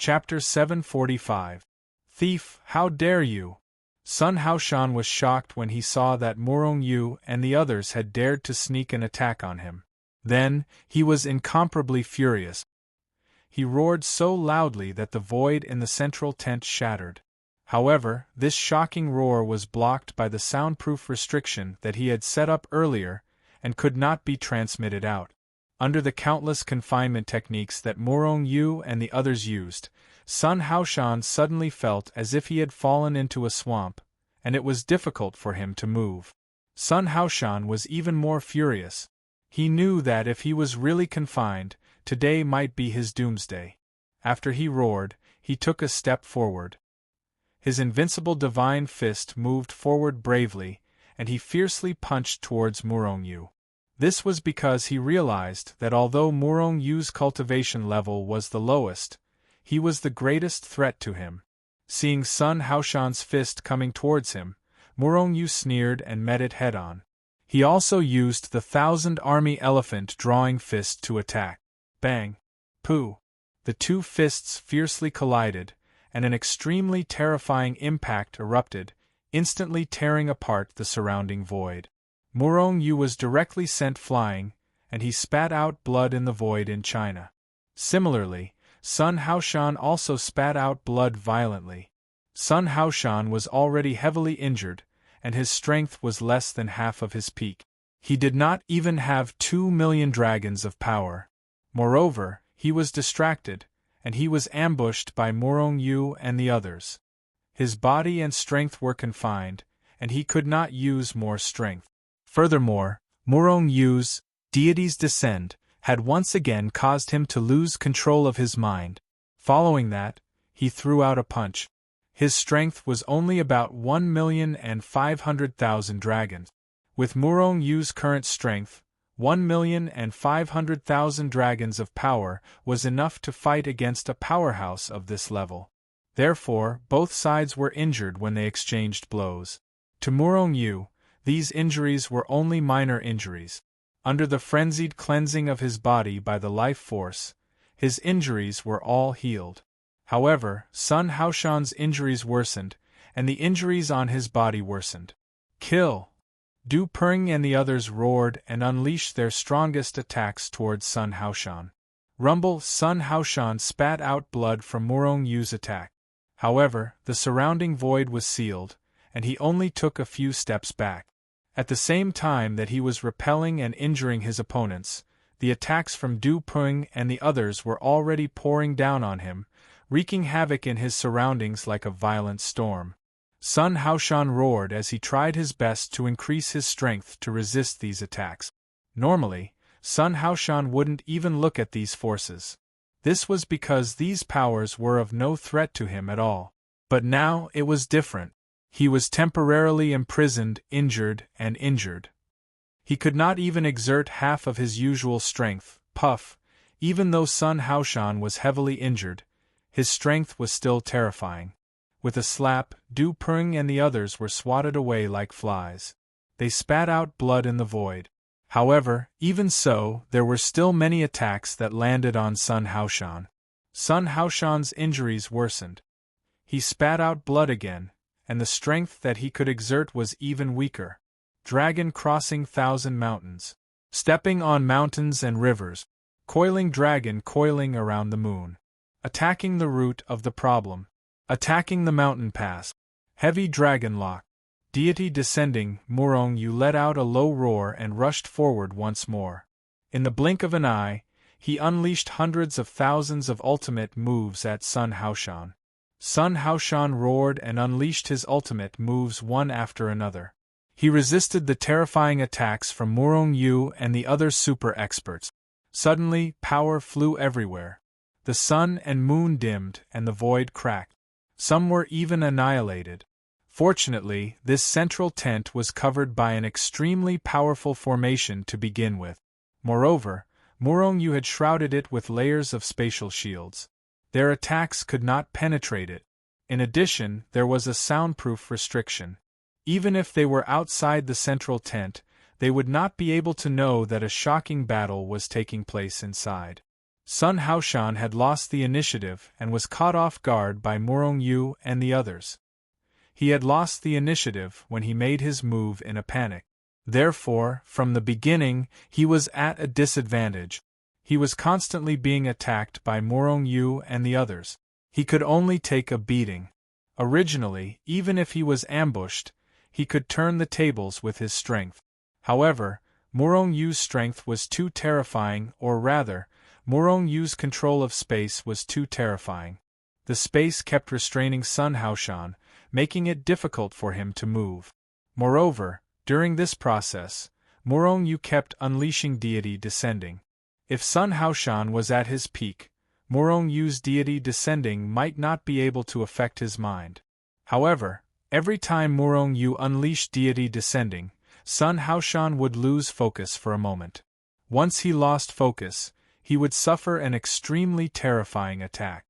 Chapter 745. Thief, how dare you! Sun Haoshan was shocked when he saw that Murong Yu and the others had dared to sneak an attack on him. Then, he was incomparably furious. He roared so loudly that the void in the central tent shattered. However, this shocking roar was blocked by the soundproof restriction that he had set up earlier and could not be transmitted out. Under the countless confinement techniques that Murong Yu and the others used, Sun Haoshan suddenly felt as if he had fallen into a swamp, and it was difficult for him to move. Sun Haoshan was even more furious. He knew that if he was really confined, today might be his doomsday. After he roared, he took a step forward. His invincible divine fist moved forward bravely, and he fiercely punched towards Murong Yu. This was because he realized that although Murong Yu's cultivation level was the lowest, he was the greatest threat to him. Seeing Sun Haoshan's fist coming towards him, Murong Yu sneered and met it head-on. He also used the 1,000-army elephant drawing fist to attack. Bang! Pooh! The two fists fiercely collided, and an extremely terrifying impact erupted, instantly tearing apart the surrounding void. Murong Yu was directly sent flying, and he spat out blood in the void in China. Similarly, Sun Haoshan also spat out blood violently. Sun Haoshan was already heavily injured, and his strength was less than half of his peak. He did not even have 2 million dragons of power. Moreover, he was distracted, and he was ambushed by Murong Yu and the others. His body and strength were confined, and he could not use more strength. Furthermore, Murong Yu's deity's descent had once again caused him to lose control of his mind. Following that, he threw out a punch. His strength was only about 1,500,000 dragons. With Murong Yu's current strength, 1,500,000 dragons of power was enough to fight against a powerhouse of this level. Therefore, both sides were injured when they exchanged blows. To Murong Yu, these injuries were only minor injuries. Under the frenzied cleansing of his body by the life force, his injuries were all healed. However, Sun Haoshan's injuries worsened, and the injuries on his body worsened. Kill! Du Peng and the others roared and unleashed their strongest attacks towards Sun Haoshan. Rumble! Sun Haoshan spat out blood from Murong Yu's attack. However, the surrounding void was sealed, and he only took a few steps back. At the same time that he was repelling and injuring his opponents, the attacks from Du Peng and the others were already pouring down on him, wreaking havoc in his surroundings like a violent storm. Sun Haoshan roared as he tried his best to increase his strength to resist these attacks. Normally, Sun Haoshan wouldn't even look at these forces. This was because these powers were of no threat to him at all. But now it was different. He was temporarily imprisoned, injured, and injured. He could not even exert half of his usual strength. Puff! Even though Sun Haoshan was heavily injured, his strength was still terrifying. With a slap, Du Peng and the others were swatted away like flies. They spat out blood in the void. However, even so, there were still many attacks that landed on Sun Haoshan. Sun Haoshan's injuries worsened. He spat out blood again, and the strength that he could exert was even weaker. Dragon crossing 1,000 mountains. Stepping on mountains and rivers. Coiling dragon coiling around the moon. Attacking the root of the problem. Attacking the mountain pass. Heavy dragon lock. Deity descending. Murong Yu let out a low roar and rushed forward once more. In the blink of an eye, he unleashed hundreds of thousands of ultimate moves at Sun Haoshan. Sun Haoshan roared and unleashed his ultimate moves one after another. He resisted the terrifying attacks from Murong Yu and the other super experts. Suddenly, power flew everywhere. The sun and moon dimmed and the void cracked. Some were even annihilated. Fortunately, this central tent was covered by an extremely powerful formation to begin with. Moreover, Murong Yu had shrouded it with layers of spatial shields. Their attacks could not penetrate it. In addition, there was a soundproof restriction. Even if they were outside the central tent, they would not be able to know that a shocking battle was taking place inside. Sun Haoshan had lost the initiative and was caught off guard by Morong Yu and the others. He had lost the initiative when he made his move in a panic. Therefore, from the beginning, he was at a disadvantage. He was constantly being attacked by Morong Yu and the others. He could only take a beating. Originally, even if he was ambushed, he could turn the tables with his strength. However, Morong Yu's strength was too terrifying, or rather, Morong Yu's control of space was too terrifying. The space kept restraining Sun Haoshan, making it difficult for him to move. Moreover, during this process, Morong Yu kept unleashing deity descending. If Sun Haoshan was at his peak, Morong Yu's deity descending might not be able to affect his mind. However, every time Morong Yu unleashed deity descending, Sun Haoshan would lose focus for a moment. Once he lost focus, he would suffer an extremely terrifying attack.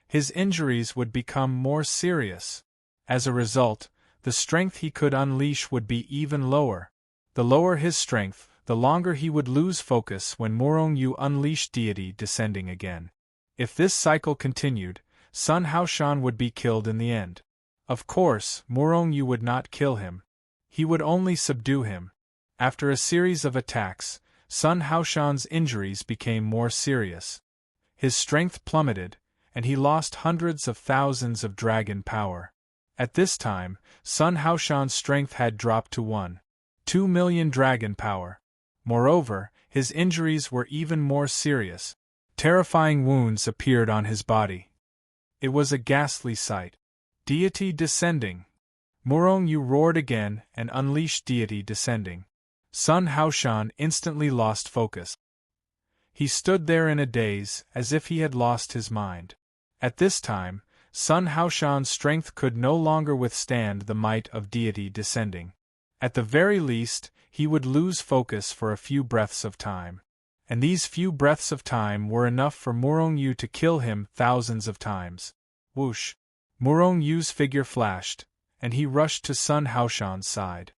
His injuries would become more serious. As a result, the strength he could unleash would be even lower. The lower his strength, the longer he would lose focus when Morong Yu unleashed deity descending again. If this cycle continued, Sun Haoshan would be killed in the end. Of course, Morong Yu would not kill him. He would only subdue him. After a series of attacks, Sun Haoshan's injuries became more serious. His strength plummeted, and he lost hundreds of thousands of dragon power. At this time, Sun Haoshan's strength had dropped to 1.2 million dragon power. Moreover, his injuries were even more serious. Terrifying wounds appeared on his body. It was a ghastly sight. Deity descending. Morong Yu roared again and unleashed deity descending. Sun Haoshan instantly lost focus. He stood there in a daze, as if he had lost his mind. At this time, Sun Haoshan's strength could no longer withstand the might of deity descending. At the very least, he would lose focus for a few breaths of time. And these few breaths of time were enough for Morong Yu to kill him thousands of times. Whoosh! Morong Yu's figure flashed, and he rushed to Sun Haoshan's side.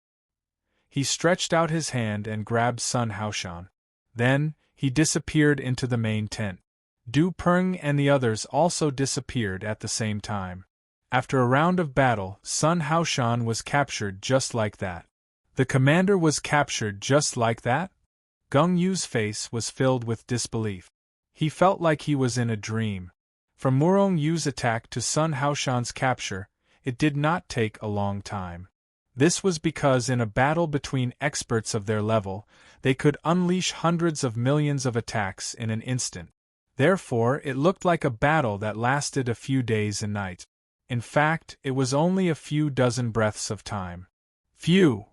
He stretched out his hand and grabbed Sun Haoshan. Then, he disappeared into the main tent. Du Peng and the others also disappeared at the same time. After a round of battle, Sun Haoshan was captured just like that. The commander was captured just like that? Gung Yu's face was filled with disbelief. He felt like he was in a dream. From Morong Yu's attack to Sun Haoshan's capture, it did not take a long time. This was because in a battle between experts of their level, they could unleash hundreds of millions of attacks in an instant. Therefore, it looked like a battle that lasted a few days and nights. In fact, it was only a few dozen breaths of time. Phew!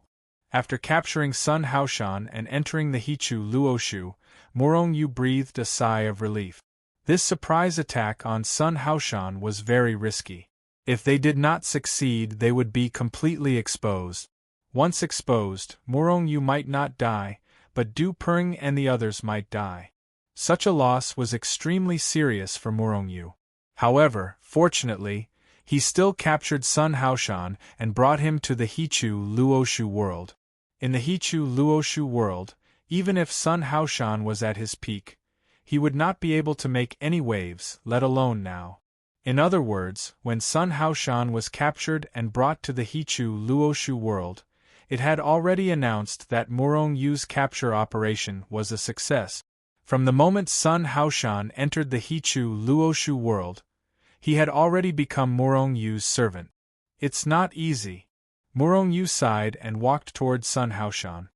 After capturing Sun Haoshan and entering the Hichu Luoshu, Morong Yu breathed a sigh of relief. This surprise attack on Sun Haoshan was very risky. If they did not succeed, they would be completely exposed. Once exposed, Morong Yu might not die, but Du Peng and the others might die. Such a loss was extremely serious for Morong Yu. However, fortunately, he still captured Sun Haoshan and brought him to the Hichu Luoshu world. In the Hichu Luoshu world, even if Sun Haoshan was at his peak, he would not be able to make any waves, let alone now. In other words, when Sun Haoshan was captured and brought to the Hichu Luoshu world, it had already announced that Morong Yu's capture operation was a success. From the moment Sun Haoshan entered the Hichu Luoshu world, he had already become Morong Yu's servant. It's not easy. Morong Yu sighed and walked toward Sun Haoshan.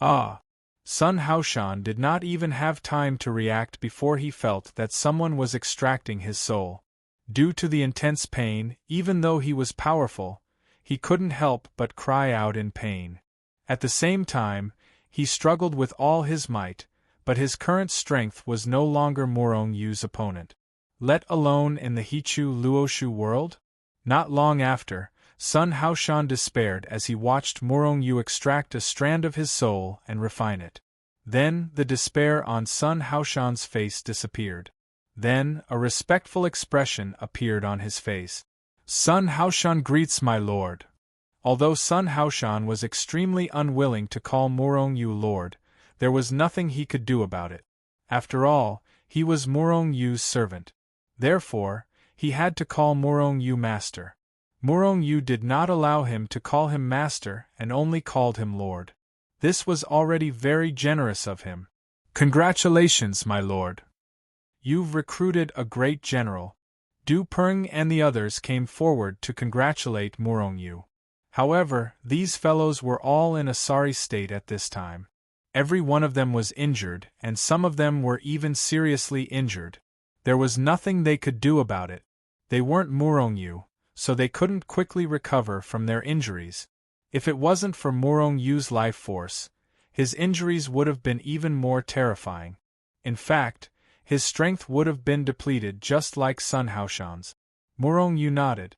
Ah! Sun Haoshan did not even have time to react before he felt that someone was extracting his soul. Due to the intense pain, even though he was powerful, he couldn't help but cry out in pain. At the same time, he struggled with all his might, but his current strength was no longer Morong Yu's opponent. Let alone in the Hichu Luoshu world? Not long after, Sun Haoshan despaired as he watched Morong Yu extract a strand of his soul and refine it. Then, the despair on Sun Haoshan's face disappeared. Then, a respectful expression appeared on his face. Sun Haoshan greets my lord. Although Sun Haoshan was extremely unwilling to call Morong Yu lord, there was nothing he could do about it. After all, He was Murong Yu's servant. Therefore, he had to call Murong Yu master. Murong Yu did not allow him to call him master and only called him lord. This was already very generous of him. Congratulations, my lord. You've recruited a great general. Du Peng and the others came forward to congratulate Murong Yu. However, these fellows were all in a sorry state at this time. Every one of them was injured, and some of them were even seriously injured. There was nothing they could do about it. They weren't Murong Yu, so they couldn't quickly recover from their injuries. If it wasn't for Murong Yu's life force, his injuries would have been even more terrifying. In fact, his strength would have been depleted just like Sun Haoshan's. Murong Yu nodded.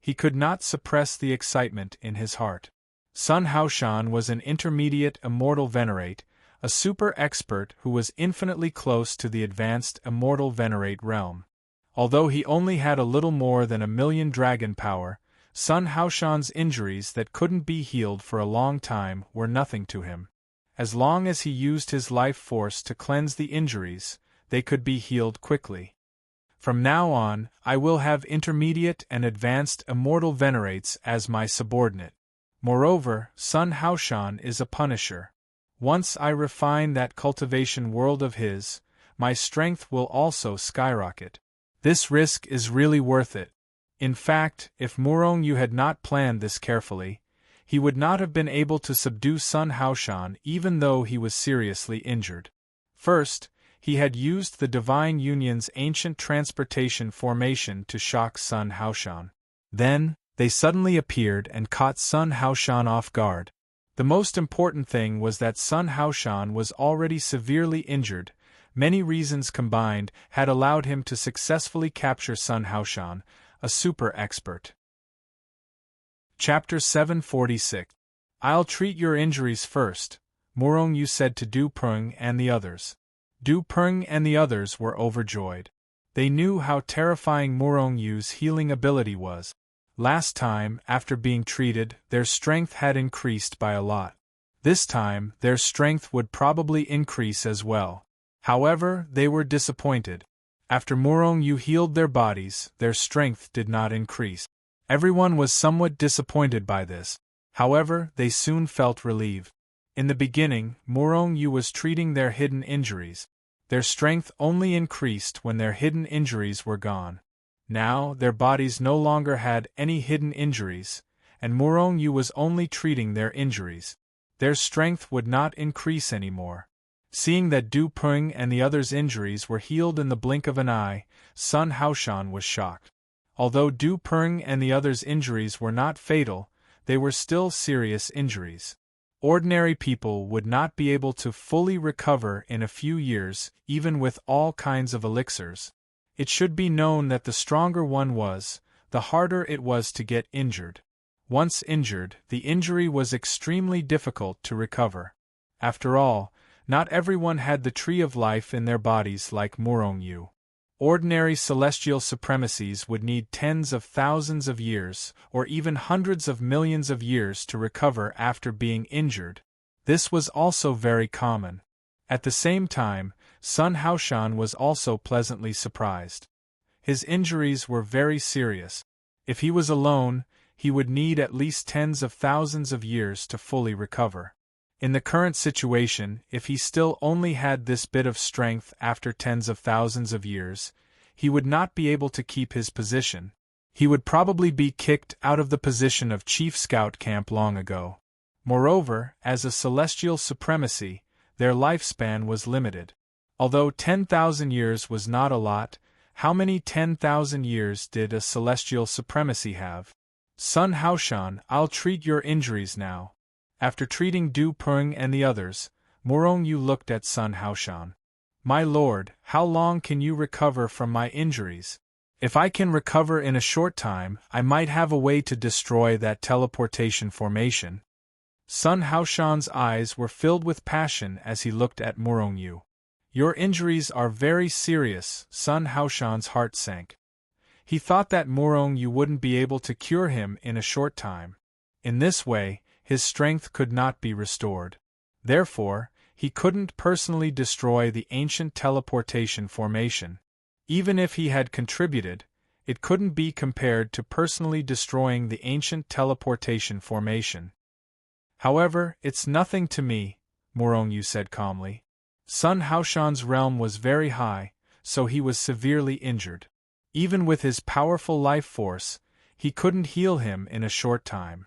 He could not suppress the excitement in his heart. Sun Haoshan was an intermediate immortal venerate, a super expert who was infinitely close to the advanced immortal venerate realm. Although he only had a little more than 1,000,000 dragon power, Sun Haoshan's injuries that couldn't be healed for a long time were nothing to him. As long as he used his life force to cleanse the injuries, they could be healed quickly. From now on, I will have intermediate and advanced immortal venerates as my subordinate. Moreover, Sun Haoshan is a punisher. Once I refine that cultivation world of his, my strength will also skyrocket. This risk is really worth it. In fact, if Murong Yu had not planned this carefully, he would not have been able to subdue Sun Haoshan even though he was seriously injured. First, he had used the Divine Union's ancient transportation formation to shock Sun Haoshan. Then, they suddenly appeared and caught Sun Haoshan off guard. The most important thing was that Sun Haoshan was already severely injured. Many reasons combined had allowed him to successfully capture Sun Haoshan, a super expert. Chapter 746. I'll treat your injuries first, Murong Yu said to Du Peng and the others. Du Peng and the others were overjoyed. They knew how terrifying Murong Yu's healing ability was. Last time, after being treated, their strength had increased by a lot. This time, their strength would probably increase as well. However, they were disappointed. After Murong Yu healed their bodies, their strength did not increase. Everyone was somewhat disappointed by this. However, they soon felt relieved. In the beginning, Murong Yu was treating their hidden injuries. Their strength only increased when their hidden injuries were gone. Now, their bodies no longer had any hidden injuries, and Murong Yu was only treating their injuries. Their strength would not increase anymore. Seeing that Du Peng and the others' injuries were healed in the blink of an eye, Sun Haoshan was shocked. Although Du Peng and the others' injuries were not fatal, they were still serious injuries. Ordinary people would not be able to fully recover in a few years, even with all kinds of elixirs. It should be known that the stronger one was, the harder it was to get injured. Once injured, the injury was extremely difficult to recover. After all, not everyone had the tree of life in their bodies like Murong Yu. Ordinary celestial supremacies would need tens of thousands of years, or even hundreds of millions of years to recover after being injured. This was also very common. At the same time, Sun Haoshan was also pleasantly surprised. His injuries were very serious. If he was alone, he would need at least tens of thousands of years to fully recover. In the current situation, if he still only had this bit of strength after tens of thousands of years, he would not be able to keep his position. He would probably be kicked out of the position of Chief Scout Camp long ago. Moreover, as a celestial supremacy, their lifespan was limited. Although 10,000 years was not a lot, how many 10,000 years did a celestial supremacy have? Sun Haoshan, I'll treat your injuries now. After treating Du Peng and the others, Murong Yu looked at Sun Haoshan. My lord, how long can you recover from my injuries? If I can recover in a short time, I might have a way to destroy that teleportation formation. Sun Haoshan's eyes were filled with passion as he looked at Murong Yu. Your injuries are very serious, Sun Haoshan's heart sank. He thought that Murong Yu wouldn't be able to cure him in a short time. In this way, his strength could not be restored. Therefore, he couldn't personally destroy the ancient teleportation formation. Even if he had contributed, it couldn't be compared to personally destroying the ancient teleportation formation. However, it's nothing to me, Morongyu said calmly. Sun Haoshan's realm was very high, so he was severely injured. Even with his powerful life force, he couldn't heal him in a short time.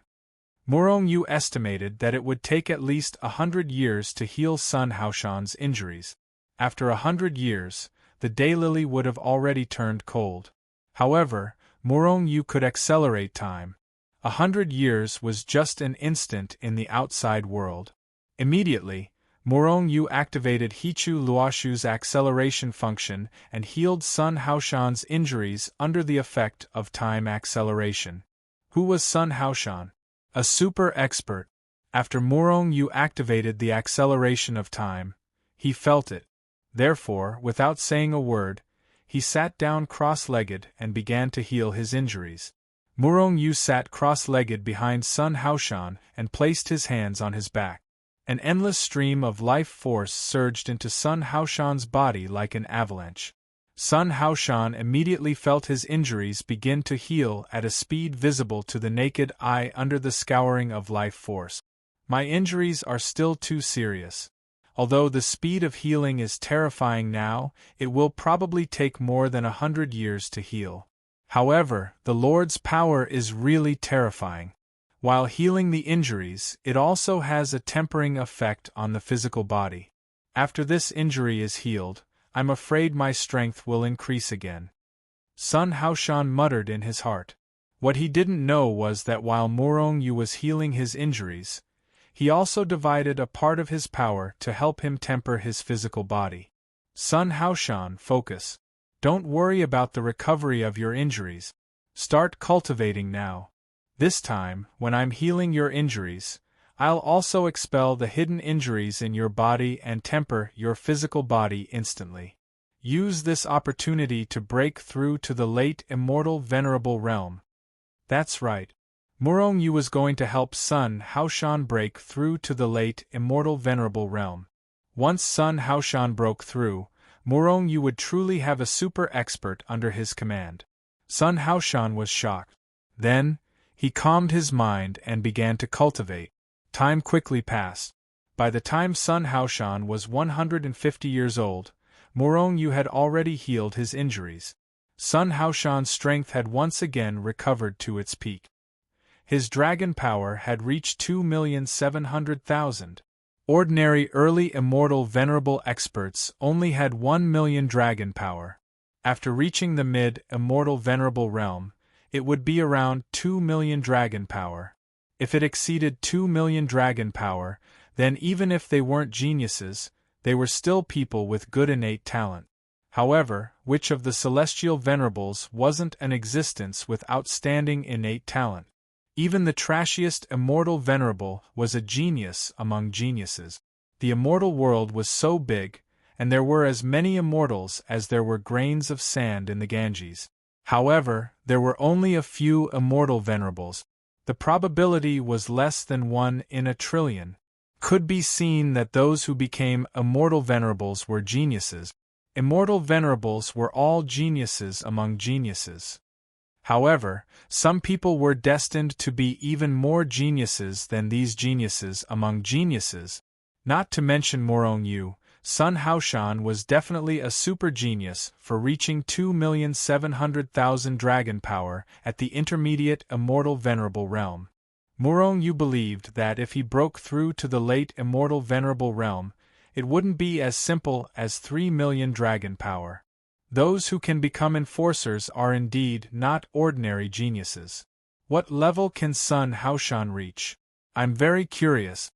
Morongyu estimated that it would take at least 100 years to heal Sun Haoshan's injuries. After 100 years, the daylily would have already turned cold. However, Morongyu could accelerate time. 100 years was just an instant in the outside world. Immediately, Morongyu activated Hichu Luoshu's acceleration function and healed Sun Haoshan's injuries under the effect of time acceleration. Who was Sun Haoshan? A super expert. After Morongyu activated the acceleration of time, he felt it. Therefore, without saying a word, he sat down cross-legged and began to heal his injuries. Morongyu sat cross-legged behind Sun Haoshan and placed his hands on his back. An endless stream of life force surged into Sun Haoshan's body like an avalanche. Sun Haoshan immediately felt his injuries begin to heal at a speed visible to the naked eye under the scouring of life force. My injuries are still too serious. Although the speed of healing is terrifying now, it will probably take more than 100 years to heal. However, the Lord's power is really terrifying. While healing the injuries, it also has a tempering effect on the physical body. After this injury is healed, I'm afraid my strength will increase again. Sun Haoshan muttered in his heart. What he didn't know was that while Morongyu was healing his injuries, he also divided a part of his power to help him temper his physical body. Sun Haoshan, focus. Don't worry about the recovery of your injuries. Start cultivating now. This time, when I'm healing your injuries, I'll also expel the hidden injuries in your body and temper your physical body instantly. Use this opportunity to break through to the late immortal venerable realm. That's right. Morongyu was going to help Sun Haoshan break through to the late immortal venerable realm. Once Sun Haoshan broke through, Morongyu would truly have a super expert under his command. Sun Haoshan was shocked. Then, he calmed his mind and began to cultivate. Time quickly passed. By the time Sun Haoshan was 150 years old, Morongyu had already healed his injuries. Sun Haoshan's strength had once again recovered to its peak. His dragon power had reached 2,700,000. Ordinary early immortal venerable experts only had 1,000,000 dragon power. After reaching the mid-immortal venerable realm, it would be around 2,000,000 dragon power. If it exceeded 2,000,000 dragon power, then even if they weren't geniuses, they were still people with good innate talent. However, which of the celestial venerables wasn't an existence with outstanding innate talent? Even the trashiest immortal venerable was a genius among geniuses. The immortal world was so big, and there were as many immortals as there were grains of sand in the Ganges. However, there were only a few immortal venerables. The probability was less than 1 in a trillion. Could be seen that those who became immortal venerables were geniuses. Immortal venerables were all geniuses among geniuses. However, some people were destined to be even more geniuses than these geniuses among geniuses. Not to mention Morongyu, Sun Haoshan was definitely a super genius for reaching 2,700,000 dragon power at the intermediate immortal venerable realm. Morongyu believed that if he broke through to the late immortal venerable realm, it wouldn't be as simple as 3,000,000 dragon power. Those who can become enforcers are indeed not ordinary geniuses. What level can Sun Haoshan reach? I'm very curious.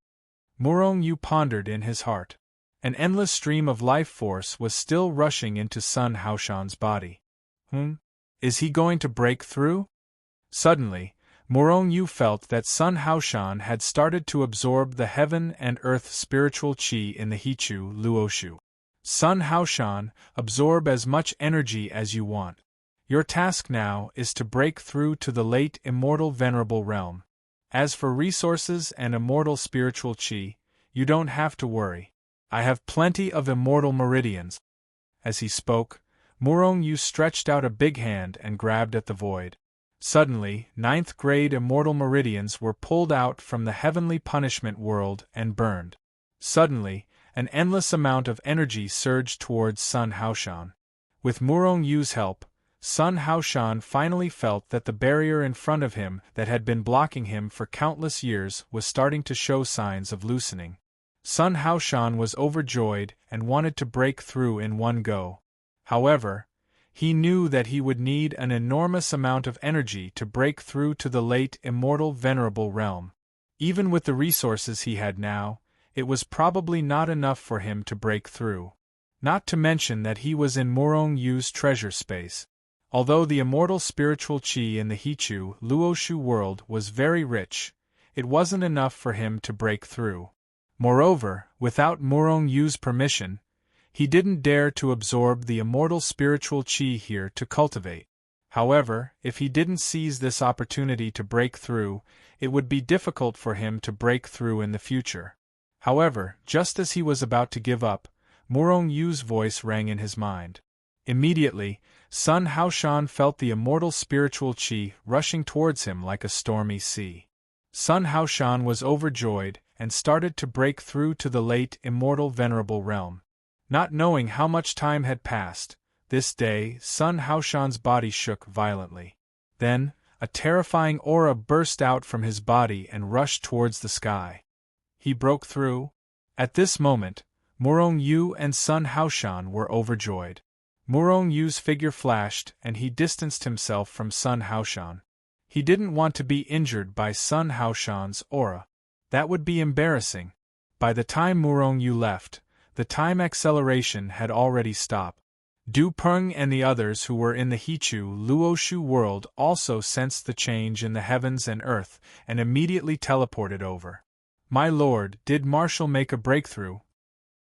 Morongyu pondered in his heart. An endless stream of life force was still rushing into Sun Haoshan's body. Is he going to break through? Suddenly, Morongyu felt that Sun Haoshan had started to absorb the heaven and earth spiritual qi in the Hichu Luoshu. Sun Haoshan, absorb as much energy as you want. Your task now is to break through to the late immortal venerable realm. As for resources and immortal spiritual qi, you don't have to worry. I have plenty of immortal meridians. As he spoke, Murong Yu stretched out a big hand and grabbed at the void. Suddenly, 9th-grade immortal meridians were pulled out from the heavenly punishment world and burned. Suddenly, an endless amount of energy surged towards Sun Haoshan. With Murong Yu's help, Sun Haoshan finally felt that the barrier in front of him that had been blocking him for countless years was starting to show signs of loosening. Sun Haoshan was overjoyed and wanted to break through in one go. However, he knew that he would need an enormous amount of energy to break through to the late immortal venerable realm. Even with the resources he had now, it was probably not enough for him to break through. Not to mention that he was in Murong Yu's treasure space. Although the immortal spiritual qi in the Hichu Luoshu world was very rich, it wasn't enough for him to break through. Moreover, without Murong Yu's permission, he didn't dare to absorb the immortal spiritual qi here to cultivate. However, if he didn't seize this opportunity to break through, it would be difficult for him to break through in the future. However, just as he was about to give up, Murong Yu's voice rang in his mind. Immediately, Sun Haoshan felt the immortal spiritual qi rushing towards him like a stormy sea. Sun Haoshan was overjoyed and started to break through to the late immortal venerable realm. Not knowing how much time had passed, this day Sun Haoshan's body shook violently. Then, a terrifying aura burst out from his body and rushed towards the sky. He broke through? At this moment, Murong Yu and Sun Haoshan were overjoyed. Murong Yu's figure flashed and he distanced himself from Sun Haoshan. He didn't want to be injured by Sun Haoshan's aura. That would be embarrassing. By the time Murong Yu left, the time acceleration had already stopped. Du Peng and the others who were in the Hichu Luoshu world also sensed the change in the heavens and earth and immediately teleported over. My lord, did Marshall make a breakthrough?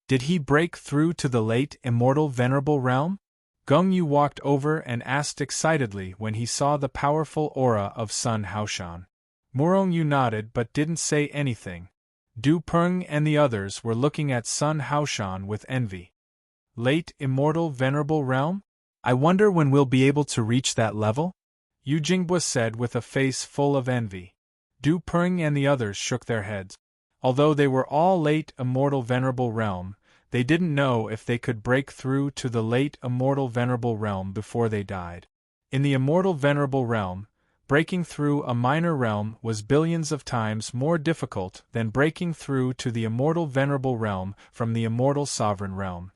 Did he break through to the late immortal venerable realm? Geng Yu walked over and asked excitedly when he saw the powerful aura of Sun Haoshan. Murong Yu nodded but didn't say anything. Du Peng and the others were looking at Sun Haoshan with envy. Late immortal venerable realm? I wonder when we'll be able to reach that level? Yu Jingbua said with a face full of envy. Du Peng and the others shook their heads. Although they were all late immortal venerable realm, they didn't know if they could break through to the late immortal venerable realm before they died. In the immortal venerable realm, breaking through a minor realm was billions of times more difficult than breaking through to the immortal venerable realm from the immortal sovereign realm.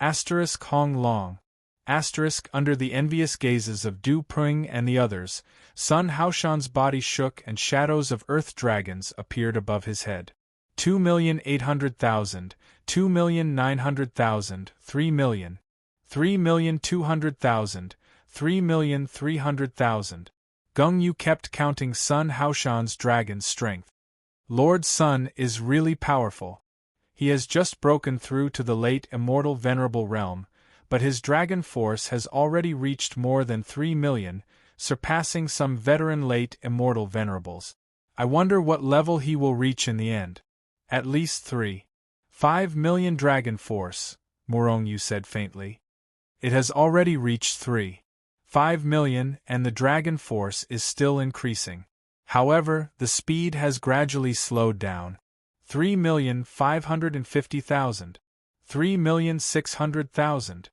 Hong Long. Under the envious gazes of Du Peng and the others, Sun Haoshan's body shook and shadows of earth dragons appeared above his head. 2,800,000, 2,900,000, 3,000,000, 3,200,000, 3,300,000. Geng Yu kept counting Sun Haoshan's dragon strength. Lord Sun is really powerful. He has just broken through to the late immortal venerable realm, but his dragon force has already reached more than 3 million, surpassing some veteran late immortal venerables. I wonder what level he will reach in the end. At least 3.5 million dragon force, Murong Yu said faintly. It has already reached 3.5 million and the dragon force is still increasing. However, the speed has gradually slowed down. 3,550,000, 3,600,000,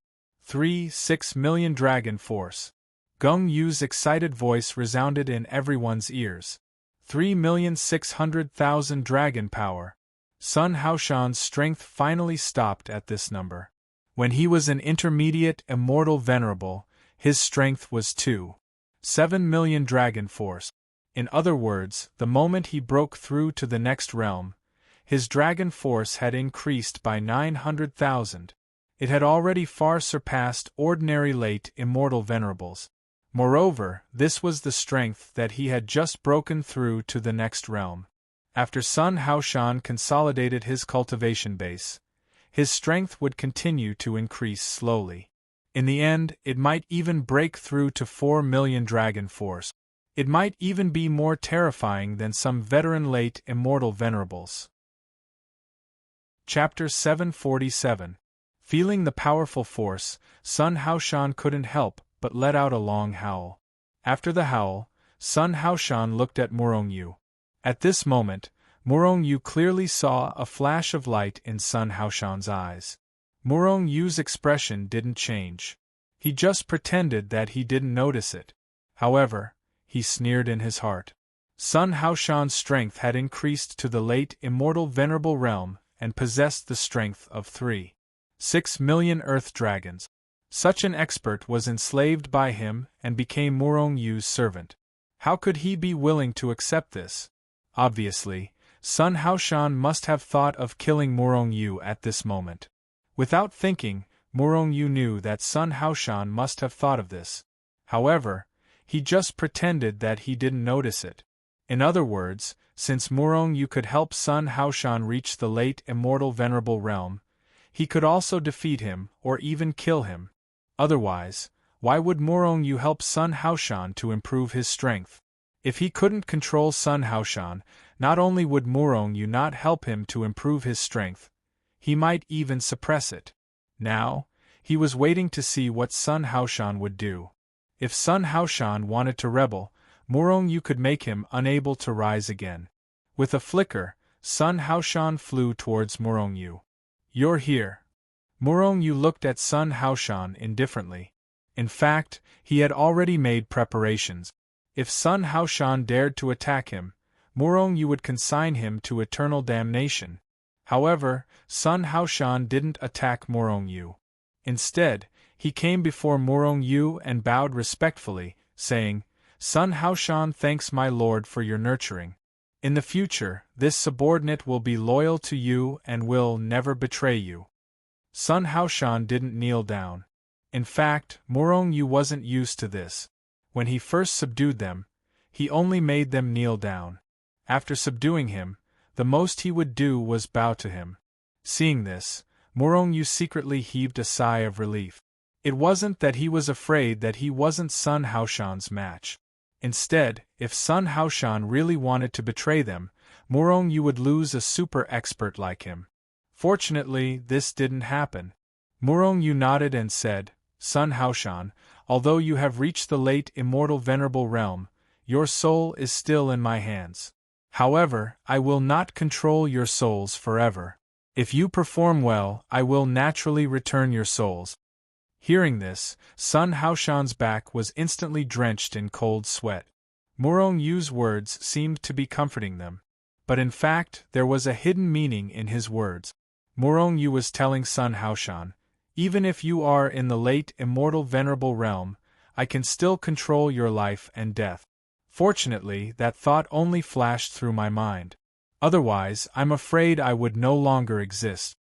3.6 million dragon force. Geng Yu's excited voice resounded in everyone's ears. 3,600,000 dragon power. Sun Haoshan's strength finally stopped at this number. When he was an intermediate immortal venerable, his strength was 2.7 million dragon force. In other words, the moment he broke through to the next realm, his dragon force had increased by 900,000. It had already far surpassed ordinary late immortal venerables. Moreover, this was the strength that he had just broken through to the next realm. After Sun Haoshan consolidated his cultivation base, his strength would continue to increase slowly. In the end, it might even break through to 4 million dragon force. It might even be more terrifying than some veteran late immortal venerables. Chapter 747. Feeling the powerful force, Sun Haoshan couldn't help but let out a long howl. After the howl, Sun Haoshan looked at Murong Yu. At this moment, Murong Yu clearly saw a flash of light in Sun Haoshan's eyes. Murong Yu's expression didn't change. He just pretended that he didn't notice it. However, he sneered in his heart. Sun Haoshan's strength had increased to the late immortal venerable realm and possessed the strength of 3.6 million earth dragons. Such an expert was enslaved by him and became Murong Yu's servant. How could he be willing to accept this? Obviously, Sun Haoshan must have thought of killing Murong Yu at this moment. Without thinking, Murong Yu knew that Sun Haoshan must have thought of this. However, he just pretended that he didn't notice it. In other words, since Murong Yu could help Sun Haoshan reach the late immortal venerable realm, he could also defeat him or even kill him. Otherwise, why would Murong Yu help Sun Haoshan to improve his strength? If he couldn't control Sun Haoshan, not only would Murong Yu not help him to improve his strength, he might even suppress it. Now, he was waiting to see what Sun Haoshan would do. If Sun Haoshan wanted to rebel, Murong Yu could make him unable to rise again. With a flicker, Sun Haoshan flew towards Murong Yu. "You're here." Murong Yu looked at Sun Haoshan indifferently. In fact, he had already made preparations. If Sun Haoshan dared to attack him, Murong Yu would consign him to eternal damnation. However, Sun Haoshan didn't attack Murong Yu. Instead, he came before Murong Yu and bowed respectfully, saying, "Sun Haoshan thanks my lord for your nurturing. In the future, this subordinate will be loyal to you and will never betray you." Sun Haoshan didn't kneel down. In fact, Murong Yu wasn't used to this. When he first subdued them, he only made them kneel down. After subduing him, the most he would do was bow to him. Seeing this, Murong Yu secretly heaved a sigh of relief. It wasn't that he was afraid that he wasn't Sun Haoshan's match. Instead, if Sun Haoshan really wanted to betray them, Murong Yu would lose a super expert like him. Fortunately, this didn't happen. Murong Yu nodded and said, "Sun Haoshan, although you have reached the late immortal venerable realm, your soul is still in my hands. However, I will not control your souls forever. If you perform well, I will naturally return your souls." Hearing this, Sun Haoshan's back was instantly drenched in cold sweat. Murong Yu's words seemed to be comforting them. But in fact, there was a hidden meaning in his words. Murong Yu was telling Sun Haoshan, "Even if you are in the late immortal venerable realm, I can still control your life and death. Fortunately, that thought only flashed through my mind. Otherwise, I'm afraid I would no longer exist."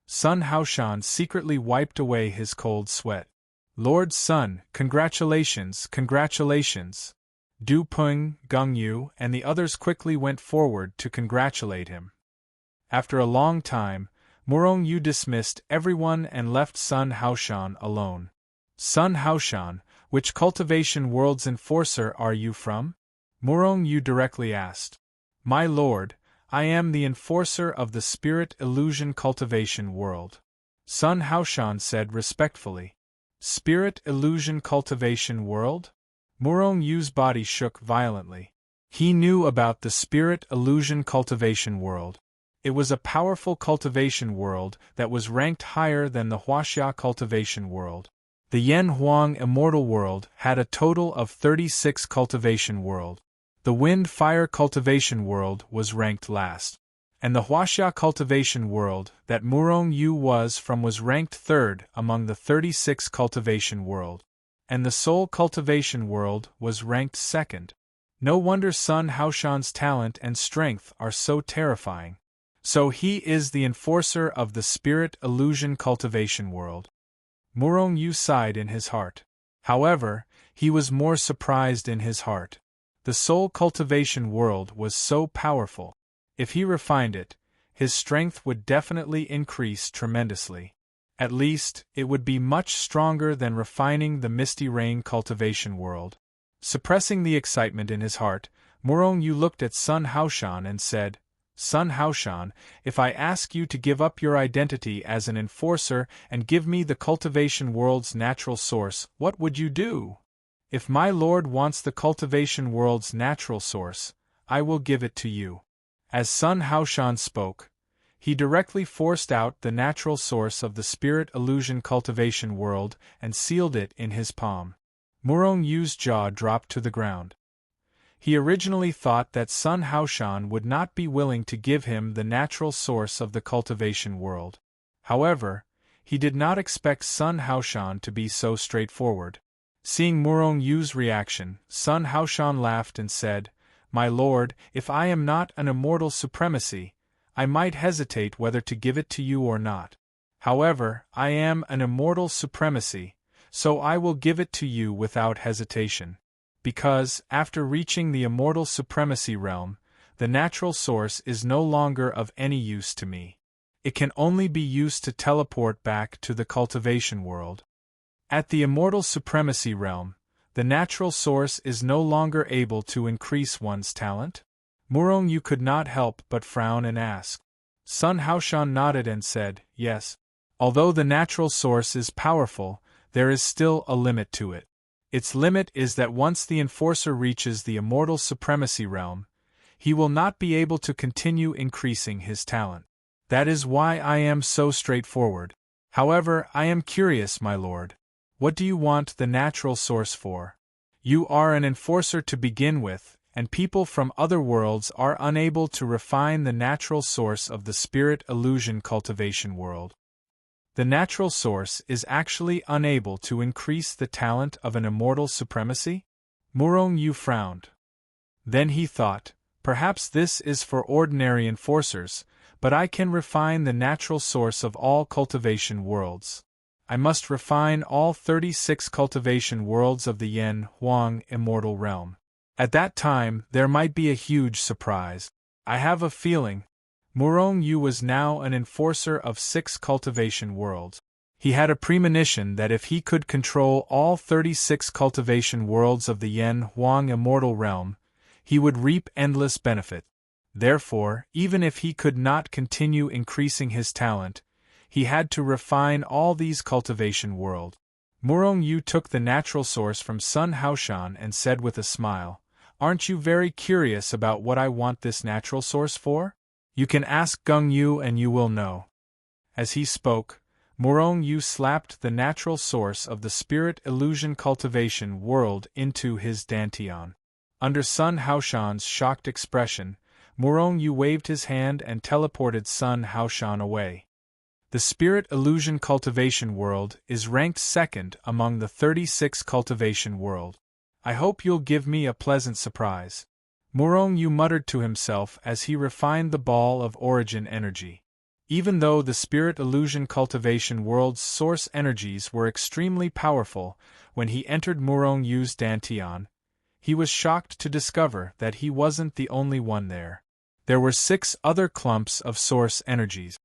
Sun Haoshan secretly wiped away his cold sweat. "Lord Sun, congratulations, congratulations." Du Peng, Gung Yu, and the others quickly went forward to congratulate him. After a long time, Murong Yu dismissed everyone and left Sun Haoshan alone. "Sun Haoshan, which cultivation world's enforcer are you from?" Murong Yu directly asked. "My lord, I am the enforcer of the spirit illusion cultivation world," Sun Haoshan said respectfully. "Spirit illusion cultivation world?" Murong Yu's body shook violently. He knew about the spirit illusion cultivation world. It was a powerful cultivation world that was ranked higher than the Huaxia cultivation world. The Yen Huang immortal world had a total of 36 cultivation world. The wind-fire cultivation world was ranked last. And the Huaxia cultivation world that Murong Yu was from was ranked third among the 36 cultivation world. And the soul cultivation world was ranked second. No wonder Sun Haoshan's talent and strength are so terrifying. So he is the enforcer of the spirit illusion cultivation world. Murong Yu sighed in his heart. However, he was more surprised in his heart. The soul cultivation world was so powerful. If he refined it, his strength would definitely increase tremendously. At least, it would be much stronger than refining the misty rain cultivation world. Suppressing the excitement in his heart, Murong Yu looked at Sun Haoshan and said, Sun Haoshan, if I ask you to give up your identity as an enforcer and give me the cultivation world's natural source, what would you do? If my lord wants the cultivation world's natural source, I will give it to you. As Sun Haoshan spoke, he directly forced out the natural source of the spirit illusion cultivation world and sealed it in his palm. Murong Yu's jaw dropped to the ground. He originally thought that Sun Haoshan would not be willing to give him the natural source of the cultivation world. However, he did not expect Sun Haoshan to be so straightforward. Seeing Murong Yu's reaction, Sun Haoshan laughed and said, "My lord, if I am not an immortal supremacy, I might hesitate whether to give it to you or not. However, I am an immortal supremacy, so I will give it to you without hesitation. Because, after reaching the immortal supremacy realm, the natural source is no longer of any use to me. It can only be used to teleport back to the cultivation world. At the immortal supremacy realm, the natural source is no longer able to increase one's talent?" Murong Yu could not help but frown and ask. Sun Haoshan nodded and said, "Yes. Although the natural source is powerful, there is still a limit to it. Its limit is that once the enforcer reaches the immortal supremacy realm, he will not be able to continue increasing his talent. That is why I am so straightforward. However, I am curious, my lord. What do you want the natural source for? You are an enforcer to begin with, and people from other worlds are unable to refine the natural source of the spirit illusion cultivation world. The natural source is actually unable to increase the talent of an immortal supremacy?" Murong Yu frowned. Then he thought, perhaps this is for ordinary enforcers, but I can refine the natural source of all cultivation worlds. I must refine all 36 cultivation worlds of the Yen Huang immortal realm. At that time, there might be a huge surprise. I have a feeling. Murong Yu was now an enforcer of 6 cultivation worlds. He had a premonition that if he could control all 36 cultivation worlds of the Yen Huang immortal realm, he would reap endless benefit. Therefore, even if he could not continue increasing his talent, he had to refine all these cultivation worlds. Murong Yu took the natural source from Sun Haoshan and said with a smile, "Aren't you very curious about what I want this natural source for? You can ask Gung Yu and you will know." As he spoke, Murong Yu slapped the natural source of the spirit illusion cultivation world into his dantian. Under Sun Haoshan's shocked expression, Murong Yu waved his hand and teleported Sun Haoshan away. The spirit illusion cultivation world is ranked second among the 36 cultivation world. I hope you'll give me a pleasant surprise. Murong Yu muttered to himself as he refined the ball of origin energy. Even though the spirit illusion cultivation world's source energies were extremely powerful, when he entered Murong Yu's dantian, he was shocked to discover that he wasn't the only one there. There were 6 other clumps of source energies.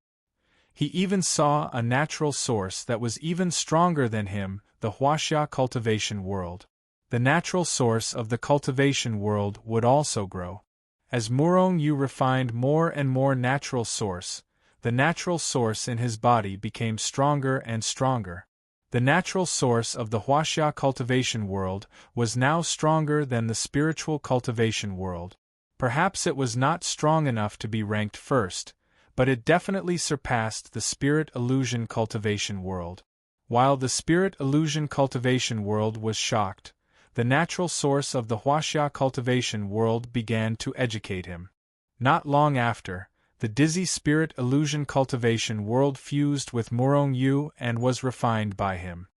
He even saw a natural source that was even stronger than him, the Huaxia cultivation world. The natural source of the cultivation world would also grow. As Murong Yu refined more and more natural source, the natural source in his body became stronger and stronger. The natural source of the Huaxia cultivation world was now stronger than the spiritual cultivation world. Perhaps it was not strong enough to be ranked first, but it definitely surpassed the spirit illusion cultivation world. While the spirit illusion cultivation world was shocked, the natural source of the Huaxia cultivation world began to educate him. Not long after, the dizzy spirit illusion cultivation world fused with Murong Yu and was refined by him.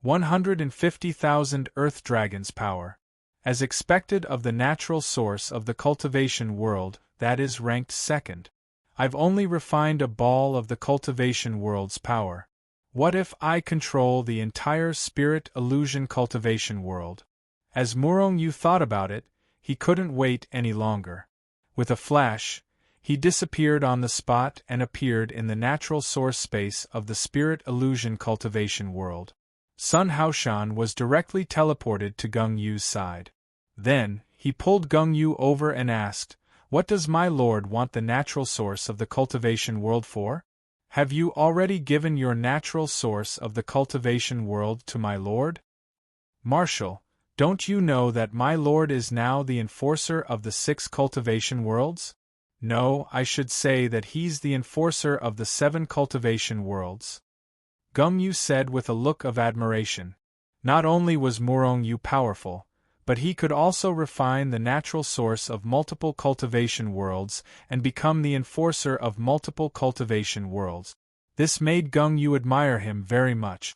150,000 Earth Dragons power. As expected of the natural source of the cultivation world, that is ranked second. I've only refined a ball of the cultivation world's power. What if I control the entire spirit illusion cultivation world? As Murong Yu thought about it, he couldn't wait any longer. With a flash, he disappeared on the spot and appeared in the natural source space of the spirit illusion cultivation world. Sun Haoshan was directly teleported to Gung Yu's side. Then, he pulled Gung Yu over and asked, What does my lord want the natural source of the cultivation world for? Have you already given your natural source of the cultivation world to my lord? Marshal, don't you know that my lord is now the enforcer of the 6 cultivation worlds? No, I should say that he's the enforcer of the 7 cultivation worlds. Geng Yu said with a look of admiration. Not only was Murong Yu powerful, but he could also refine the natural source of multiple cultivation worlds and become the enforcer of multiple cultivation worlds. This made Geng Yu admire him very much.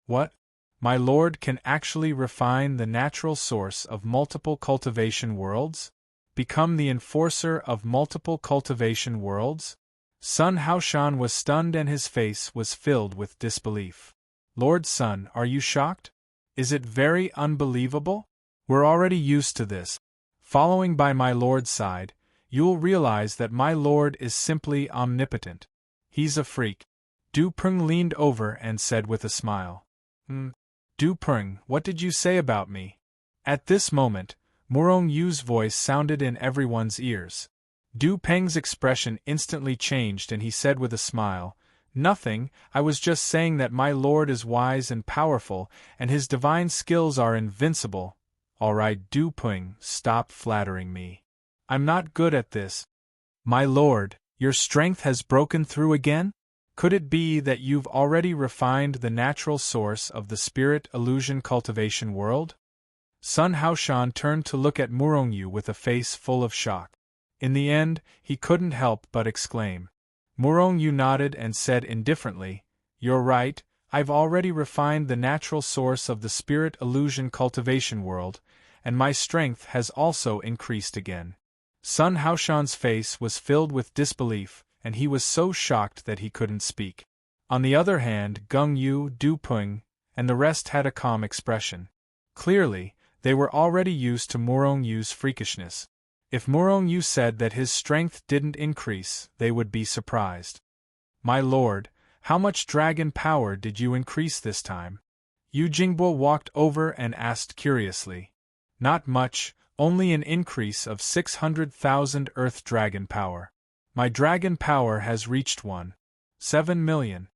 What? My lord can actually refine the natural source of multiple cultivation worlds? Become the enforcer of multiple cultivation worlds? Sun Haoshan was stunned and his face was filled with disbelief. Lord Sun, are you shocked? Is it very unbelievable? We're already used to this. Following by my lord's side, you'll realize that my lord is simply omnipotent. He's a freak. Du Peng leaned over and said with a smile. Du Peng, what did you say about me? At this moment, Murong Yu's voice sounded in everyone's ears. Du Peng's expression instantly changed and he said with a smile, Nothing, I was just saying that my lord is wise and powerful, and his divine skills are invincible. Alright, Du Peng, stop flattering me. I'm not good at this. My lord, your strength has broken through again? Could it be that you've already refined the natural source of the spirit illusion cultivation world? Sun Haoshan turned to look at Murong Yu with a face full of shock. In the end, he couldn't help but exclaim. Murong Yu nodded and said indifferently, You're right, I've already refined the natural source of the spirit illusion cultivation world, and my strength has also increased again. Sun Haoshan's face was filled with disbelief, and he was so shocked that he couldn't speak. On the other hand, Geng Yu, Du Peng, and the rest had a calm expression. Clearly, they were already used to Murong Yu's freakishness. If Murong Yu said that his strength didn't increase, they would be surprised. My lord, how much dragon power did you increase this time? Yu Jingbo walked over and asked curiously. Not much, only an increase of 600,000 earth dragon power. My dragon power has reached 7 million.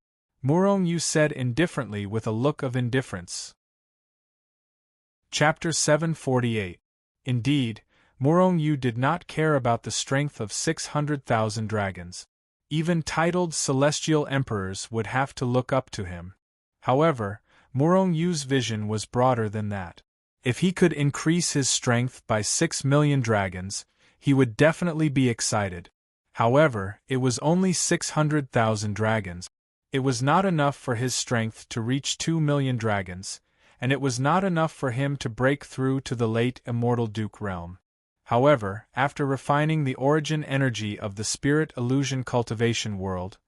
Murong Yu said indifferently with a look of indifference. Chapter 748. Indeed, Murong Yu did not care about the strength of 600,000 dragons. Even titled celestial emperors would have to look up to him. However, Murong Yu's vision was broader than that. If he could increase his strength by 6 million dragons, he would definitely be excited. However, it was only 600,000 dragons. It was not enough for his strength to reach 2 million dragons, and it was not enough for him to break through to the late immortal Duke realm. However, after refining the origin energy of the spirit illusion cultivation world,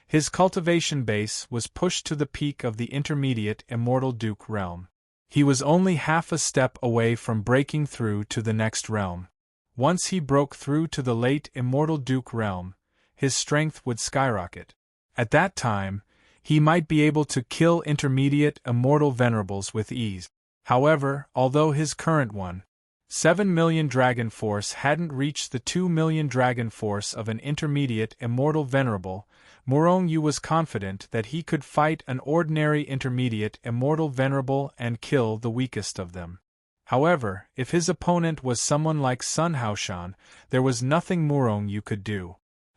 his cultivation base was pushed to the peak of the intermediate immortal Duke realm. He was only half a step away from breaking through to the next realm. Once he broke through to the late immortal Duke realm, his strength would skyrocket. At that time, he might be able to kill intermediate immortal venerables with ease. However, although his current 7 million dragon force hadn't reached the 2 million dragon force of an intermediate immortal venerable, Murong Yu was confident that he could fight an ordinary intermediate immortal venerable and kill the weakest of them. However, if his opponent was someone like Sun Haoshan, there was nothing Murong Yu could do.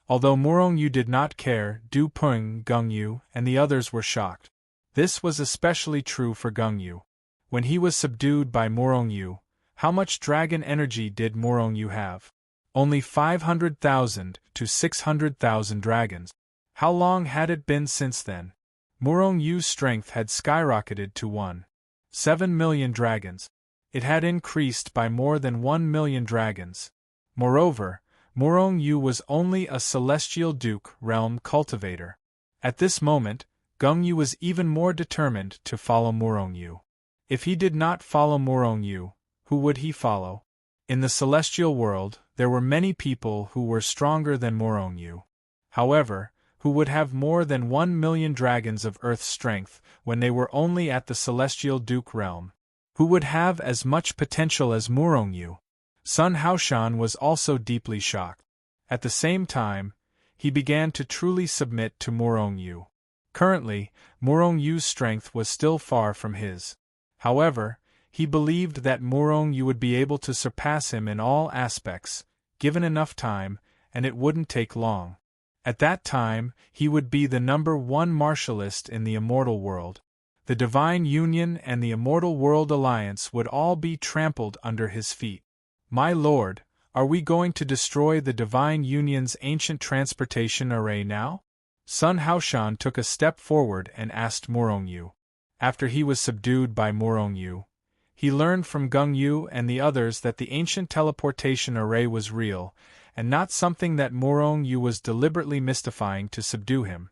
Although Murong Yu did not care, Du Peng, Geng Yu, and the others were shocked. This was especially true for Geng Yu. When he was subdued by Murong Yu, how much dragon energy did Murong Yu have? Only 500,000 to 600,000 dragons. How long had it been since then? Murong Yu's strength had skyrocketed to 7 million dragons. It had increased by more than 1 million dragons. Moreover, Murong Yu was only a celestial duke realm cultivator. At this moment, Geng Yu was even more determined to follow Murong Yu. If he did not follow Murong Yu, who would he follow? In the celestial world, there were many people who were stronger than Murong Yu. However, who would have more than 1 million dragons of Earth's strength when they were only at the celestial duke realm? Who would have as much potential as Murong Yu? Sun Haoshan was also deeply shocked. At the same time, he began to truly submit to Murong Yu. Currently, Murong Yu's strength was still far from his. However, he believed that Murong Yu would be able to surpass him in all aspects, given enough time, and it wouldn't take long. At that time, he would be the #1 martialist in the immortal world. The Divine Union and the Immortal World Alliance would all be trampled under his feet. My lord, are we going to destroy the Divine Union's ancient transportation array now? Sun Haoshan took a step forward and asked Murong Yu. After he was subdued by Murong Yu, he learned from Gung Yu and the others that the ancient teleportation array was real, and not something that Murong Yu was deliberately mystifying to subdue him.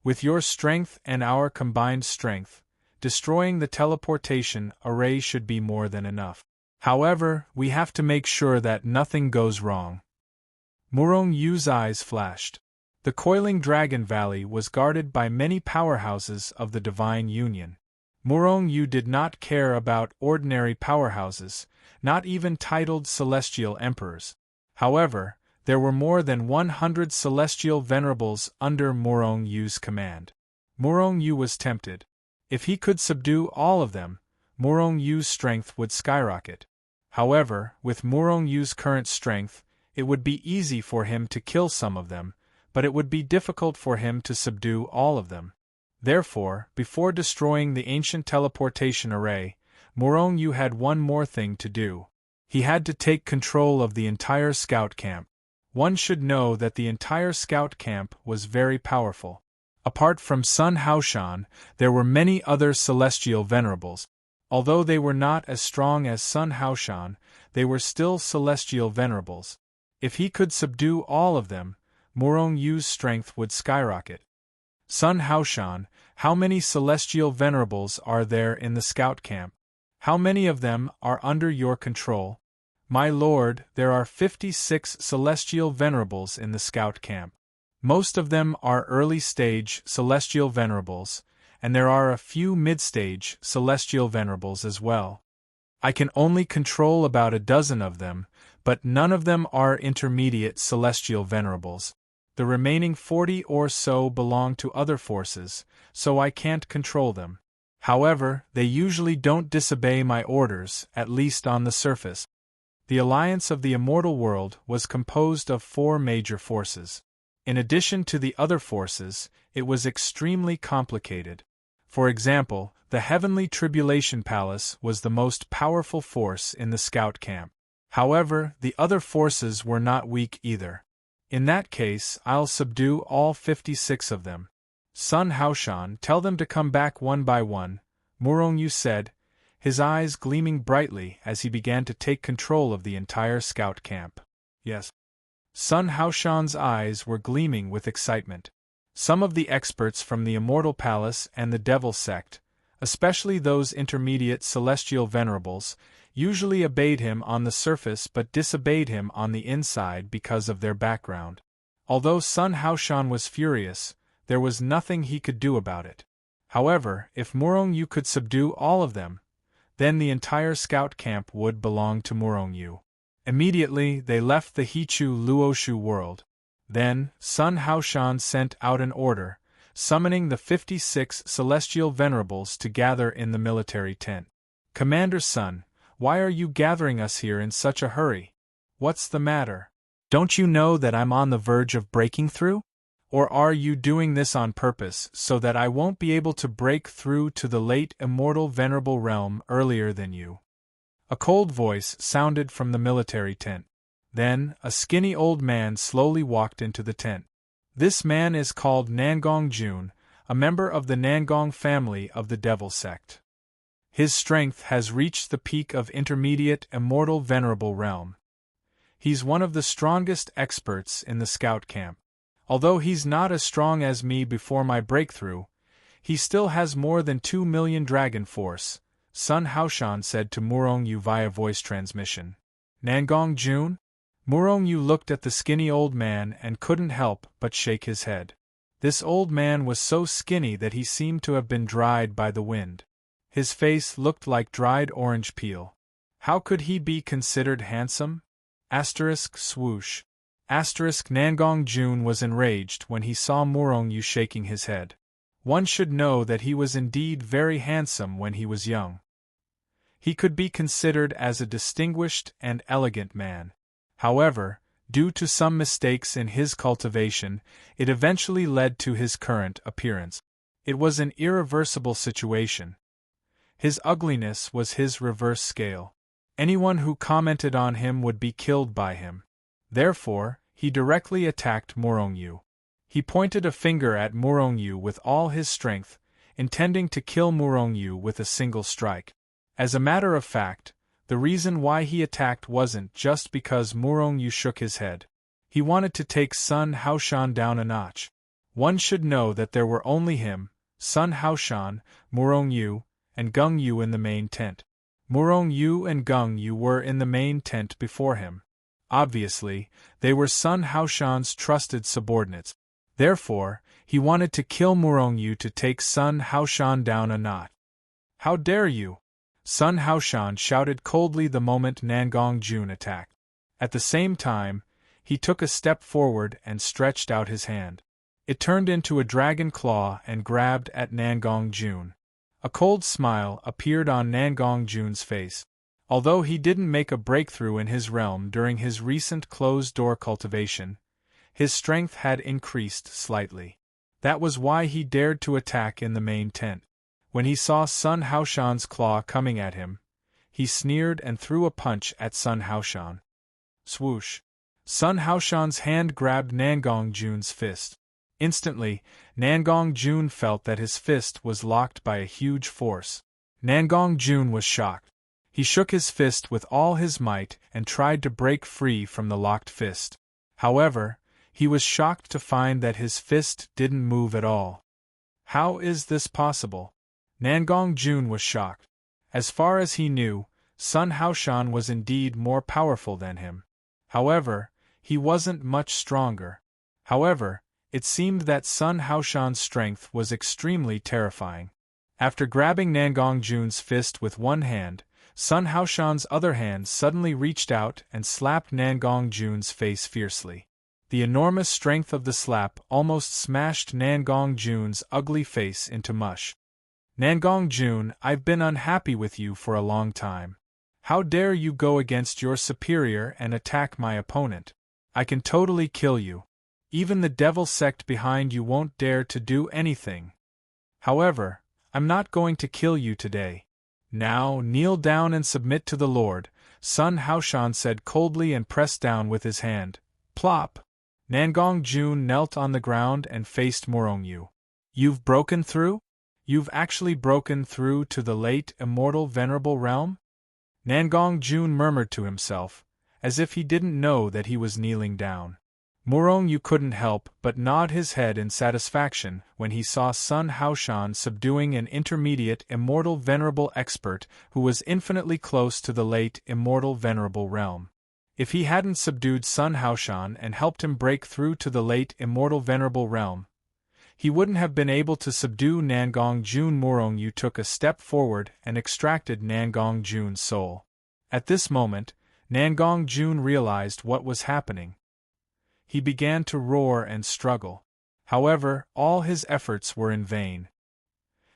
With your strength and our combined strength, destroying the teleportation array should be more than enough. However, we have to make sure that nothing goes wrong. Murong Yu's eyes flashed. The Coiling Dragon Valley was guarded by many powerhouses of the Divine Union. Murong Yu did not care about ordinary powerhouses, not even titled Celestial Emperors. However, there were more than 100 Celestial Venerables under Murong Yu's command. Murong Yu was tempted. If he could subdue all of them, Murong Yu's strength would skyrocket. However, with Murong Yu's current strength, it would be easy for him to kill some of them, but it would be difficult for him to subdue all of them. Therefore, before destroying the ancient teleportation array, Murong Yu had one more thing to do. He had to take control of the entire scout camp. One should know that the entire scout camp was very powerful. Apart from Sun Haoshan, there were many other celestial venerables. Although they were not as strong as Sun Haoshan, they were still celestial venerables. If he could subdue all of them, Murong Yu's strength would skyrocket. Sun Haoshan, how many celestial venerables are there in the scout camp? How many of them are under your control? My lord, there are 56 celestial venerables in the scout camp. Most of them are early-stage celestial venerables, and there are a few mid-stage celestial venerables as well. I can only control about a dozen of them, but none of them are intermediate celestial venerables. The remaining 40 or so belong to other forces, so I can't control them. However, they usually don't disobey my orders, at least on the surface. The Alliance of the Immortal World was composed of 4 major forces. In addition to the other forces, it was extremely complicated. For example, the Heavenly Tribulation Palace was the most powerful force in the scout camp. However, the other forces were not weak either. In that case, I'll subdue all 56 of them. Sun Haoshan, tell them to come back one by one, Murong Yu said, his eyes gleaming brightly as he began to take control of the entire scout camp. Yes. Sun Haoshan's eyes were gleaming with excitement. Some of the experts from the Immortal Palace and the Devil Sect, especially those intermediate celestial venerables, usually obeyed him on the surface but disobeyed him on the inside because of their background. Although Sun Haoshan was furious, there was nothing he could do about it. However, if Murong Yu could subdue all of them, then the entire scout camp would belong to Murong Yu. Immediately, they left the Hichu Luoshu world. Then, Sun Haoshan sent out an order, summoning the 56 celestial venerables to gather in the military tent. Commander Sun, why are you gathering us here in such a hurry? What's the matter? Don't you know that I'm on the verge of breaking through? Or are you doing this on purpose so that I won't be able to break through to the late immortal venerable realm earlier than you? A cold voice sounded from the military tent. Then, a skinny old man slowly walked into the tent. This man is called Nangong Jun, a member of the Nangong family of the Devil Sect. His strength has reached the peak of intermediate immortal venerable realm. He's one of the strongest experts in the scout camp. Although he's not as strong as me before my breakthrough, he still has more than 2 million dragon force, Sun Haoshan said to Murong Yu via voice transmission. Nangong Jun? Murong Yu looked at the skinny old man and couldn't help but shake his head. This old man was so skinny that he seemed to have been dried by the wind. His face looked like dried orange peel. How could he be considered handsome? Swoosh. Nangong Jun was enraged when he saw Murong Yu shaking his head. One should know that he was indeed very handsome when he was young. He could be considered as a distinguished and elegant man. However, due to some mistakes in his cultivation, it eventually led to his current appearance. It was an irreversible situation. His ugliness was his reverse scale. Anyone who commented on him would be killed by him. Therefore, he directly attacked Murong Yu. He pointed a finger at Murong Yu with all his strength, intending to kill Murong Yu with a single strike. As a matter of fact, the reason why he attacked wasn't just because Murong Yu shook his head. He wanted to take Sun Haoshan down a notch. One should know that there were only him, Sun Haoshan, Murong Yu, and Gung Yu in the main tent. Murong Yu and Gung Yu were in the main tent before him. Obviously, they were Sun Haoshan's trusted subordinates. Therefore, he wanted to kill Murong Yu to take Sun Haoshan down a notch. "How dare you!" Sun Haoshan shouted coldly the moment Nangong Jun attacked. At the same time, he took a step forward and stretched out his hand. It turned into a dragon claw and grabbed at Nangong Jun. A cold smile appeared on Nangong Jun's face. Although he didn't make a breakthrough in his realm during his recent closed-door cultivation, his strength had increased slightly. That was why he dared to attack in the main tent. When he saw Sun Haoshan's claw coming at him, he sneered and threw a punch at Sun Haoshan. Swoosh! Sun Haoshan's hand grabbed Nangong Jun's fist. Instantly, Nangong Jun felt that his fist was locked by a huge force. Nangong Jun was shocked. He shook his fist with all his might and tried to break free from the locked fist. However, he was shocked to find that his fist didn't move at all. How is this possible? Nangong Jun was shocked. As far as he knew, Sun Haoshan was indeed more powerful than him. However, he wasn't much stronger. However, it seemed that Sun Haoshan's strength was extremely terrifying. After grabbing Nangong Jun's fist with one hand, Sun Haoshan's other hand suddenly reached out and slapped Nangong Jun's face fiercely. The enormous strength of the slap almost smashed Nangong Jun's ugly face into mush. "Nangong Jun, I've been unhappy with you for a long time. How dare you go against your superior and attack my opponent? I can totally kill you. Even the devil sect behind you won't dare to do anything. However, I'm not going to kill you today. Now kneel down and submit to the Lord," Sun Haoshan said coldly and pressed down with his hand. Plop! Nangong Jun knelt on the ground and faced Murong Yu. "You've broken through? You've actually broken through to the late immortal venerable realm?" Nangong Jun murmured to himself, as if he didn't know that he was kneeling down. Murong Yu couldn't help but nod his head in satisfaction when he saw Sun Haoshan subduing an intermediate immortal venerable expert who was infinitely close to the late immortal venerable realm. If he hadn't subdued Sun Haoshan and helped him break through to the late immortal venerable realm, he wouldn't have been able to subdue Nangong Jun. Murong Yu took a step forward and extracted Nangong Jun's soul. At this moment, Nangong Jun realized what was happening. He began to roar and struggle. However, all his efforts were in vain.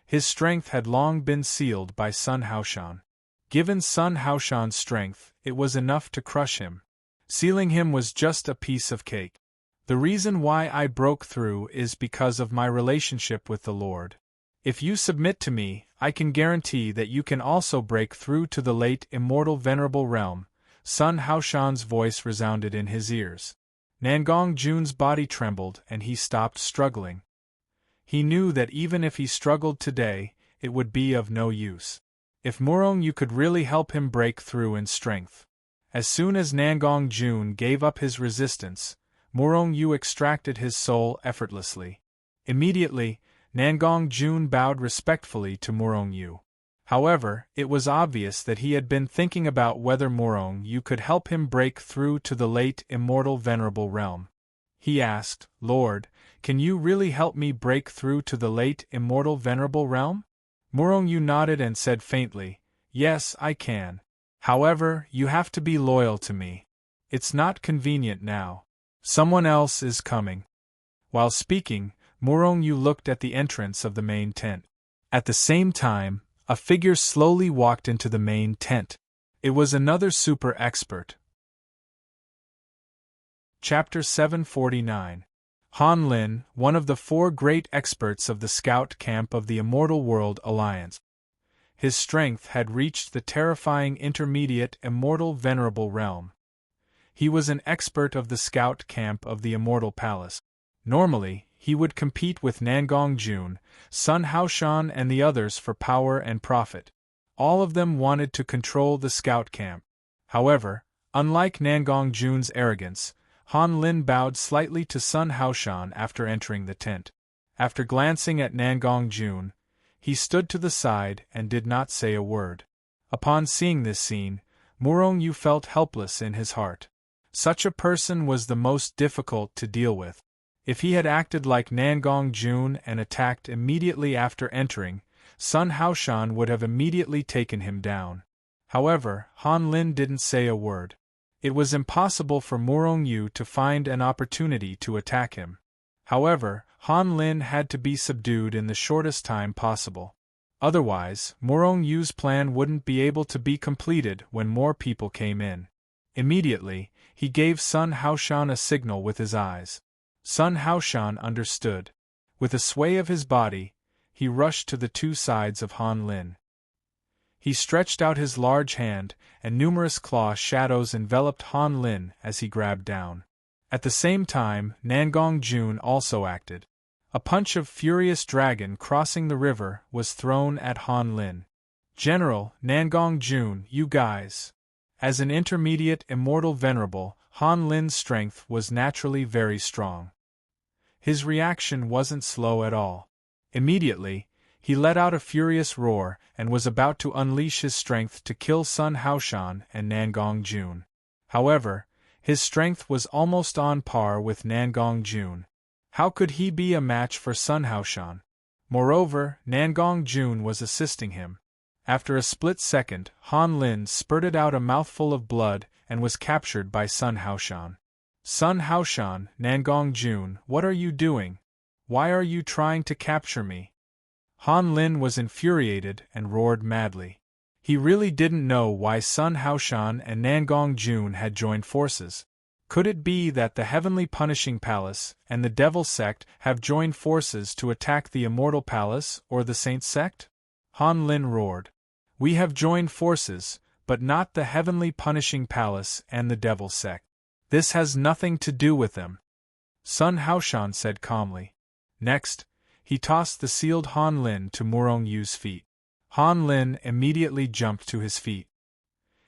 His strength had long been sealed by Sun Haoshan. Given Sun Haoshan's strength, it was enough to crush him. Sealing him was just a piece of cake. The reason why I broke through is because of my relationship with the Lord. If you submit to me, I can guarantee that you can also break through to the late immortal venerable realm. Sun Haoshan's voice resounded in his ears. Nangong Jun's body trembled and he stopped struggling. He knew that even if he struggled today, it would be of no use. If Murong Yu could really help him break through in strength. As soon as Nangong Jun gave up his resistance, Murong Yu extracted his soul effortlessly. Immediately, Nangong Jun bowed respectfully to Murong Yu. However, it was obvious that he had been thinking about whether Murong Yu could help him break through to the late immortal venerable realm. He asked, "Lord, can you really help me break through to the late immortal venerable realm?" Murong Yu nodded and said faintly, "Yes, I can. However, you have to be loyal to me. It's not convenient now. Someone else is coming. While speaking, Murong Yu looked at the entrance of the main tent. At the same time, a figure slowly walked into the main tent. It was another super expert. Chapter 749. Han Lin, one of the 4 great experts of the scout camp of the Immortal World Alliance. His strength had reached the terrifying intermediate immortal venerable realm. He was an expert of the scout camp of the Immortal Palace. Normally, he would compete with Nangong Jun, Sun Haoshan and the others for power and profit. All of them wanted to control the scout camp. However, unlike Nangong Jun's arrogance, Han Lin bowed slightly to Sun Haoshan after entering the tent. After glancing at Nangong Jun, he stood to the side and did not say a word. Upon seeing this scene, Murong Yu felt helpless in his heart. Such a person was the most difficult to deal with. If he had acted like Nangong Jun and attacked immediately after entering, Sun Haoshan would have immediately taken him down. However, Han Lin didn't say a word. It was impossible for Murong Yu to find an opportunity to attack him. However, Han Lin had to be subdued in the shortest time possible. Otherwise, Murong Yu's plan wouldn't be able to be completed when more people came in. Immediately, he gave Sun Haoshan a signal with his eyes. Sun Haoshan understood. With a sway of his body, he rushed to the 2 sides of Han Lin. He stretched out his large hand, and numerous claw shadows enveloped Han Lin as he grabbed down. At the same time, Nangong Jun also acted. A punch of furious dragon crossing the river was thrown at Han Lin. General, Nangong Jun, you guys. As an intermediate immortal venerable, Han Lin's strength was naturally very strong. His reaction wasn't slow at all. Immediately, he let out a furious roar and was about to unleash his strength to kill Sun Haoshan and Nangong Jun. However, his strength was almost on par with Nangong Jun. How could he be a match for Sun Haoshan? Moreover, Nangong Jun was assisting him. After a split second, Han Lin spurted out a mouthful of blood and was captured by Sun Haoshan. Sun Haoshan, Nangong Jun, what are you doing? Why are you trying to capture me? Han Lin was infuriated and roared madly. He really didn't know why Sun Haoshan and Nangong Jun had joined forces. Could it be that the Heavenly Punishing Palace and the Devil Sect have joined forces to attack the Immortal Palace or the Saint Sect? Han Lin roared. We have joined forces, but not the Heavenly Punishing Palace and the Devil Sect. This has nothing to do with them. Sun Haoshan said calmly. Next, he tossed the sealed Han Lin to Murong Yu's feet. Han Lin immediately jumped to his feet.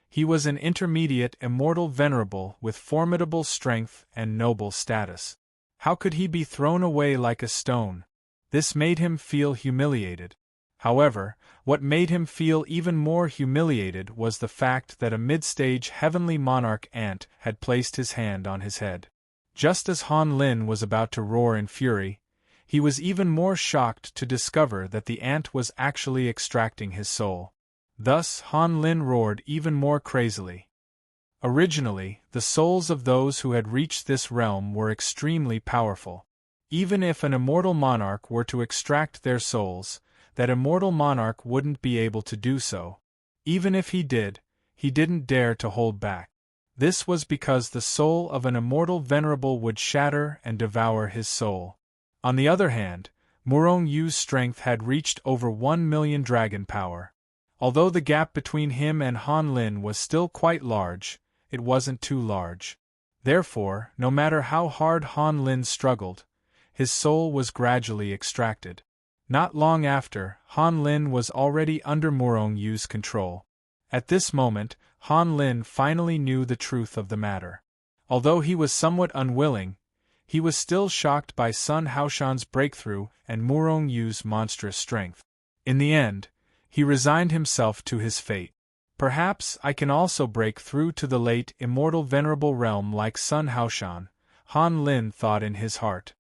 He was an intermediate immortal venerable with formidable strength and noble status. How could he be thrown away like a stone? This made him feel humiliated. However, what made him feel even more humiliated was the fact that a mid-stage heavenly monarch ant had placed his hand on his head. Just as Han Lin was about to roar in fury, he was even more shocked to discover that the ant was actually extracting his soul. Thus Han Lin roared even more crazily. Originally, the souls of those who had reached this realm were extremely powerful. Even if an immortal monarch were to extract their souls, that immortal monarch wouldn't be able to do so. Even if he did, he didn't dare to hold back. This was because the soul of an immortal venerable would shatter and devour his soul. On the other hand, Murong Yu's strength had reached over 1 million dragon power. Although the gap between him and Han Lin was still quite large, it wasn't too large. Therefore, no matter how hard Han Lin struggled, his soul was gradually extracted. Not long after, Han Lin was already under Murong Yu's control. At this moment, Han Lin finally knew the truth of the matter. Although he was somewhat unwilling, he was still shocked by Sun Haoshan's breakthrough and Murong Yu's monstrous strength. In the end, he resigned himself to his fate. Perhaps I can also break through to the late immortal venerable realm like Sun Haoshan, Han Lin thought in his heart.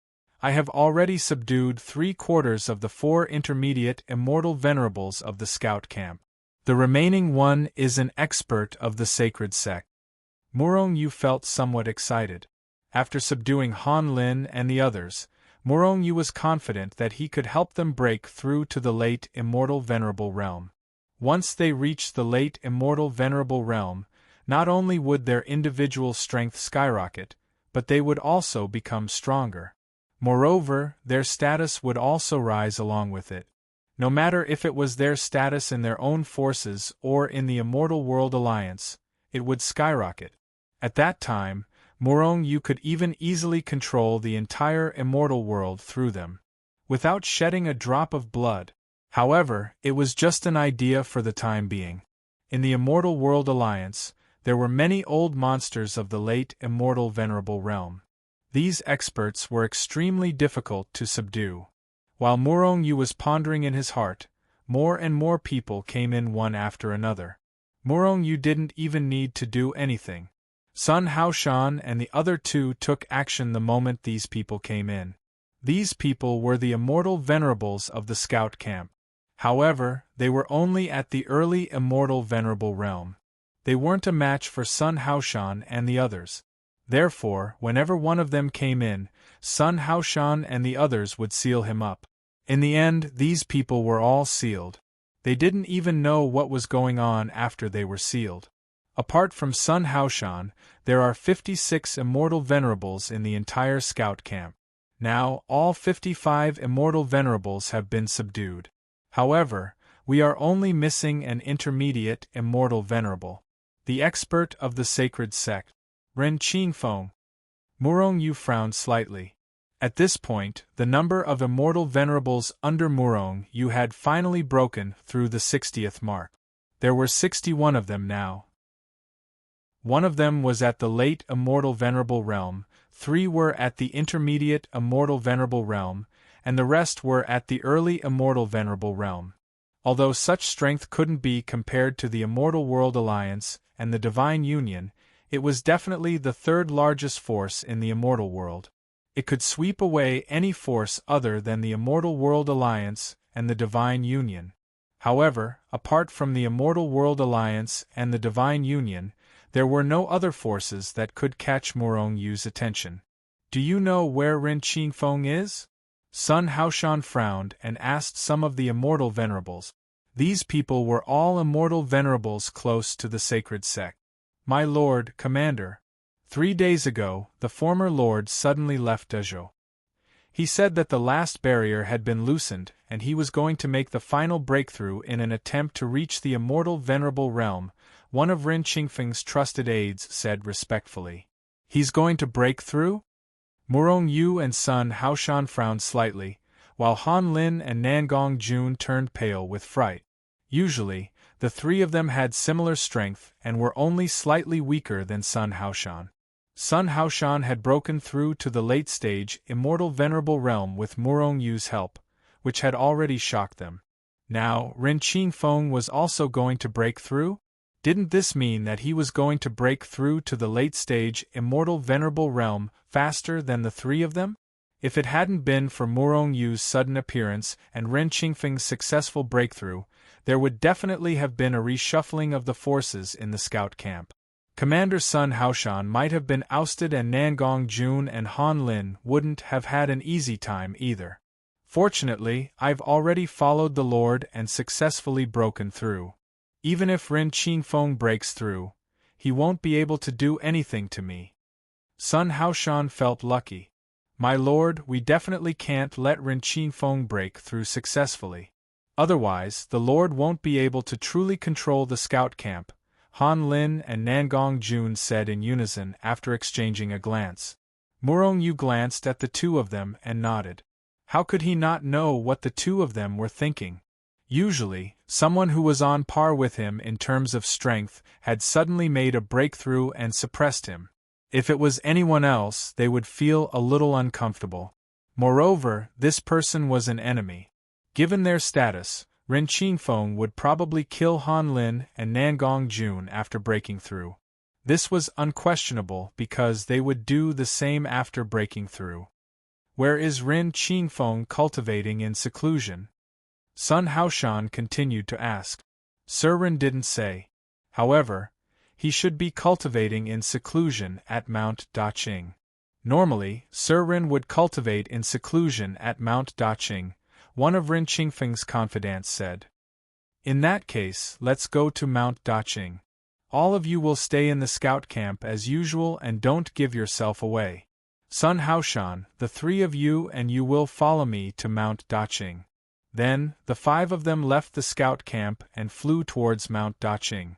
I have already subdued 3/4 of the 4 intermediate immortal venerables of the scout camp. The remaining one is an expert of the sacred sect. Murong Yu felt somewhat excited. After subduing Han Lin and the others, Murong Yu was confident that he could help them break through to the late immortal venerable realm. Once they reached the late immortal venerable realm, not only would their individual strength skyrocket, but they would also become stronger. Moreover, their status would also rise along with it. No matter if it was their status in their own forces or in the Immortal World Alliance, it would skyrocket. At that time, Murong Yu could even easily control the entire immortal world through them, without shedding a drop of blood. However, it was just an idea for the time being. In the Immortal World Alliance, there were many old monsters of the late immortal venerable realm. These experts were extremely difficult to subdue. While Murong Yu was pondering in his heart, more and more people came in one after another. Murong Yu didn't even need to do anything. Sun Haoshan and the other two took action the moment these people came in. These people were the immortal venerables of the scout camp. However, they were only at the early immortal venerable realm. They weren't a match for Sun Haoshan and the others. Therefore, whenever one of them came in, Sun Haoshan and the others would seal him up. In the end, these people were all sealed. They didn't even know what was going on after they were sealed. Apart from Sun Haoshan, there are 56 immortal venerables in the entire scout camp. Now, all 55 immortal venerables have been subdued. However, we are only missing an intermediate immortal venerable. The expert of the sacred sect, Ren Qingfeng. Murong Yu frowned slightly. At this point, the number of immortal venerables under Murong Yu had finally broken through the 60th mark. There were 61 of them now. One of them was at the late immortal venerable realm, 3 were at the intermediate immortal venerable realm, and the rest were at the early immortal venerable realm. Although such strength couldn't be compared to the Immortal World Alliance and the Divine Union, it was definitely the third largest force in the immortal world. It could sweep away any force other than the Immortal World Alliance and the Divine Union. However, apart from the Immortal World Alliance and the Divine Union, there were no other forces that could catch Murong Yu's attention. Do you know where Ren Qingfeng is? Sun Haoshan frowned and asked some of the immortal venerables. These people were all immortal venerables close to the sacred sect. My lord, commander. 3 days ago, the former lord suddenly left Dezhou. He said that the last barrier had been loosened and he was going to make the final breakthrough in an attempt to reach the immortal venerable realm, one of Ren Qingfeng's trusted aides said respectfully. He's going to break through? Murong Yu and Sun Haoshan frowned slightly, while Han Lin and Nangong Jun turned pale with fright. Usually, the 3 of them had similar strength and were only slightly weaker than Sun Haoshan. Sun Haoshan had broken through to the late-stage immortal venerable realm with Murong Yu's help, which had already shocked them. Now, Ren Qingfeng was also going to break through? Didn't this mean that he was going to break through to the late-stage immortal venerable realm faster than the 3 of them? If it hadn't been for Murong Yu's sudden appearance and Ren Qingfeng's successful breakthrough, there would definitely have been a reshuffling of the forces in the scout camp. Commander Sun Haoshan might have been ousted and Nangong Jun and Han Lin wouldn't have had an easy time either. Fortunately, I've already followed the Lord and successfully broken through. Even if Ren Qingfeng breaks through, he won't be able to do anything to me. Sun Haoshan felt lucky. My lord, we definitely can't let Ren Qingfeng break through successfully. Otherwise, the Lord won't be able to truly control the scout camp, Han Lin and Nangong Jun said in unison after exchanging a glance. Murong Yu glanced at the 2 of them and nodded. How could he not know what the 2 of them were thinking? Usually, someone who was on par with him in terms of strength had suddenly made a breakthrough and suppressed him. If it was anyone else, they would feel a little uncomfortable. Moreover, this person was an enemy. Given their status, Ren Qingfeng would probably kill Han Lin and Nangong Jun after breaking through. This was unquestionable because they would do the same after breaking through. Where is Ren Qingfeng cultivating in seclusion? Sun Haoshan continued to ask. Sir Ren didn't say. However, he should be cultivating in seclusion at Mount Daqing. Normally, Serene would cultivate in seclusion at Mount Daqing, one of Ren Qingfeng's confidants said. In that case, let's go to Mount Daqing. All of you will stay in the scout camp as usual and don't give yourself away. Sun Haoshan, the three of you and you will follow me to Mount Daqing. Then, the five of them left the scout camp and flew towards Mount Daqing.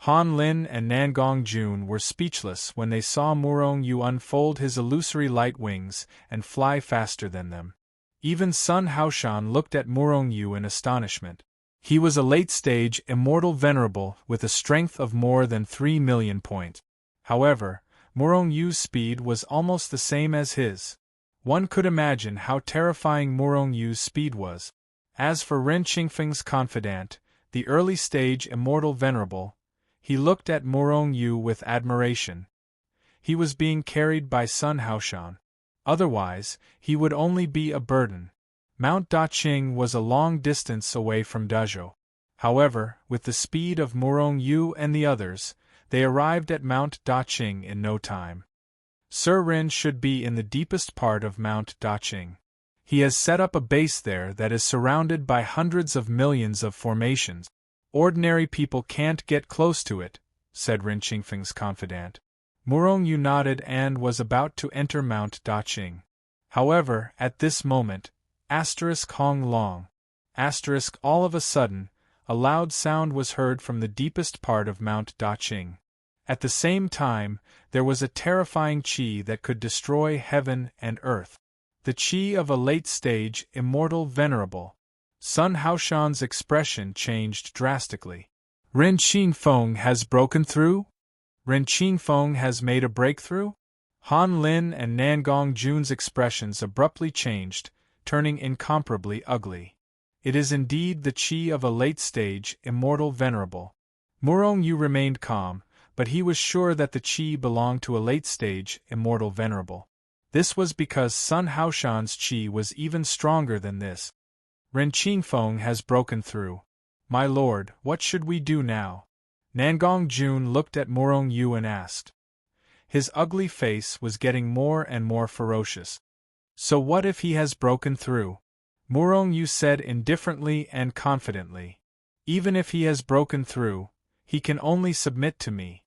Han Lin and Nangong Jun were speechless when they saw Murong Yu unfold his illusory light wings and fly faster than them. Even Sun Haoshan looked at Murong Yu in astonishment. He was a late-stage immortal venerable with a strength of more than 3 million points. However, Murong Yu's speed was almost the same as his. One could imagine how terrifying Murong Yu's speed was. As for Ren Qingfeng's confidant, the early-stage immortal venerable, he looked at Murong Yu with admiration. He was being carried by Sun Haoshan. Otherwise, he would only be a burden. Mount Daqing was a long distance away from Dazhou. However, with the speed of Murong Yu and the others, they arrived at Mount Daqing in no time. Sir Rin should be in the deepest part of Mount Daqing. He has set up a base there that is surrounded by hundreds of millions of formations. Ordinary people can't get close to it, said Ren Qingfeng's confidant. Murong Yu nodded and was about to enter Mount Daqing. However, at this moment, Hong Long. All of a sudden, a loud sound was heard from the deepest part of Mount Daqing. At the same time, there was a terrifying qi that could destroy heaven and earth. The qi of a late-stage, immortal venerable. Sun Haoshan's expression changed drastically. Ren Qingfeng has broken through? Ren Qingfeng has made a breakthrough? Han Lin and Nangong Jun's expressions abruptly changed, turning incomparably ugly. It is indeed the qi of a late-stage, immortal venerable. Murong Yu remained calm, but he was sure that the qi belonged to a late-stage, immortal venerable. This was because Sun Haoshan's qi was even stronger than this. Ren Qingfeng has broken through. My lord, what should we do now? Nangong Jun looked at Murong Yu and asked. His ugly face was getting more and more ferocious. So what if he has broken through? Murong Yu said indifferently and confidently. Even if he has broken through, he can only submit to me.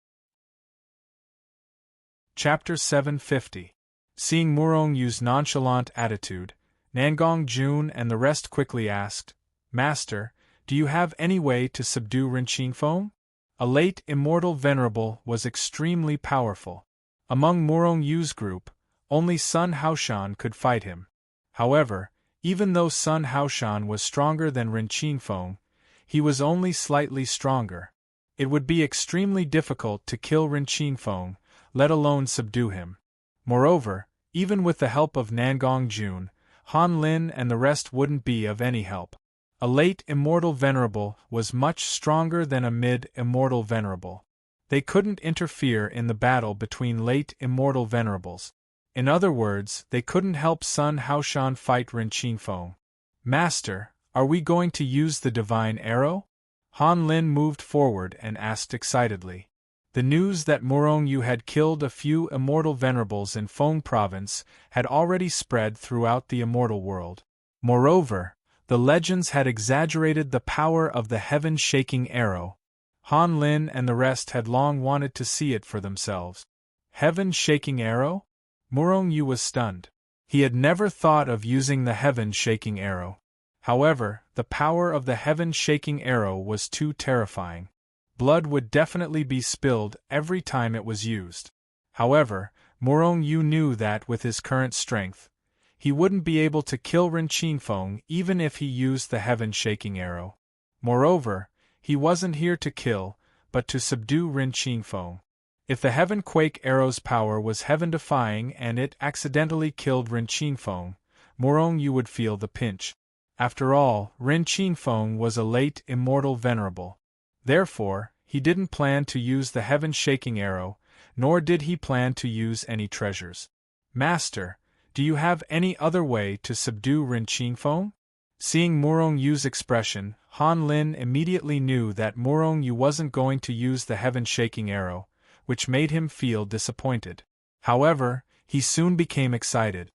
Chapter 750. Seeing Murong Yu's nonchalant attitude, Nangong Jun and the rest quickly asked, Master, do you have any way to subdue Ren Qingfeng? A late immortal venerable was extremely powerful. Among Murong Yu's group, only Sun Haoshan could fight him. However, even though Sun Haoshan was stronger than Ren Qingfeng, he was only slightly stronger. It would be extremely difficult to kill Ren Qingfeng, let alone subdue him. Moreover, even with the help of Nangong Jun, Han Lin and the rest wouldn't be of any help. A late immortal venerable was much stronger than a mid-immortal venerable. They couldn't interfere in the battle between late immortal venerables. In other words, they couldn't help Sun Haoshan fight Ren Qingfeng. Master, are we going to use the divine arrow? Han Lin moved forward and asked excitedly. The news that Murong Yu had killed a few immortal venerables in Feng Province had already spread throughout the immortal world. Moreover, the legends had exaggerated the power of the heaven-shaking arrow. Han Lin and the rest had long wanted to see it for themselves. Heaven-shaking arrow? Murong Yu was stunned. He had never thought of using the heaven-shaking arrow. However, the power of the heaven-shaking arrow was too terrifying. Blood would definitely be spilled every time it was used. However, Murong Yu knew that with his current strength, he wouldn't be able to kill Ren Qingfeng even if he used the heaven-shaking arrow. Moreover, he wasn't here to kill, but to subdue Ren Qingfeng. If the heaven-quake arrow's power was heaven-defying and it accidentally killed Ren Qingfeng, Murong Yu would feel the pinch. After all, Ren Qingfeng was a late immortal venerable. Therefore, he didn't plan to use the heaven-shaking arrow, nor did he plan to use any treasures. Master, do you have any other way to subdue Ren Qingfeng? Seeing Murong Yu's expression, Han Lin immediately knew that Murong Yu wasn't going to use the heaven-shaking arrow, which made him feel disappointed. However, he soon became excited.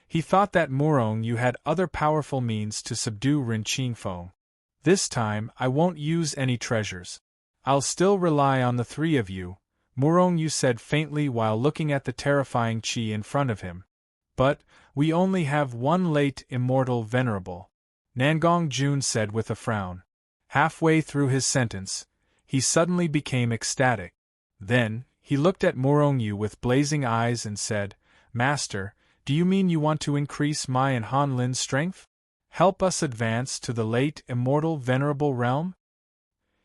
He thought that Murong Yu had other powerful means to subdue Rin Qingfeng. This time, I won't use any treasures. I'll still rely on the three of you, Murong Yu said faintly while looking at the terrifying Qi in front of him. But, we only have one late immortal venerable, Nangong Jun said with a frown. Halfway through his sentence, he suddenly became ecstatic. Then, he looked at Murong Yu with blazing eyes and said, Master, do you mean you want to increase my and Han Lin's strength? Help us advance to the late immortal venerable realm?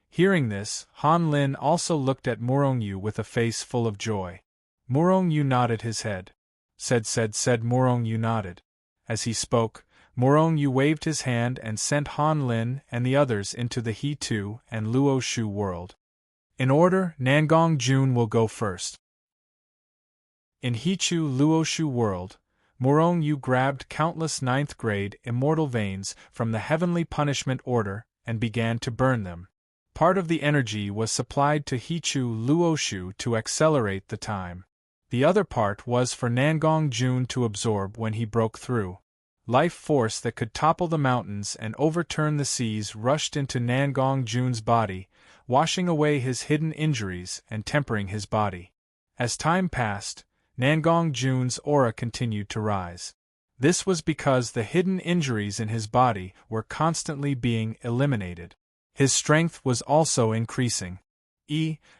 Hearing this, Han Lin also looked at Murong Yu with a face full of joy. Murong Yu nodded his head. Said Murong Yu nodded. As he spoke, Murong Yu waved his hand and sent Han Lin and the others into the He Tu and Luo Shu world. In order, Nangong Jun will go first. In He-Chu Luo Shu world, Murong Yu grabbed countless 9th-grade immortal veins from the heavenly punishment order and began to burn them. Part of the energy was supplied to He-Chu Luo Shu to accelerate the time. The other part was for Nangong Jun to absorb when he broke through. Life force that could topple the mountains and overturn the seas rushed into Nangong Jun's body, washing away his hidden injuries and tempering his body. As time passed, Nangong Jun's aura continued to rise. This was because the hidden injuries in his body were constantly being eliminated. His strength was also increasing.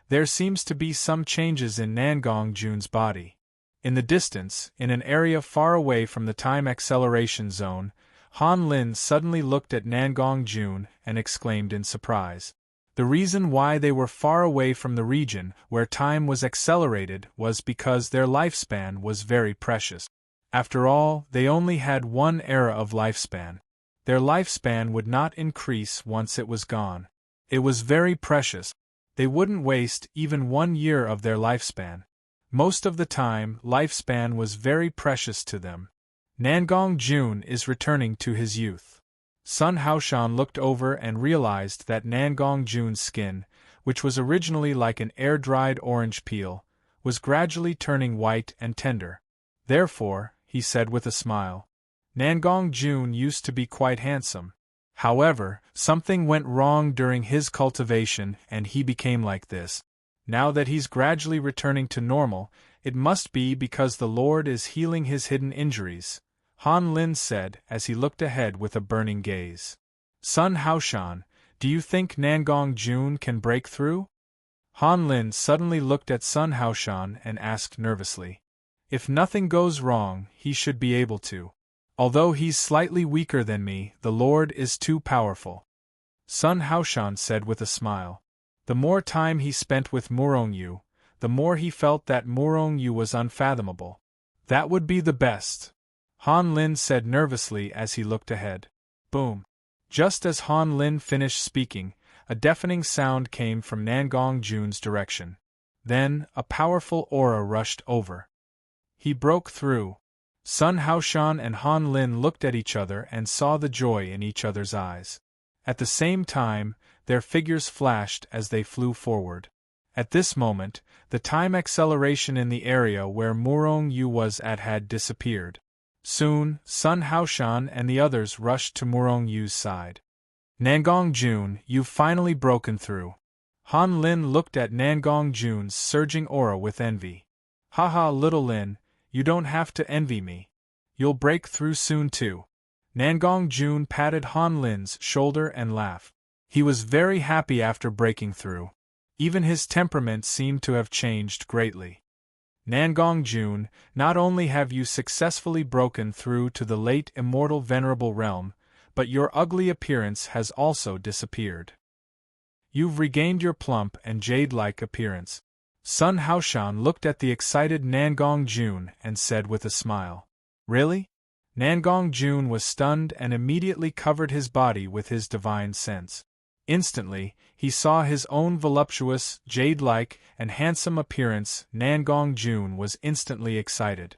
There seems to be some changes in Nangong Jun's body. In the distance, in an area far away from the time acceleration zone, Han Lin suddenly looked at Nangong Jun and exclaimed in surprise. The reason why they were far away from the region where time was accelerated was because their lifespan was very precious. After all, they only had one era of lifespan. Their lifespan would not increase once it was gone. It was very precious. They wouldn't waste even 1 year of their lifespan. Most of the time, lifespan was very precious to them. Nangong Jun is returning to his youth. Sun Haoshan looked over and realized that Nangong Jun's skin, which was originally like an air-dried orange peel, was gradually turning white and tender. Therefore, he said with a smile, Nangong Jun used to be quite handsome. However, something went wrong during his cultivation and he became like this. Now that he's gradually returning to normal, it must be because the Lord is healing his hidden injuries, Han Lin said as he looked ahead with a burning gaze. Sun Haoshan, do you think Nangong Jun can break through? Han Lin suddenly looked at Sun Haoshan and asked nervously. If nothing goes wrong, he should be able to. Although he's slightly weaker than me, the Lord is too powerful. Sun Haoshan said with a smile. The more time he spent with Murong Yu, the more he felt that Murong Yu was unfathomable. That would be the best. Han Lin said nervously as he looked ahead. Boom. Just as Han Lin finished speaking, a deafening sound came from Nangong Jun's direction. Then, a powerful aura rushed over. He broke through. Sun Haoshan and Han Lin looked at each other and saw the joy in each other's eyes. At the same time, their figures flashed as they flew forward. At this moment, the time acceleration in the area where Murong Yu was at had disappeared. Soon, Sun Haoshan and the others rushed to Murong Yu's side. Nangong Jun, you've finally broken through. Han Lin looked at Nangong Jun's surging aura with envy. Haha, little Lin, you don't have to envy me. You'll break through soon too. Nangong Jun patted Han Lin's shoulder and laughed. He was very happy after breaking through. Even his temperament seemed to have changed greatly. Nangong Jun, not only have you successfully broken through to the late immortal venerable realm, but your ugly appearance has also disappeared. You've regained your plump and jade-like appearance. Sun Haoshan looked at the excited Nangong Jun and said with a smile. Really? Nangong Jun was stunned and immediately covered his body with his divine sense. Instantly, he saw his own voluptuous, jade-like, and handsome appearance. Nangong Jun was instantly excited.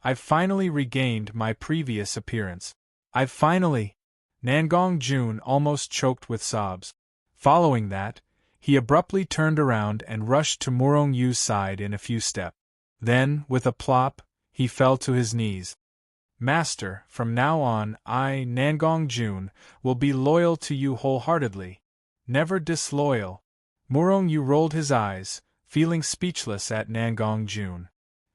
I've finally regained my previous appearance. I've finally... Nangong Jun almost choked with sobs. Following that, he abruptly turned around and rushed to Murong Yu's side in a few steps. Then, with a plop, he fell to his knees. Master, from now on, I, Nangong Jun, will be loyal to you wholeheartedly. Never disloyal. Murong Yu rolled his eyes, feeling speechless at Nangong Jun.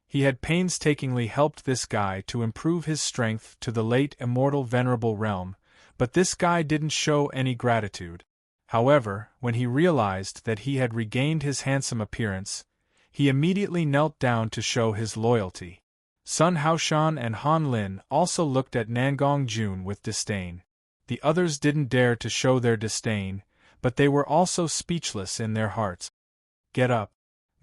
He had painstakingly helped this guy to improve his strength to the late immortal venerable realm, but this guy didn't show any gratitude. However, when he realized that he had regained his handsome appearance, he immediately knelt down to show his loyalty. Sun Haoshan and Han Lin also looked at Nangong Jun with disdain. The others didn't dare to show their disdain, but they were also speechless in their hearts. Get up.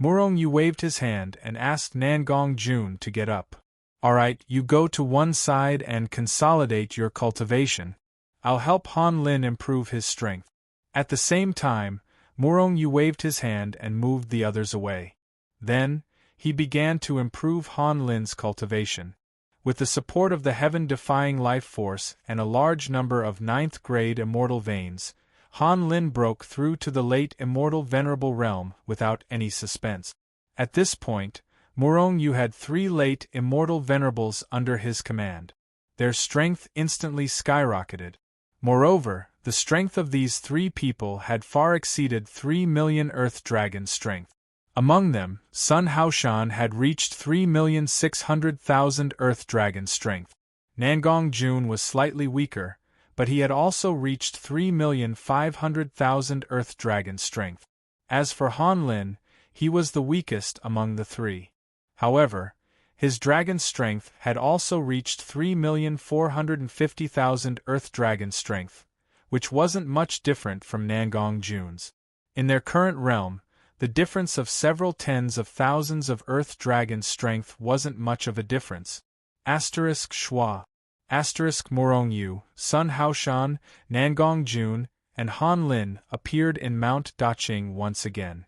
Murong Yu waved his hand and asked Nangong Jun to get up. Alright, you go to one side and consolidate your cultivation. I'll help Han Lin improve his strength. At the same time, Murong Yu waved his hand and moved the others away. Then, he began to improve Han Lin's cultivation. With the support of the heaven-defying life force and a large number of 9th-grade immortal veins, Han Lin broke through to the late immortal venerable realm without any suspense. At this point, Murong Yu had 3 late immortal venerables under his command. Their strength instantly skyrocketed. Moreover, the strength of these 3 people had far exceeded 3 million Earth Dragon strength. Among them, Sun Haoshan had reached 3,600,000 Earth Dragon strength. Nangong Jun was slightly weaker, but he had also reached 3,500,000 Earth Dragon strength. As for Han Lin, he was the weakest among the 3. However, his dragon strength had also reached 3,450,000 Earth Dragon strength, which wasn't much different from Nangong Jun's. In their current realm, the difference of several tens of thousands of Earth Dragon strength wasn't much of a difference. Schwa. Murong Yu, Sun Haoshan, Nangong Jun, and Han Lin appeared in Mount Daqing once again.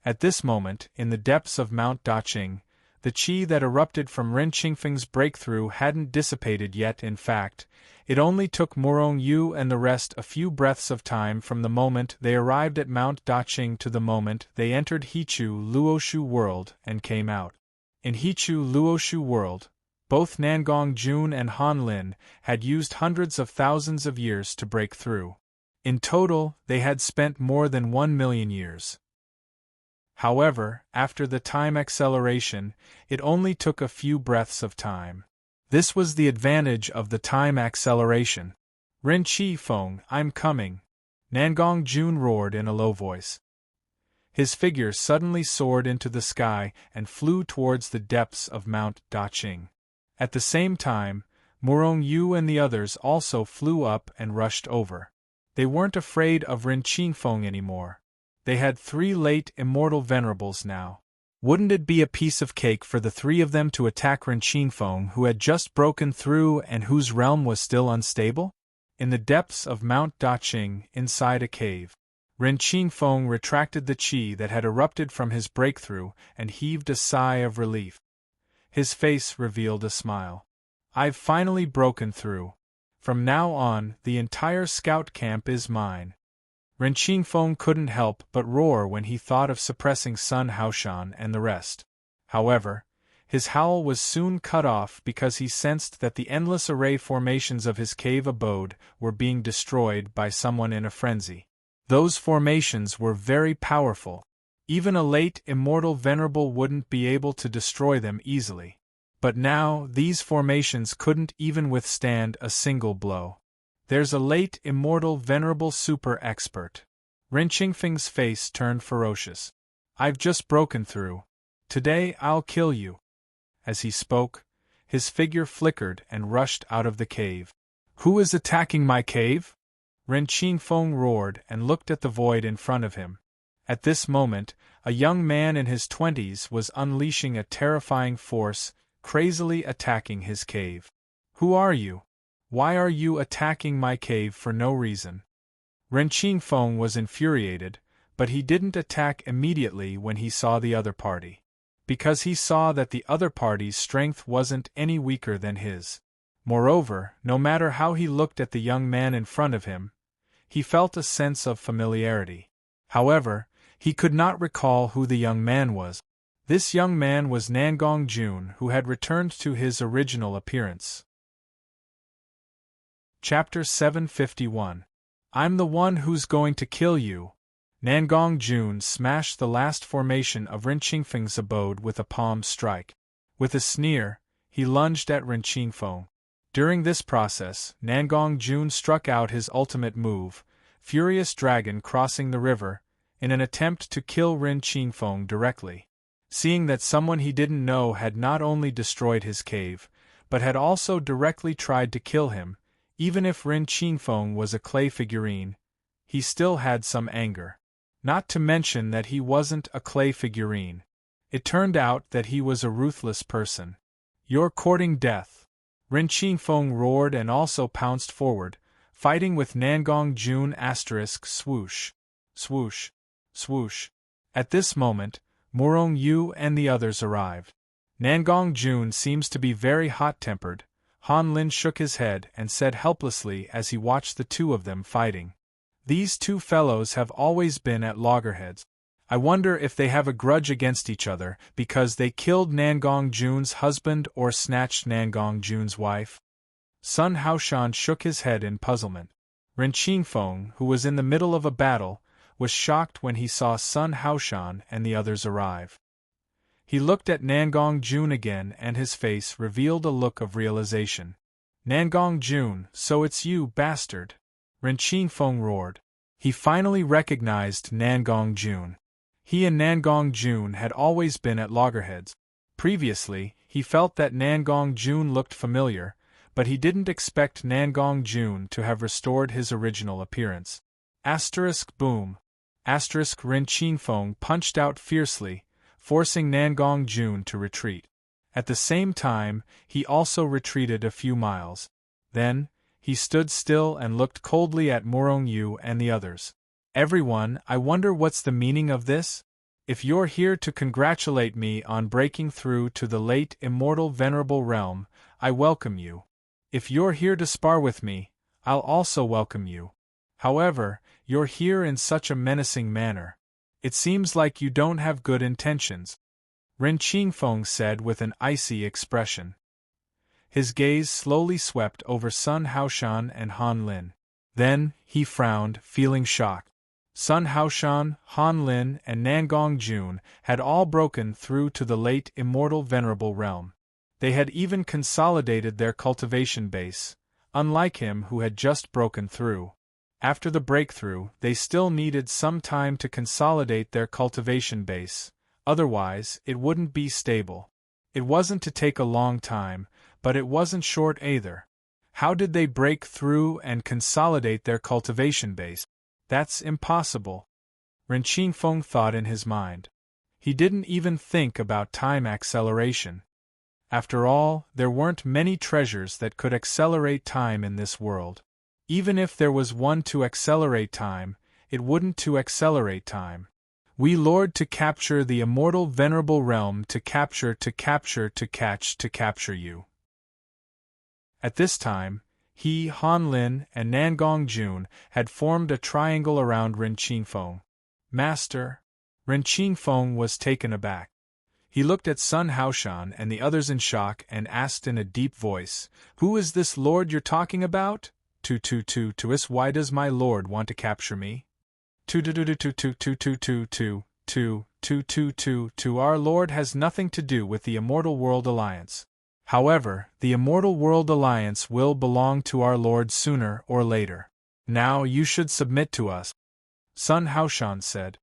At this moment, in the depths of Mount Daqing, the qi that erupted from Ren Qingfeng's breakthrough hadn't dissipated yet. In fact, it only took Murong Yu and the rest a few breaths of time from the moment they arrived at Mount Daqing to the moment they entered Hichu Luoshu world and came out. In Hichu Luoshu world, both Nangong Jun and Han Lin had used hundreds of thousands of years to break through. In total, they had spent more than 1 million years. However, after the time acceleration, it only took a few breaths of time. This was the advantage of the time acceleration. Ren Qi Feng, I'm coming. Nangong Jun roared in a low voice. His figure suddenly soared into the sky and flew towards the depths of Mount Daqing. At the same time, Murong Yu and the others also flew up and rushed over. They weren't afraid of Ren Qingfeng anymore. They had 3 late immortal venerables now. Wouldn't it be a piece of cake for the 3 of them to attack Ren Qingfeng, who had just broken through and whose realm was still unstable? In the depths of Mount Daqing, inside a cave, Ren Qingfeng retracted the qi that had erupted from his breakthrough and heaved a sigh of relief. His face revealed a smile. I've finally broken through. From now on, the entire scout camp is mine. Ren Qingfeng couldn't help but roar when he thought of suppressing Sun Haoshan and the rest. However, his howl was soon cut off because he sensed that the endless array formations of his cave abode were being destroyed by someone in a frenzy. Those formations were very powerful. Even a late immortal venerable wouldn't be able to destroy them easily. But now, these formations couldn't even withstand a single blow. There's a late immortal venerable super expert. Ren Qingfeng's face turned ferocious. I've just broken through. Today I'll kill you. As he spoke, his figure flickered and rushed out of the cave. Who is attacking my cave? Ren Qingfeng roared and looked at the void in front of him. At this moment, a young man in his 20s was unleashing a terrifying force, crazily attacking his cave. Who are you? Why are you attacking my cave for no reason? Ren Qingfeng was infuriated, but he didn't attack immediately when he saw the other party. Because he saw that the other party's strength wasn't any weaker than his. Moreover, no matter how he looked at the young man in front of him, he felt a sense of familiarity. However, he could not recall who the young man was. This young man was Nangong Jun, who had returned to his original appearance. Chapter 751. I'm the one who's going to kill you. Nangong Jun smashed the last formation of Ren Qingfeng's abode with a palm strike. With a sneer, he lunged at Ren Qingfeng. During this process, Nangong Jun struck out his ultimate move, Furious Dragon crossing the river, in an attempt to kill Ren Qingfeng directly. Seeing that someone he didn't know had not only destroyed his cave, but had also directly tried to kill him, even if Ren Qingfeng was a clay figurine, he still had some anger. Not to mention that he wasn't a clay figurine. It turned out that he was a ruthless person. You're courting death. Ren Qingfeng roared and also pounced forward, fighting with Nangong Jun */ swoosh. Swoosh. Swoosh. At this moment, Murong Yu and the others arrived. Nangong Jun seems to be very hot-tempered. Han Lin shook his head and said helplessly as he watched the two of them fighting. These two fellows have always been at loggerheads. I wonder if they have a grudge against each other because they killed Nangong Jun's husband or snatched Nangong Jun's wife. Sun Haoshan shook his head in puzzlement. Ren Qingfeng, who was in the middle of a battle, was shocked when he saw Sun Haoshan and the others arrive. He looked at Nangong Jun again and his face revealed a look of realization. Nangong Jun, so it's you, bastard! Ren Qingfeng roared. He finally recognized Nangong Jun. He and Nangong Jun had always been at loggerheads. Previously, he felt that Nangong Jun looked familiar, but he didn't expect Nangong Jun to have restored his original appearance. Boom. Ren Qingfeng punched out fiercely, forcing Nangong Jun to retreat. At the same time, he also retreated a few miles. Then, he stood still and looked coldly at Murong Yu and the others. Everyone, I wonder what's the meaning of this? If you're here to congratulate me on breaking through to the late immortal venerable realm, I welcome you. If you're here to spar with me, I'll also welcome you. However, you're here in such a menacing manner. It seems like you don't have good intentions. Ren Qingfeng said with an icy expression. His gaze slowly swept over Sun Haoshan and Han Lin. Then, he frowned, feeling shocked. Sun Haoshan, Han Lin, and Nangong Jun had all broken through to the late immortal venerable realm. They had even consolidated their cultivation base, unlike him who had just broken through. After the breakthrough, they still needed some time to consolidate their cultivation base, otherwise, it wouldn't be stable. It wasn't to take a long time, but it wasn't short either. How did they break through and consolidate their cultivation base? That's impossible. Ren Qingfeng thought in his mind. He didn't even think about time acceleration. After all, there weren't many treasures that could accelerate time in this world. Even if there was one to accelerate time, it wouldn't to accelerate time. We lord to capture the immortal venerable realm to capture you. At this time, he, Han Lin, and Nangong Jun had formed a triangle around Ren Qingfeng. Master? Ren Qingfeng was taken aback. He looked at Sun Haoshan and the others in shock and asked in a deep voice, "Who is this lord you're talking about? Why does my lord want to capture me? Our lord has nothing to do with the Immortal World Alliance. However, the Immortal World Alliance will belong to our lord sooner or later. Now you should submit to us." Sun Haoshan said.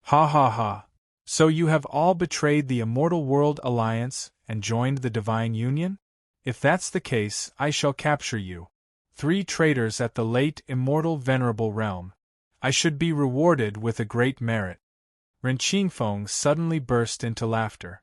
Ha ha ha. So you have all betrayed the Immortal World Alliance and joined the Divine Union? If that's the case, I shall capture you. 3 traitors at the late immortal venerable realm. I should be rewarded with a great merit. Ren Qingfeng suddenly burst into laughter.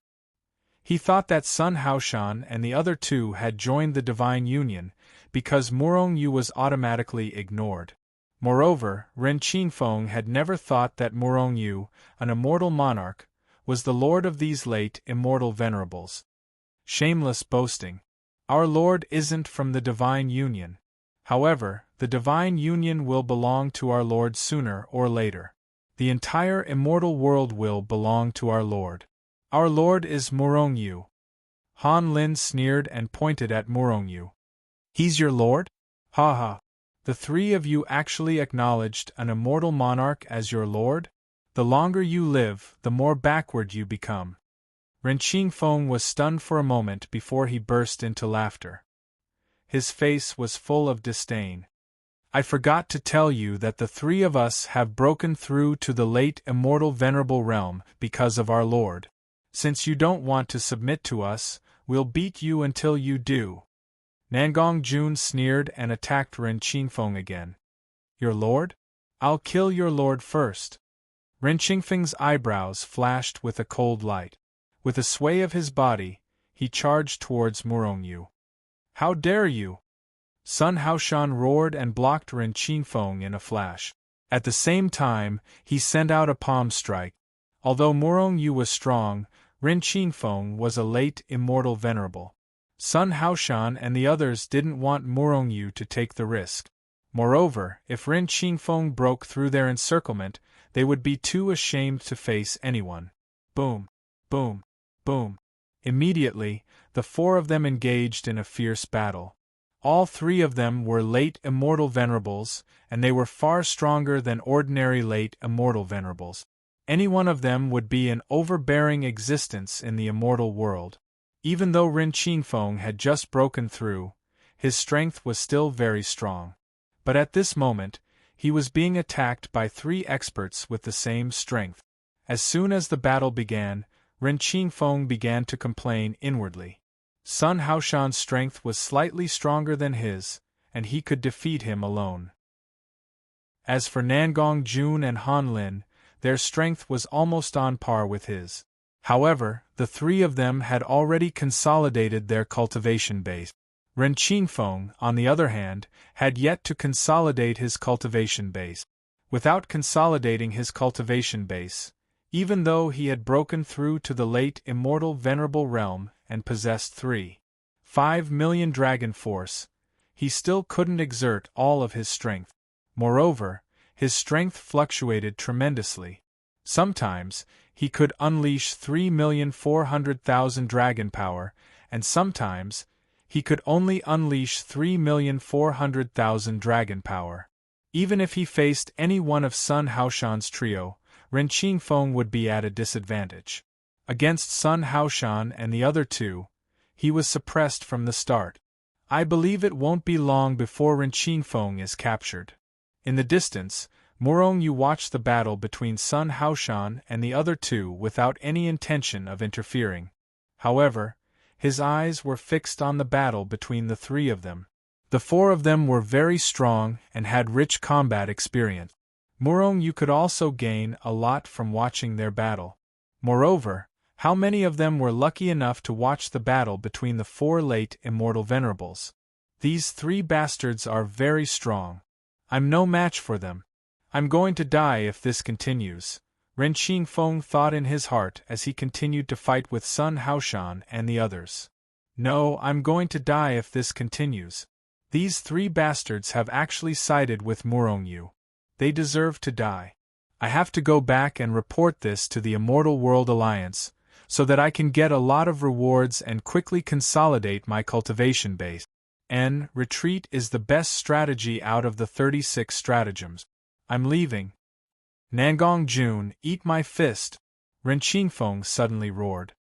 He thought that Sun Haoshan and the other two had joined the Divine Union, because Murong Yu was automatically ignored. Moreover, Ren Qingfeng had never thought that Murong Yu, an immortal monarch, was the lord of these late immortal venerables. Shameless boasting. Our Lord isn't from the divine union. However, the divine union will belong to our Lord sooner or later. The entire immortal world will belong to our Lord. Our Lord is Murongyu. Han Lin sneered and pointed at Murongyu. He's your lord? Ha ha. The three of you actually acknowledged an immortal monarch as your lord? The longer you live, the more backward you become. Ren Qingfeng was stunned for a moment before he burst into laughter. His face was full of disdain. I forgot to tell you that the three of us have broken through to the late immortal venerable realm because of our Lord. Since you don't want to submit to us, we'll beat you until you do. Nangong Jun sneered and attacked Ren Qingfeng again. Your lord? I'll kill your lord first. Ren Qingfeng's eyebrows flashed with a cold light. With a sway of his body, he charged towards Murongyu. How dare you! Sun Haoshan roared and blocked Ren Qingfeng in a flash. At the same time, he sent out a palm strike. Although Murongyu was strong, Ren Qingfeng was a late immortal venerable. Sun Haoshan and the others didn't want Murongyu to take the risk. Moreover, if Ren Qingfeng broke through their encirclement, they would be too ashamed to face anyone. Boom! Boom! Boom! Immediately, the four of them engaged in a fierce battle. All three of them were late immortal venerables, and they were far stronger than ordinary late immortal venerables. Any one of them would be an overbearing existence in the immortal world. Even though Ren Qingfeng had just broken through, his strength was still very strong. But at this moment, he was being attacked by three experts with the same strength. As soon as the battle began, Ren Qingfeng began to complain inwardly. Sun Haoshan's strength was slightly stronger than his, and he could defeat him alone. As for Nangong Jun and Han Lin, their strength was almost on par with his. However, the three of them had already consolidated their cultivation base. Ren Qingfeng, on the other hand, had yet to consolidate his cultivation base. Without consolidating his cultivation base, even though he had broken through to the late immortal venerable realm and possessed 3.5 million dragon force, he still couldn't exert all of his strength. Moreover, his strength fluctuated tremendously. Sometimes, he could unleash 3,400,000 dragon power, and sometimes, he could only unleash 3,400,000 dragon power. Even if he faced any one of Sun Haoshan's trio, Ren Qingfeng would be at a disadvantage. Against Sun Haoshan and the other two, he was suppressed from the start. I believe it won't be long before Ren Qingfeng is captured. In the distance, Murongyu watched the battle between Sun Haoshan and the other two without any intention of interfering. However, his eyes were fixed on the battle between the three of them. The four of them were very strong and had rich combat experience. Murongyu could also gain a lot from watching their battle. Moreover, how many of them were lucky enough to watch the battle between the four late immortal venerables? These three bastards are very strong. I'm no match for them. I'm going to die if this continues, Ren Qingfeng thought in his heart as he continued to fight with Sun Haoshan and the others. No, I'm going to die if this continues. These three bastards have actually sided with Murongyu. They deserve to die. I have to go back and report this to the Immortal World Alliance, so that I can get a lot of rewards and quickly consolidate my cultivation base. Retreat is the best strategy out of the 36 stratagems. I'm leaving. Nangong Jun, eat my fist! Ren Qingfeng suddenly roared.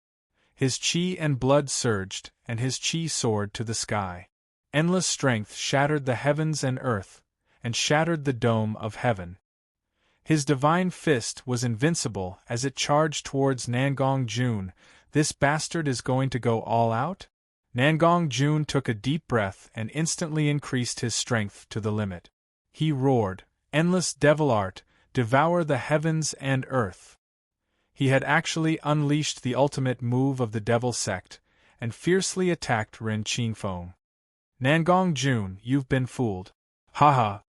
His qi and blood surged, and his qi soared to the sky. Endless strength shattered the heavens and earth, and shattered the dome of heaven. His divine fist was invincible as it charged towards Nangong Jun. This bastard is going to go all out? Nangong Jun took a deep breath and instantly increased his strength to the limit. He roared, "Endless devil art, devour the heavens and earth!" He had actually unleashed the ultimate move of the devil sect, and fiercely attacked Ren Qingfeng. Nangong Jun, you've been fooled. Haha!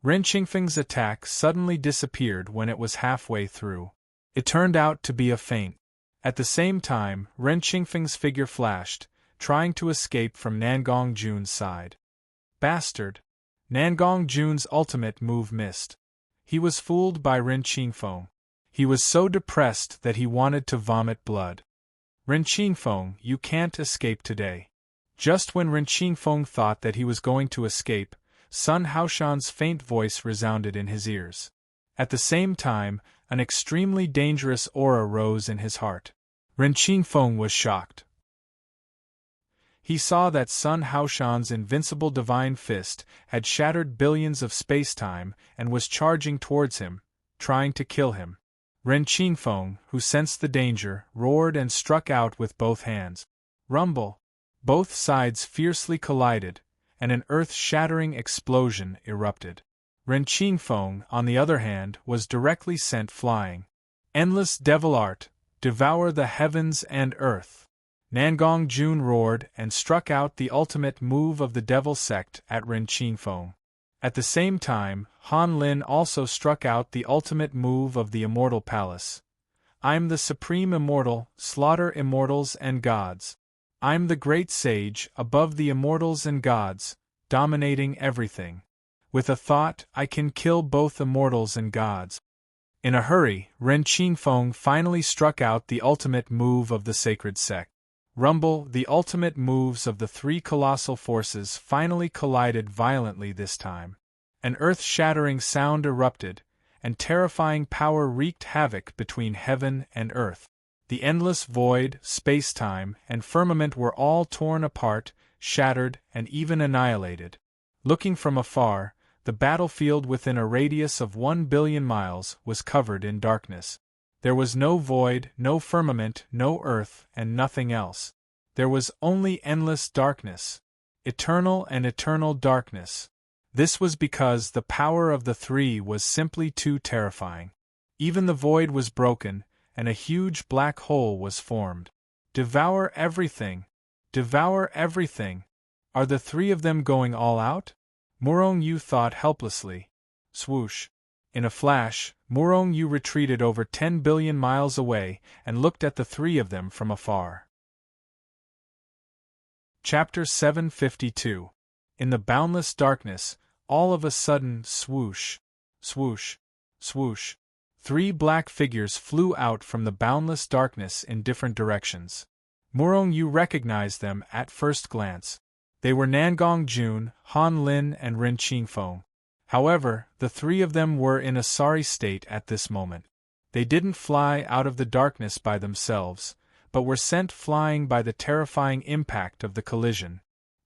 Ren Qingfeng's attack suddenly disappeared when it was halfway through. It turned out to be a feint. At the same time, Ren Qingfeng's figure flashed, trying to escape from Nangong Jun's side. Bastard! Nangong Jun's ultimate move missed. He was fooled by Ren Qingfeng. He was so depressed that he wanted to vomit blood. Ren Qingfeng, you can't escape today. Just when Ren Qingfeng thought that he was going to escape, Sun Haoshan's faint voice resounded in his ears. At the same time, an extremely dangerous aura rose in his heart. Ren Qingfeng was shocked. He saw that Sun Haoshan's invincible divine fist had shattered billions of space-time and was charging towards him, trying to kill him. Ren Qingfeng, who sensed the danger, roared and struck out with both hands. Rumble! Both sides fiercely collided, and an earth-shattering explosion erupted. Ren Qingfeng, on the other hand, was directly sent flying. Endless devil art, devour the heavens and earth! Nangong Jun roared and struck out the ultimate move of the devil sect at Ren Qingfeng. At the same time, Han Lin also struck out the ultimate move of the Immortal Palace. I'm the supreme immortal, slaughter immortals and gods. I'm the great sage, above the immortals and gods, dominating everything. With a thought, I can kill both immortals and gods. In a hurry, Ren Qingfeng finally struck out the ultimate move of the sacred sect. Rumble! The ultimate moves of the three colossal forces finally collided violently this time. An earth-shattering sound erupted, and terrifying power wreaked havoc between heaven and earth. The endless void, space-time, and firmament were all torn apart, shattered, and even annihilated. Looking from afar, the battlefield within a radius of 1 billion miles was covered in darkness. There was no void, no firmament, no earth, and nothing else. There was only endless darkness. Eternal and eternal darkness. This was because the power of the three was simply too terrifying. Even the void was broken, and a huge black hole was formed. Devour everything! Devour everything! Are the three of them going all out? Murong Yu thought helplessly. Swoosh! In a flash, Murong Yu retreated over 10 billion miles away and looked at the three of them from afar. Chapter 752. In the boundless darkness, all of a sudden, swoosh, swoosh, swoosh. 3 black figures flew out from the boundless darkness in different directions. Murong Yu recognized them at first glance. They were Nangong Jun, Han Lin, and Ren Qingfeng. However, the three of them were in a sorry state at this moment. They didn't fly out of the darkness by themselves, but were sent flying by the terrifying impact of the collision.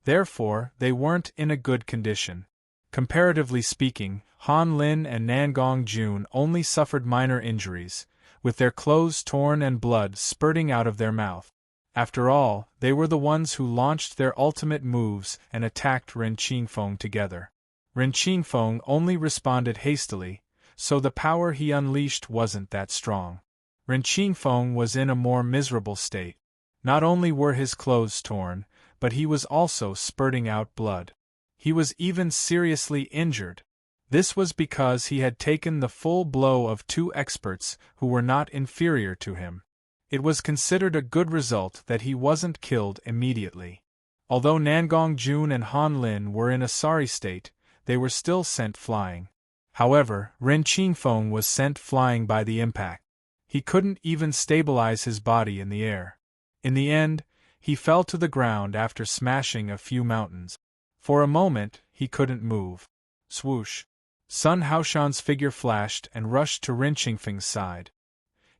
Therefore, they weren't in a good condition. Comparatively speaking, Han Lin and Nangong Jun only suffered minor injuries, with their clothes torn and blood spurting out of their mouth. After all, they were the ones who launched their ultimate moves and attacked Ren Qingfeng together. Ren Qingfeng only responded hastily, so the power he unleashed wasn't that strong. Ren Qingfeng was in a more miserable state. Not only were his clothes torn, but he was also spurting out blood. He was even seriously injured. This was because he had taken the full blow of 2 experts who were not inferior to him. It was considered a good result that he wasn't killed immediately. Although Nangong Jun and Han Lin were in a sorry state, they were still sent flying. However, Ren Qingfeng was sent flying by the impact. He couldn't even stabilize his body in the air. In the end, he fell to the ground after smashing a few mountains. For a moment, he couldn't move. Swoosh! Sun Haoshan's figure flashed and rushed to Ren Qingfeng's side.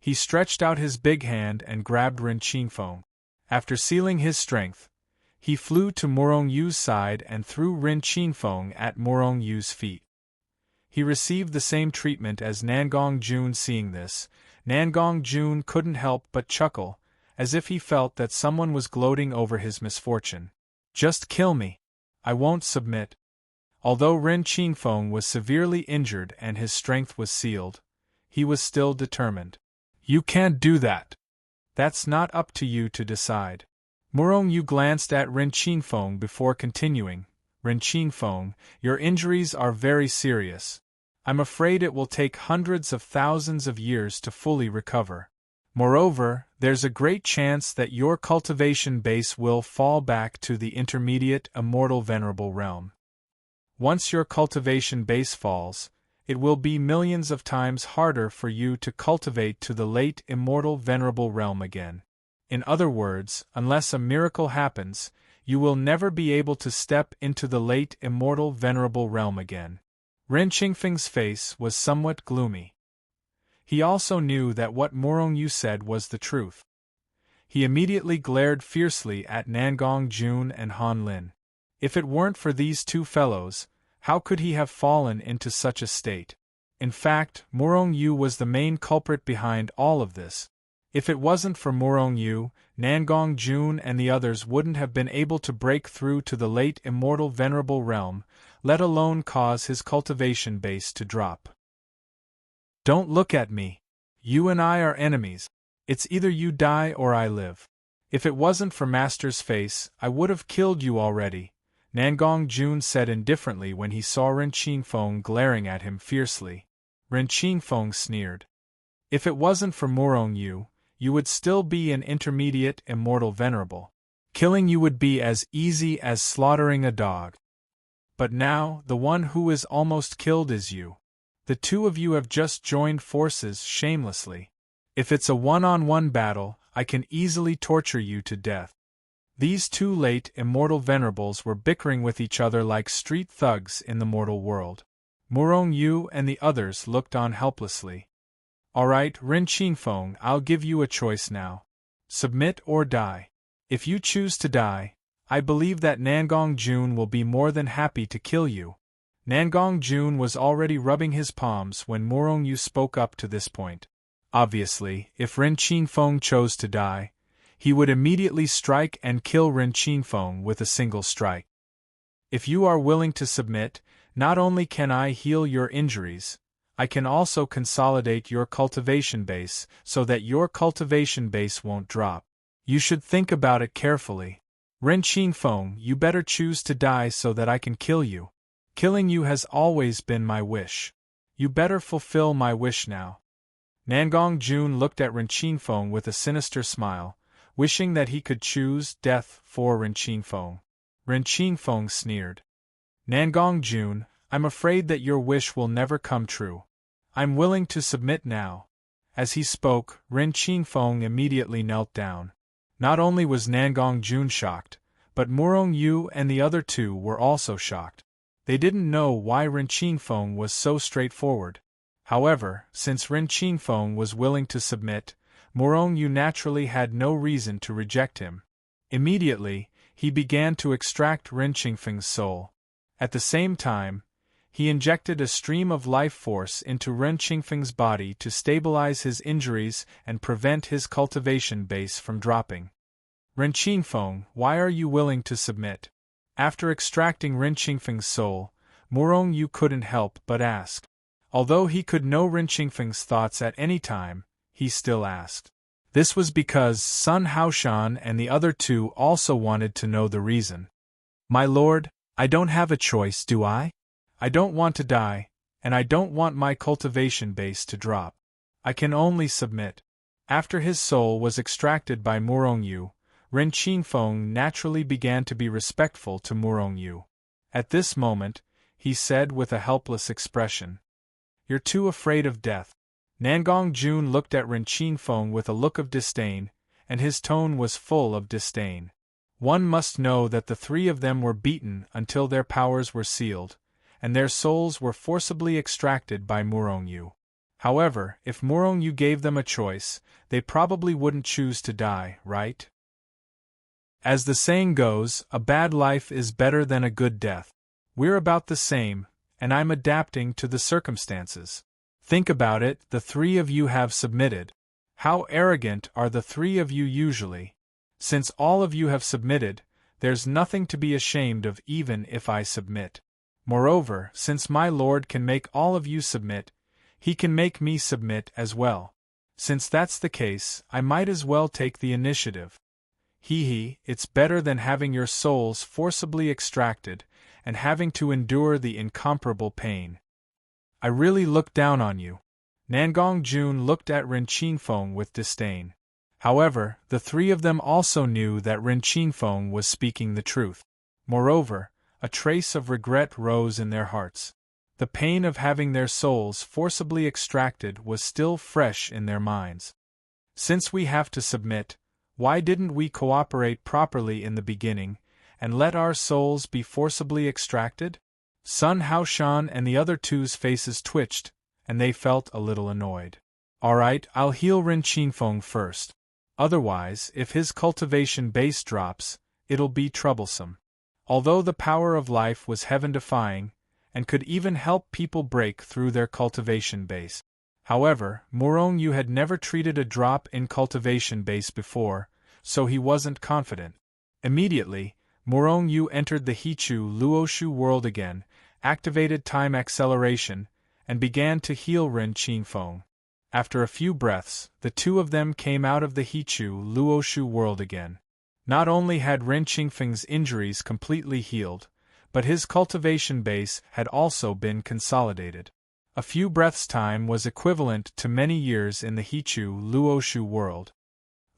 He stretched out his big hand and grabbed Ren Qingfeng. After sealing his strength, he flew to Murong Yu's side and threw Ren Qingfeng at Murong Yu's feet. He received the same treatment as Nangong Jun. Seeing this, Nangong Jun couldn't help but chuckle, as if he felt that someone was gloating over his misfortune. Just kill me. I won't submit. Although Ren Qingfeng was severely injured and his strength was sealed, he was still determined. You can't do that. That's not up to you to decide. Murong Yu glanced at Ren Qingfeng before continuing. Ren Qingfeng, your injuries are very serious. I'm afraid it will take hundreds of thousands of years to fully recover. Moreover, there's a great chance that your cultivation base will fall back to the intermediate immortal venerable realm. Once your cultivation base falls, it will be millions of times harder for you to cultivate to the late immortal venerable realm again. In other words, unless a miracle happens, you will never be able to step into the late immortal venerable realm again. Ren Qingfeng's face was somewhat gloomy. He also knew that what Morong Yu said was the truth. He immediately glared fiercely at Nangong Jun and Han Lin. If it weren't for these two fellows, how could he have fallen into such a state? In fact, Morong Yu was the main culprit behind all of this. If it wasn't for Morong Yu, Nangong Jun and the others wouldn't have been able to break through to the late immortal venerable realm, let alone cause his cultivation base to drop. Don't look at me. You and I are enemies. It's either you die or I live. If it wasn't for Master's face, I would have killed you already, Nangong Jun said indifferently when he saw Ren Qingfeng glaring at him fiercely. Ren Qingfeng sneered. If it wasn't for Morong Yu, you would still be an intermediate immortal venerable. Killing you would be as easy as slaughtering a dog. But now, the one who is almost killed is you. The two of you have just joined forces shamelessly. If it's a one-on-one battle, I can easily torture you to death. These two late immortal venerables were bickering with each other like street thugs in the mortal world. Morong Yu and the others looked on helplessly. Alright, Ren Qingfeng, I'll give you a choice now. Submit or die. If you choose to die, I believe that Nangong Jun will be more than happy to kill you. Nangong Jun was already rubbing his palms when Morong Yu spoke up to this point. Obviously, if Ren Qingfeng chose to die, he would immediately strike and kill Ren Qingfeng with a single strike. If you are willing to submit, not only can I heal your injuries, I can also consolidate your cultivation base so that your cultivation base won't drop. You should think about it carefully. Ren Qingfeng, you better choose to die so that I can kill you. Killing you has always been my wish. You better fulfill my wish now. Nangong Jun looked at Ren Qingfeng with a sinister smile, wishing that he could choose death for Ren Qingfeng. Ren Qingfeng sneered. Nangong Jun, I'm afraid that your wish will never come true. I'm willing to submit now. As he spoke, Ren Qingfeng immediately knelt down. Not only was Nangong Jun shocked, but Morong Yu and the other two were also shocked. They didn't know why Ren Qingfeng was so straightforward. However, since Ren Qingfeng was willing to submit, Morong Yu naturally had no reason to reject him. Immediately, he began to extract Ren Qingfeng's soul. At the same time, he injected a stream of life force into Ren Qingfeng's body to stabilize his injuries and prevent his cultivation base from dropping. Ren Qingfeng, why are you willing to submit? After extracting Ren Qingfeng's soul, Morong Yu couldn't help but ask. Although he could know Ren Qingfeng's thoughts at any time, he still asked. This was because Sun Haoshan and the other two also wanted to know the reason. My lord, I don't have a choice, do I? I don't want to die, and I don't want my cultivation base to drop. I can only submit. After his soul was extracted by Morong Yu, Ren Qingfeng naturally began to be respectful to Morong Yu. At this moment, he said with a helpless expression, You're too afraid of death. Nangong Jun looked at Ren Qingfeng with a look of disdain, and his tone was full of disdain. One must know that the three of them were beaten until their powers were sealed, and their souls were forcibly extracted by Morong Yu. However, if Morong Yu gave them a choice, they probably wouldn't choose to die, right? As the saying goes, a bad life is better than a good death. We're about the same, and I'm adapting to the circumstances. Think about it, the three of you have submitted. How arrogant are the three of you usually? Since all of you have submitted, there's nothing to be ashamed of even if I submit. Moreover, since my lord can make all of you submit, he can make me submit as well. Since that's the case, I might as well take the initiative. It's better than having your souls forcibly extracted and having to endure the incomparable pain. I really look down on you. Nangong Jun looked at Ren Qingfeng with disdain. However, the three of them also knew that Ren Qingfeng was speaking the truth. Moreover, a trace of regret rose in their hearts. The pain of having their souls forcibly extracted was still fresh in their minds. Since we have to submit, why didn't we cooperate properly in the beginning, and let our souls be forcibly extracted? Sun Haoshan and the other two's faces twitched, and they felt a little annoyed. Alright, I'll heal Ren Qingfeng first. Otherwise, if his cultivation base drops, it'll be troublesome. Although the power of life was heaven-defying, and could even help people break through their cultivation base. However, Murong Yu had never treated a drop in cultivation base before, so he wasn't confident. Immediately, Murong Yu entered the Hichu Luoshu world again, activated time acceleration, and began to heal Ren Qingfeng. After a few breaths, the two of them came out of the Hichu Luoshu world again. Not only had Ren Qingfeng's injuries completely healed, but his cultivation base had also been consolidated. A few breaths' time was equivalent to many years in the Hichu Luoshu world.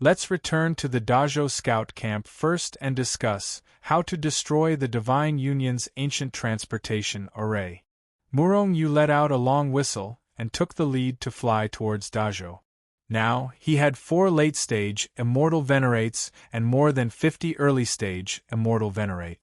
Let's return to the Dajo scout camp first and discuss how to destroy the Divine Union's ancient transportation array. Murong Yu let out a long whistle and took the lead to fly towards Dajo. Now, he had 4 late-stage immortal venerates and more than 50 early-stage immortal venerate.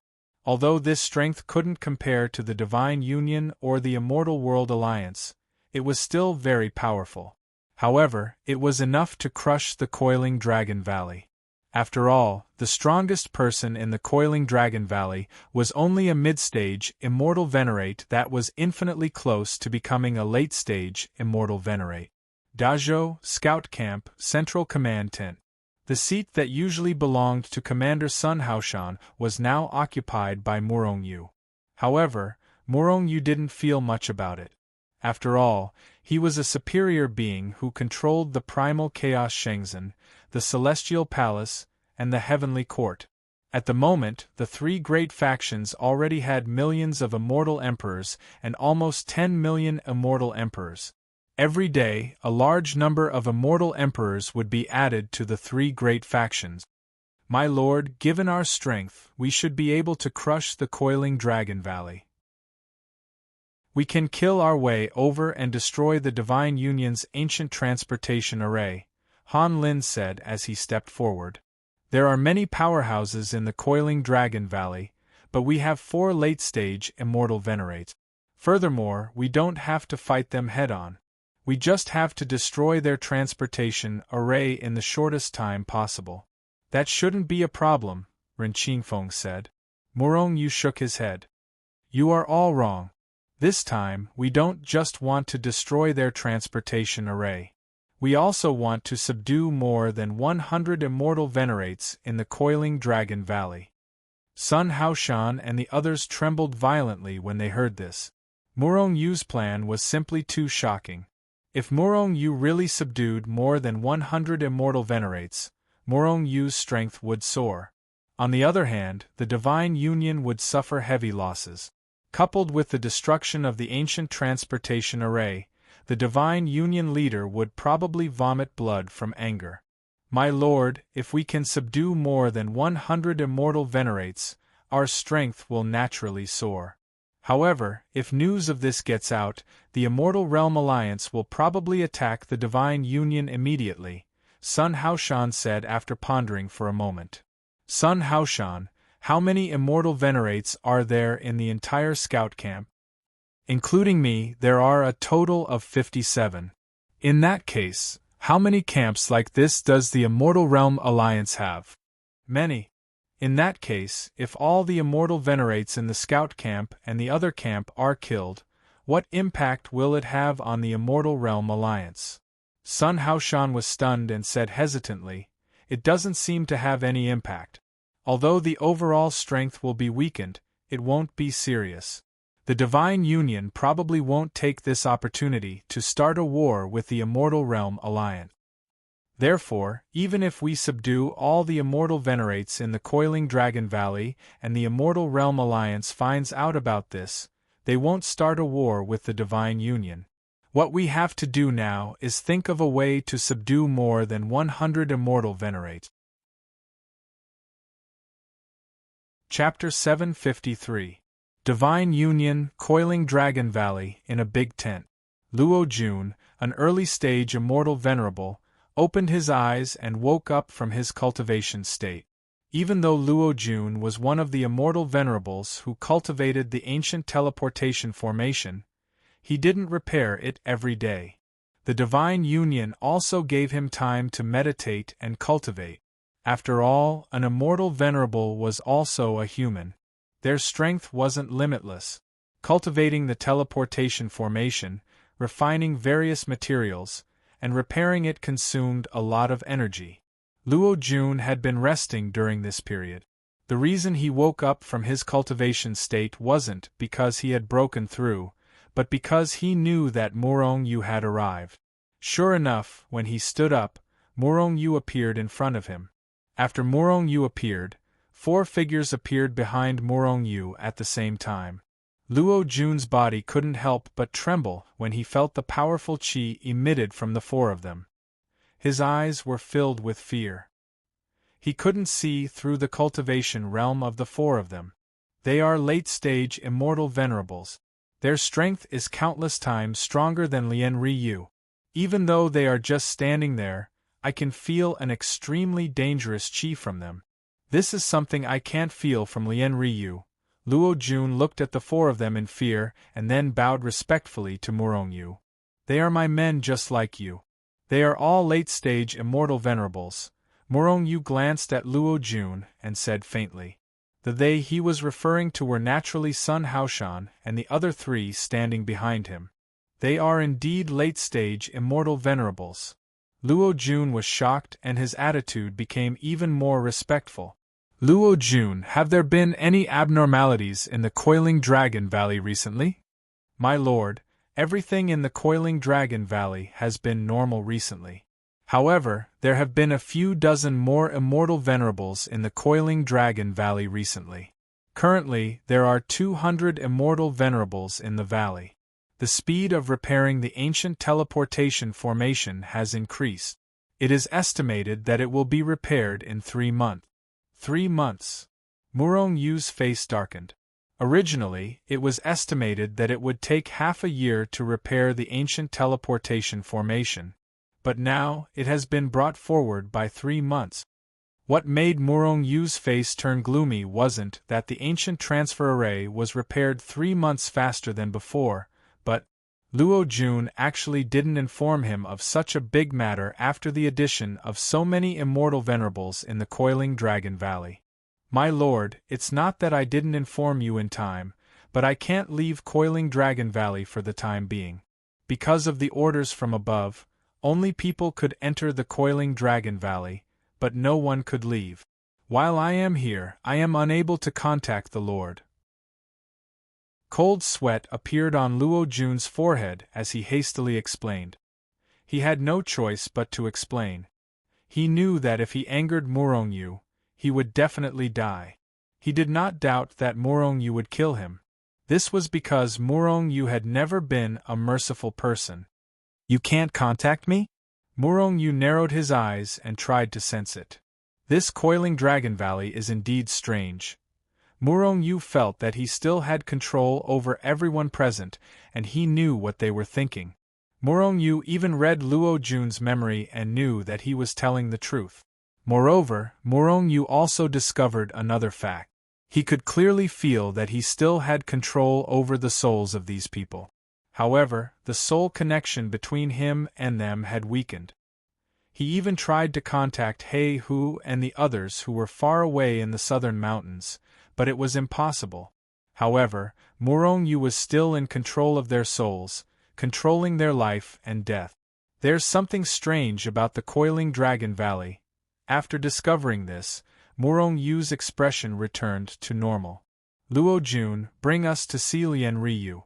Although this strength couldn't compare to the Divine Union or the Immortal World Alliance, it was still very powerful. However, it was enough to crush the Coiling Dragon Valley. After all, the strongest person in the Coiling Dragon Valley was only a mid-stage immortal venerate that was infinitely close to becoming a late-stage immortal venerate. Dajo, Scout Camp, Central Command Tent. The seat that usually belonged to Commander Sun Haoshan was now occupied by Murong Yu. However, Murong Yu didn't feel much about it. After all, he was a superior being who controlled the primal chaos Shenzhen, the Celestial Palace, and the Heavenly Court. At the moment, the 3 great factions already had millions of immortal emperors and almost 10 million immortal emperors. Every day, a large number of immortal emperors would be added to the 3 great factions. My lord, given our strength, we should be able to crush the Coiling Dragon Valley. We can kill our way over and destroy the Divine Union's ancient transportation array, Han Lin said as he stepped forward. There are many powerhouses in the Coiling Dragon Valley, but we have 4 late-stage immortal venerates. Furthermore, we don't have to fight them head-on. We just have to destroy their transportation array in the shortest time possible. That shouldn't be a problem, Ren Qingfeng said. Murong Yu shook his head. You are all wrong. This time, we don't just want to destroy their transportation array. We also want to subdue more than 100 immortal venerates in the Coiling Dragon Valley. Sun Haoshan and the others trembled violently when they heard this. Murong Yu's plan was simply too shocking. If Murong Yu really subdued more than 100 immortal venerates, Murong Yu's strength would soar. On the other hand, the Divine Union would suffer heavy losses. Coupled with the destruction of the ancient transportation array, the Divine Union leader would probably vomit blood from anger. My lord, if we can subdue more than 100 immortal venerates, our strength will naturally soar. However, if news of this gets out, the Immortal Realm Alliance will probably attack the Divine Union immediately, Sun Haoshan said after pondering for a moment. Sun Haoshan, how many immortal venerates are there in the entire scout camp? Including me, there are a total of 57. In that case, how many camps like this does the Immortal Realm Alliance have? Many. In that case, if all the immortal venerates in the scout camp and the other camp are killed, what impact will it have on the Immortal Realm Alliance? Sun Haoshan was stunned and said hesitantly, it doesn't seem to have any impact. Although the overall strength will be weakened, it won't be serious. The Divine Union probably won't take this opportunity to start a war with the Immortal Realm Alliance. Therefore, even if we subdue all the immortal venerates in the Coiling Dragon Valley and the Immortal Realm Alliance finds out about this, they won't start a war with the Divine Union. What we have to do now is think of a way to subdue more than 100 immortal venerates. Chapter 753. Divine Union, Coiling Dragon Valley, in a Big Tent. Luo Jun, an early-stage immortal venerable, opened his eyes and woke up from his cultivation state. Even though Luo Jun was one of the immortal venerables who cultivated the ancient teleportation formation, he didn't repair it every day. The Divine Union also gave him time to meditate and cultivate. After all, an immortal venerable was also a human. Their strength wasn't limitless. Cultivating the teleportation formation, refining various materials, and repairing it consumed a lot of energy. Luo Jun had been resting during this period. The reason he woke up from his cultivation state wasn't because he had broken through, but because he knew that Murong Yu had arrived. Sure enough, when he stood up, Murong Yu appeared in front of him. After Murong Yu appeared, 4 figures appeared behind Murong Yu at the same time. Luo Jun's body couldn't help but tremble when he felt the powerful qi emitted from the 4 of them. His eyes were filled with fear. He couldn't see through the cultivation realm of the 4 of them. They are late-stage immortal venerables. Their strength is countless times stronger than Lian Ryu. Even though they are just standing there, I can feel an extremely dangerous qi from them. This is something I can't feel from Lian Ryu. Luo Jun looked at the 4 of them in fear and then bowed respectfully to Murong Yu. They are my men just like you. They are all late-stage immortal venerables. Murong Yu glanced at Luo Jun and said faintly. The they he was referring to were naturally Sun Haoshan and the other 3 standing behind him. They are indeed late-stage immortal venerables. Luo Jun was shocked and his attitude became even more respectful. Luo Jun, have there been any abnormalities in the Coiling Dragon Valley recently? My lord, everything in the Coiling Dragon Valley has been normal recently. However, there have been a few dozen more immortal venerables in the Coiling Dragon Valley recently. Currently, there are 200 immortal venerables in the valley. The speed of repairing the ancient teleportation formation has increased. It is estimated that it will be repaired in 3 months. 3 months. Murong Yu's face darkened. Originally, it was estimated that it would take half a year to repair the ancient teleportation formation. But now, it has been brought forward by 3 months. What made Murong Yu's face turn gloomy wasn't that the ancient transfer array was repaired 3 months faster than before, but Luo Jun actually didn't inform him of such a big matter after the addition of so many immortal venerables in the Coiling Dragon Valley. My lord, it's not that I didn't inform you in time, but I can't leave Coiling Dragon Valley for the time being. Because of the orders from above, only people could enter the Coiling Dragon Valley, but no one could leave. While I am here, I am unable to contact the Lord. Cold sweat appeared on Luo Jun's forehead as he hastily explained. He had no choice but to explain. He knew that if he angered Murong Yu, he would definitely die. He did not doubt that Murong Yu would kill him. This was because Murong Yu had never been a merciful person. You can't contact me? Murong Yu narrowed his eyes and tried to sense it. This Coiling Dragon Valley is indeed strange. Murong Yu felt that he still had control over everyone present, and he knew what they were thinking. Murong Yu even read Luo Jun's memory and knew that he was telling the truth. Moreover, Murong Yu also discovered another fact. He could clearly feel that he still had control over the souls of these people. However, the soul connection between him and them had weakened. He even tried to contact He Hu and the others who were far away in the southern mountains, but it was impossible. However, Murong Yu was still in control of their souls, controlling their life and death. There's something strange about the Coiling Dragon Valley. After discovering this, Murong Yu's expression returned to normal. Luo Jun, bring us to see Lian Ryu.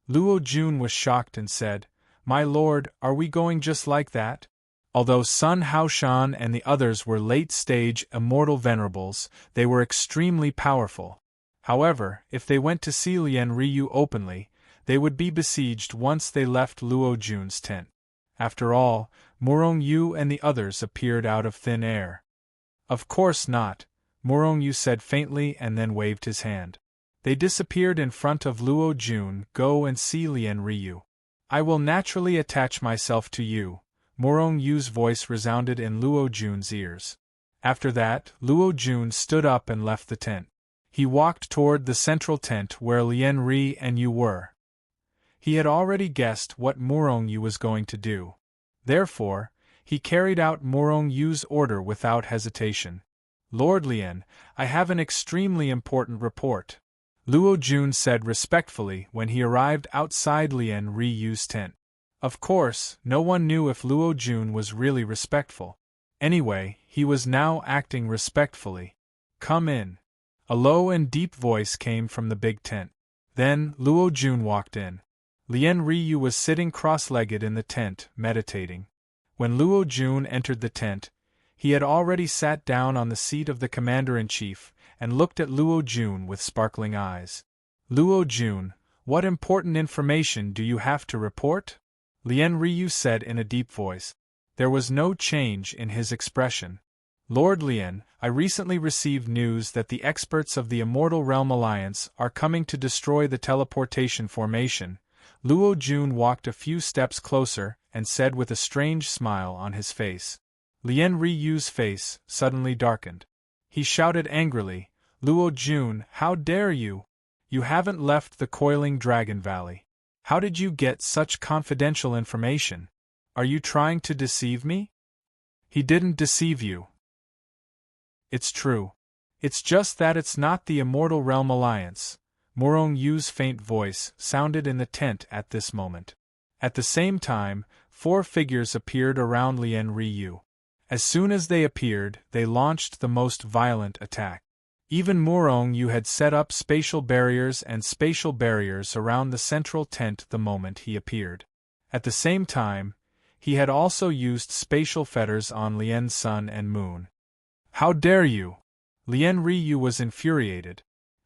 Luo Jun was shocked and said, My lord, are we going just like that? Although Sun Haoshan and the others were late-stage immortal venerables, they were extremely powerful. However, if they went to see Lian Ryu openly, they would be besieged once they left Luo Jun's tent. After all, Murong Yu and the others appeared out of thin air. Of course not, Murong Yu said faintly and then waved his hand. They disappeared in front of Luo Jun. Go and see Lien Ryu. I will naturally attach myself to you, Murong Yu's voice resounded in Luo Jun's ears. After that, Luo Jun stood up and left the tent. He walked toward the central tent where Lien Ri and Yu were. He had already guessed what Murong Yu was going to do. Therefore, he carried out Murong Yu's order without hesitation. Lord Lien, I have an extremely important report, Luo Jun said respectfully when he arrived outside Lien Ryu's tent. Of course, no one knew if Luo Jun was really respectful. Anyway, he was now acting respectfully. Come in. A low and deep voice came from the big tent. Then, Luo Jun walked in. Lien Ryu was sitting cross-legged in the tent, meditating. When Luo Jun entered the tent, he had already sat down on the seat of the commander-in-chief and looked at Luo Jun with sparkling eyes. Luo Jun, what important information do you have to report? Lien Ryu said in a deep voice. There was no change in his expression. Lord Lien, I recently received news that the experts of the Immortal Realm Alliance are coming to destroy the teleportation formation. Luo Jun walked a few steps closer and said with a strange smile on his face. Lien Ryu's face suddenly darkened. He shouted angrily, Luo Jun, how dare you? You haven't left the Coiling Dragon Valley. How did you get such confidential information? Are you trying to deceive me? He didn't deceive you. It's true. It's just that it's not the Immortal Realm Alliance. Murong Yu's faint voice sounded in the tent at this moment. At the same time, 4 figures appeared around Lien Ryu. As soon as they appeared, they launched the most violent attack. Even Murong Yu had set up spatial barriers around the central tent the moment he appeared. At the same time, he had also used spatial fetters on Lien's sun and moon. How dare you! Lien Ryu was infuriated.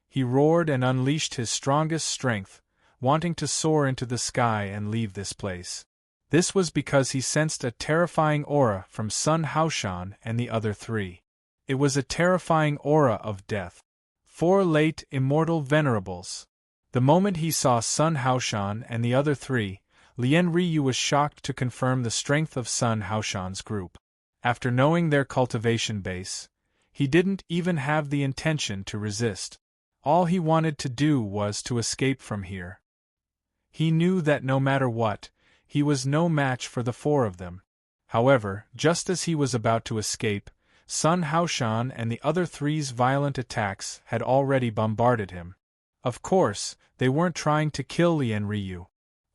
He roared and unleashed his strongest strength, wanting to soar into the sky and leave this place. This was because he sensed a terrifying aura from Sun Haoshan and the other 3. It was a terrifying aura of death. 4 late immortal venerables. The moment he saw Sun Haoshan and the other 3, Lien Ryu was shocked to confirm the strength of Sun Haoshan's group. After knowing their cultivation base, he didn't even have the intention to resist. All he wanted to do was to escape from here. He knew that no matter what, he was no match for the 4 of them. However, just as he was about to escape, Sun Haoshan and the other 3's violent attacks had already bombarded him. Of course, they weren't trying to kill Lien Ryu.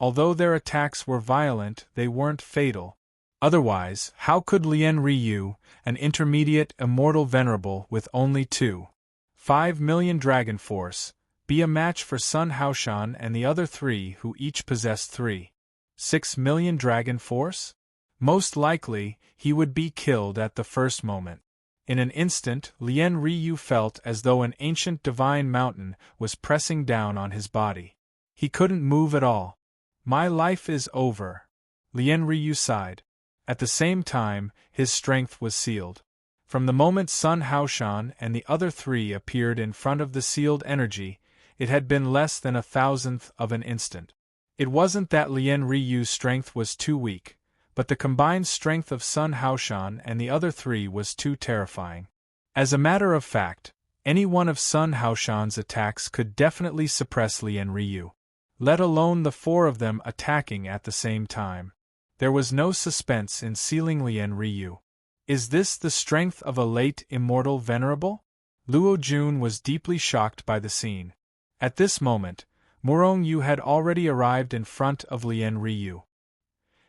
Although their attacks were violent, they weren't fatal. Otherwise, how could Lien Ryu, an intermediate immortal venerable with only 2.5 million dragon force, be a match for Sun Haoshan and the other 3 who each possessed 3.6 million dragon force? Most likely, he would be killed at the first moment. In an instant, Lien Ryu felt as though an ancient divine mountain was pressing down on his body. He couldn't move at all. My life is over. Lien Ryu sighed. At the same time, his strength was sealed. From the moment Sun Haoshan and the other 3 appeared in front of the sealed energy, it had been less than 1,000th of an instant. It wasn't that Lien Ryu's strength was too weak, but the combined strength of Sun Haoshan and the other 3 was too terrifying. As a matter of fact, any one of Sun Haoshan's attacks could definitely suppress Lien Ryu, let alone the 4 of them attacking at the same time. There was no suspense in sealing Lien Ryu. Is this the strength of a late immortal venerable? Luo Jun was deeply shocked by the scene. At this moment, Murong Yu had already arrived in front of Lien Ryu.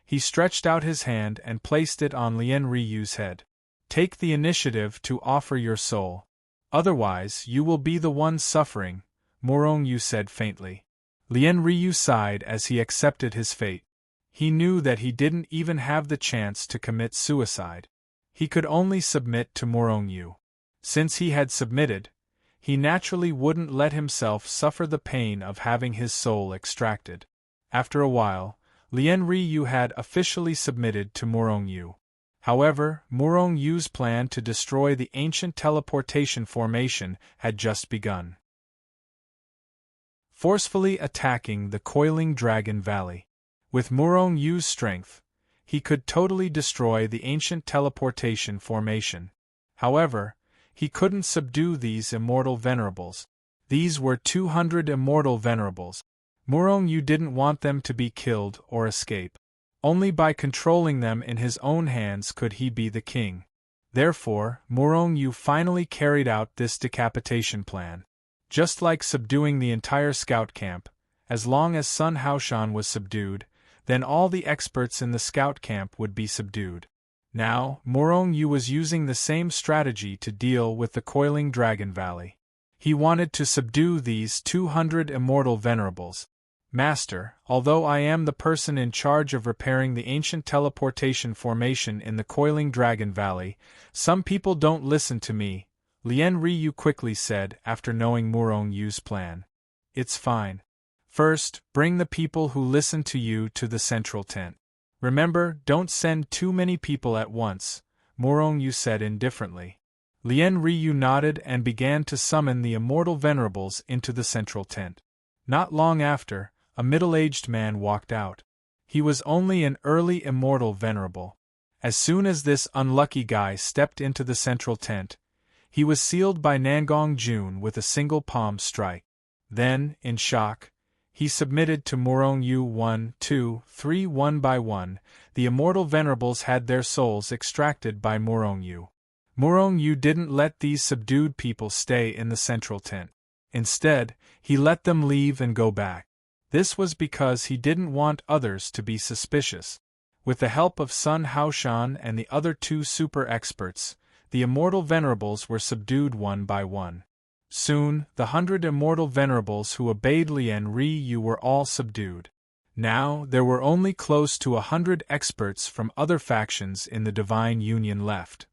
He stretched out his hand and placed it on Lien Ryu's head. Take the initiative to offer your soul. Otherwise, you will be the one suffering, Murong Yu said faintly. Lien Ryu sighed as he accepted his fate. He knew that he didn't even have the chance to commit suicide. He could only submit to Murong Yu. Since he had submitted, he naturally wouldn't let himself suffer the pain of having his soul extracted. After a while, Lien Ryu had officially submitted to Murong Yu. However, Murong Yu's plan to destroy the ancient teleportation formation had just begun. Forcefully attacking the Coiling Dragon Valley. With Murong Yu's strength, he could totally destroy the ancient teleportation formation. However, he couldn't subdue these immortal venerables. These were 200 immortal venerables. Murong Yu didn't want them to be killed or escape. Only by controlling them in his own hands could he be the king. Therefore, Murong Yu finally carried out this decapitation plan. Just like subduing the entire scout camp, as long as Sun Haoshan was subdued, then all the experts in the scout camp would be subdued. Now, Murong Yu was using the same strategy to deal with the Coiling Dragon Valley. He wanted to subdue these 200 immortal venerables. Master, although I am the person in charge of repairing the ancient teleportation formation in the Coiling Dragon Valley, some people don't listen to me, Lien Ryu quickly said after knowing Murong Yu's plan. It's fine. First, bring the people who listen to you to the central tent. Remember, don't send too many people at once, Murong Yu said indifferently. Lien Ryu nodded and began to summon the immortal venerables into the central tent. Not long after, a middle-aged man walked out. He was only an early immortal venerable. As soon as this unlucky guy stepped into the central tent, he was sealed by Nangong Jun with a single palm strike. Then, in shock, he submitted to Murong Yu 1, 2, 3 one by one. The immortal venerables had their souls extracted by Murong Yu. Murong Yu didn't let these subdued people stay in the central tent. Instead, he let them leave and go back. This was because he didn't want others to be suspicious. With the help of Sun Haoshan and the other two super experts, the immortal venerables were subdued one by one. Soon, the 100 immortal venerables who obeyed Lien Ryu were all subdued. Now, there were only close to 100 experts from other factions in the Divine Union left.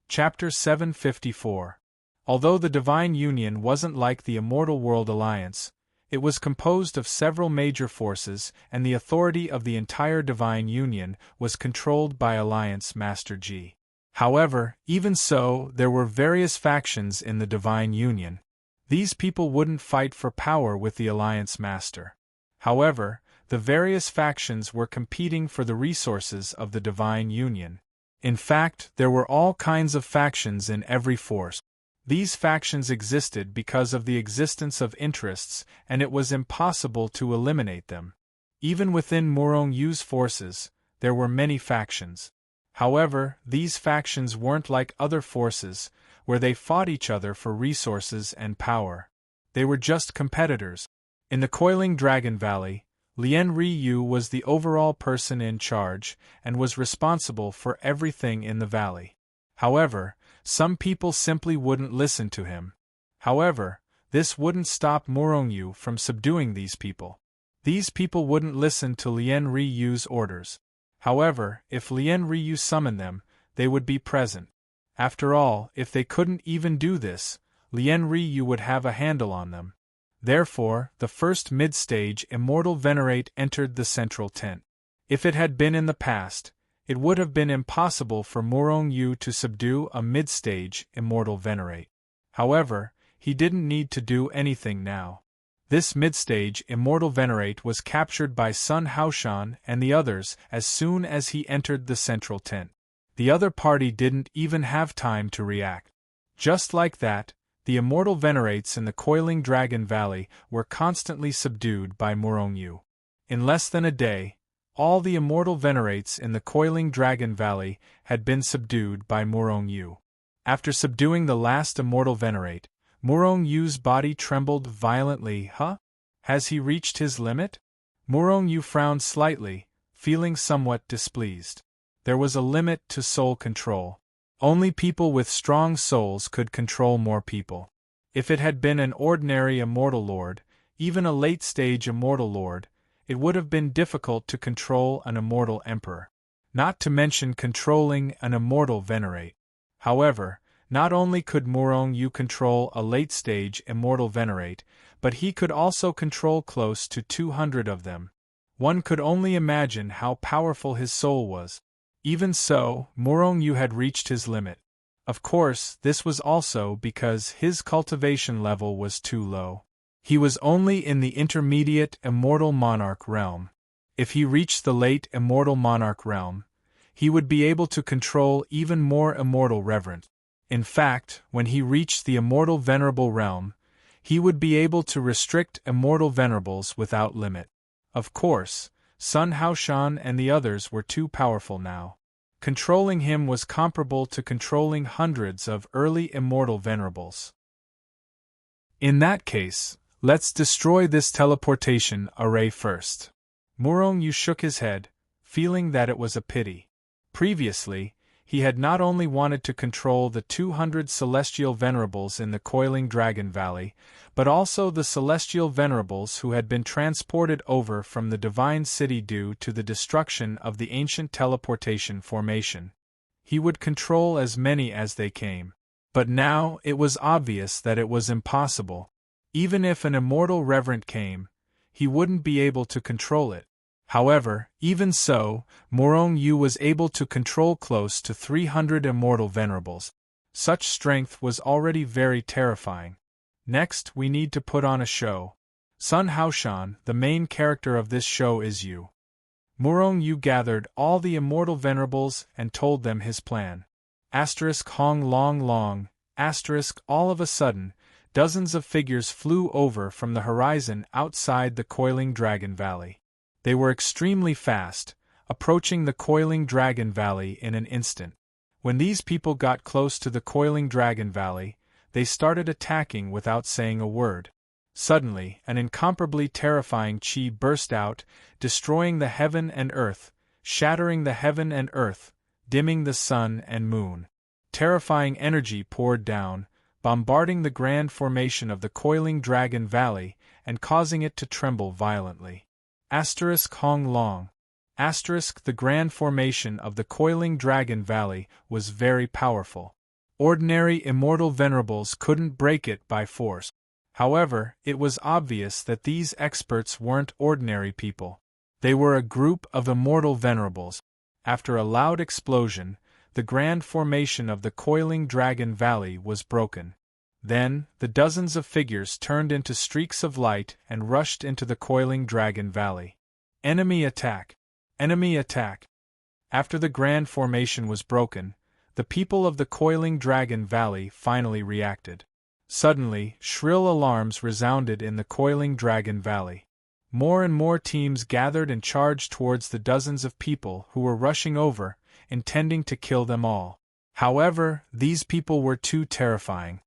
Chapter 754. Although the Divine Union wasn't like the Immortal World Alliance, it was composed of several major forces, and the authority of the entire Divine Union was controlled by Alliance Master Ji. However, even so, there were various factions in the Divine Union. These people wouldn't fight for power with the Alliance Master. However, the various factions were competing for the resources of the Divine Union. In fact, there were all kinds of factions in every force. These factions existed because of the existence of interests, and it was impossible to eliminate them. Even within Murong Yu's forces, there were many factions. However, these factions weren't like other forces, where they fought each other for resources and power. They were just competitors. In the Coiling Dragon Valley, Lien Ryu was the overall person in charge, and was responsible for everything in the valley. However, some people simply wouldn't listen to him. However, this wouldn't stop Murong Yu from subduing these people. These people wouldn't listen to Lien Ryu's orders. However, if Lien Ryu summoned them, they would be present. After all, if they couldn't even do this, Lien Ryu would have a handle on them. Therefore, the first mid-stage Immortal Venerate entered the central tent. If it had been in the past, it would have been impossible for Murong Yu to subdue a mid-stage Immortal Venerate. However, he didn't need to do anything now. This mid-stage Immortal Venerate was captured by Sun Haoshan and the others as soon as he entered the central tent. The other party didn't even have time to react. Just like that, the Immortal Venerates in the Coiling Dragon Valley were constantly subdued by Murong Yu. In less than a day, all the Immortal Venerates in the Coiling Dragon Valley had been subdued by Murong Yu. After subduing the last Immortal Venerate, Murong Yu's body trembled violently. Has he reached his limit? Murong Yu frowned slightly, feeling somewhat displeased. There was a limit to soul control. Only people with strong souls could control more people. If it had been an ordinary Immortal Lord, even a late-stage Immortal Lord, it would have been difficult to control an Immortal Emperor. Not to mention controlling an Immortal Venerate. However, Not only could Murong Yu control a late-stage immortal venerate, but he could also control close to 200 of them. One could only imagine how powerful his soul was. Even so, Murong Yu had reached his limit. Of course, this was also because his cultivation level was too low. He was only in the intermediate immortal monarch realm. If he reached the late immortal monarch realm, he would be able to control even more immortal reverent. In fact, when he reached the immortal venerable realm, he would be able to restrict immortal venerables without limit. Of course, Sun Haoshan and the others were too powerful now. Controlling him was comparable to controlling hundreds of early immortal venerables. In that case, let's destroy this teleportation array first. Murong Yu shook his head, feeling that it was a pity. Previously, he had not only wanted to control the 200 celestial venerables in the Coiling Dragon Valley, but also the celestial venerables who had been transported over from the Divine City due to the destruction of the ancient teleportation formation. He would control as many as they came. But now it was obvious that it was impossible. Even if an immortal reverent came, he wouldn't be able to control it. However, even so, Murong Yu was able to control close to 300 immortal venerables. Such strength was already very terrifying. Next, we need to put on a show. Sun Haoshan, the main character of this show is you. Murong Yu gathered all the immortal venerables and told them his plan. Hong long long, all of a sudden, dozens of figures flew over from the horizon outside the Coiling Dragon Valley. They were extremely fast, approaching the Coiling Dragon Valley in an instant. When these people got close to the Coiling Dragon Valley, they started attacking without saying a word. Suddenly, an incomparably terrifying chi burst out, destroying the heaven and earth, shattering the heaven and earth, dimming the sun and moon. Terrifying energy poured down, bombarding the grand formation of the Coiling Dragon Valley and causing it to tremble violently. Hong long. The grand formation of the Coiling Dragon Valley was very powerful. Ordinary immortal venerables couldn't break it by force. However, it was obvious that these experts weren't ordinary people. They were a group of immortal venerables. After a loud explosion, the grand formation of the Coiling Dragon Valley was broken. Then, the dozens of figures turned into streaks of light and rushed into the Coiling Dragon Valley. Enemy attack! Enemy attack! After the grand formation was broken, the people of the Coiling Dragon Valley finally reacted. Suddenly, shrill alarms resounded in the Coiling Dragon Valley. More and more teams gathered and charged towards the dozens of people who were rushing over, intending to kill them all. However, these people were too terrifying.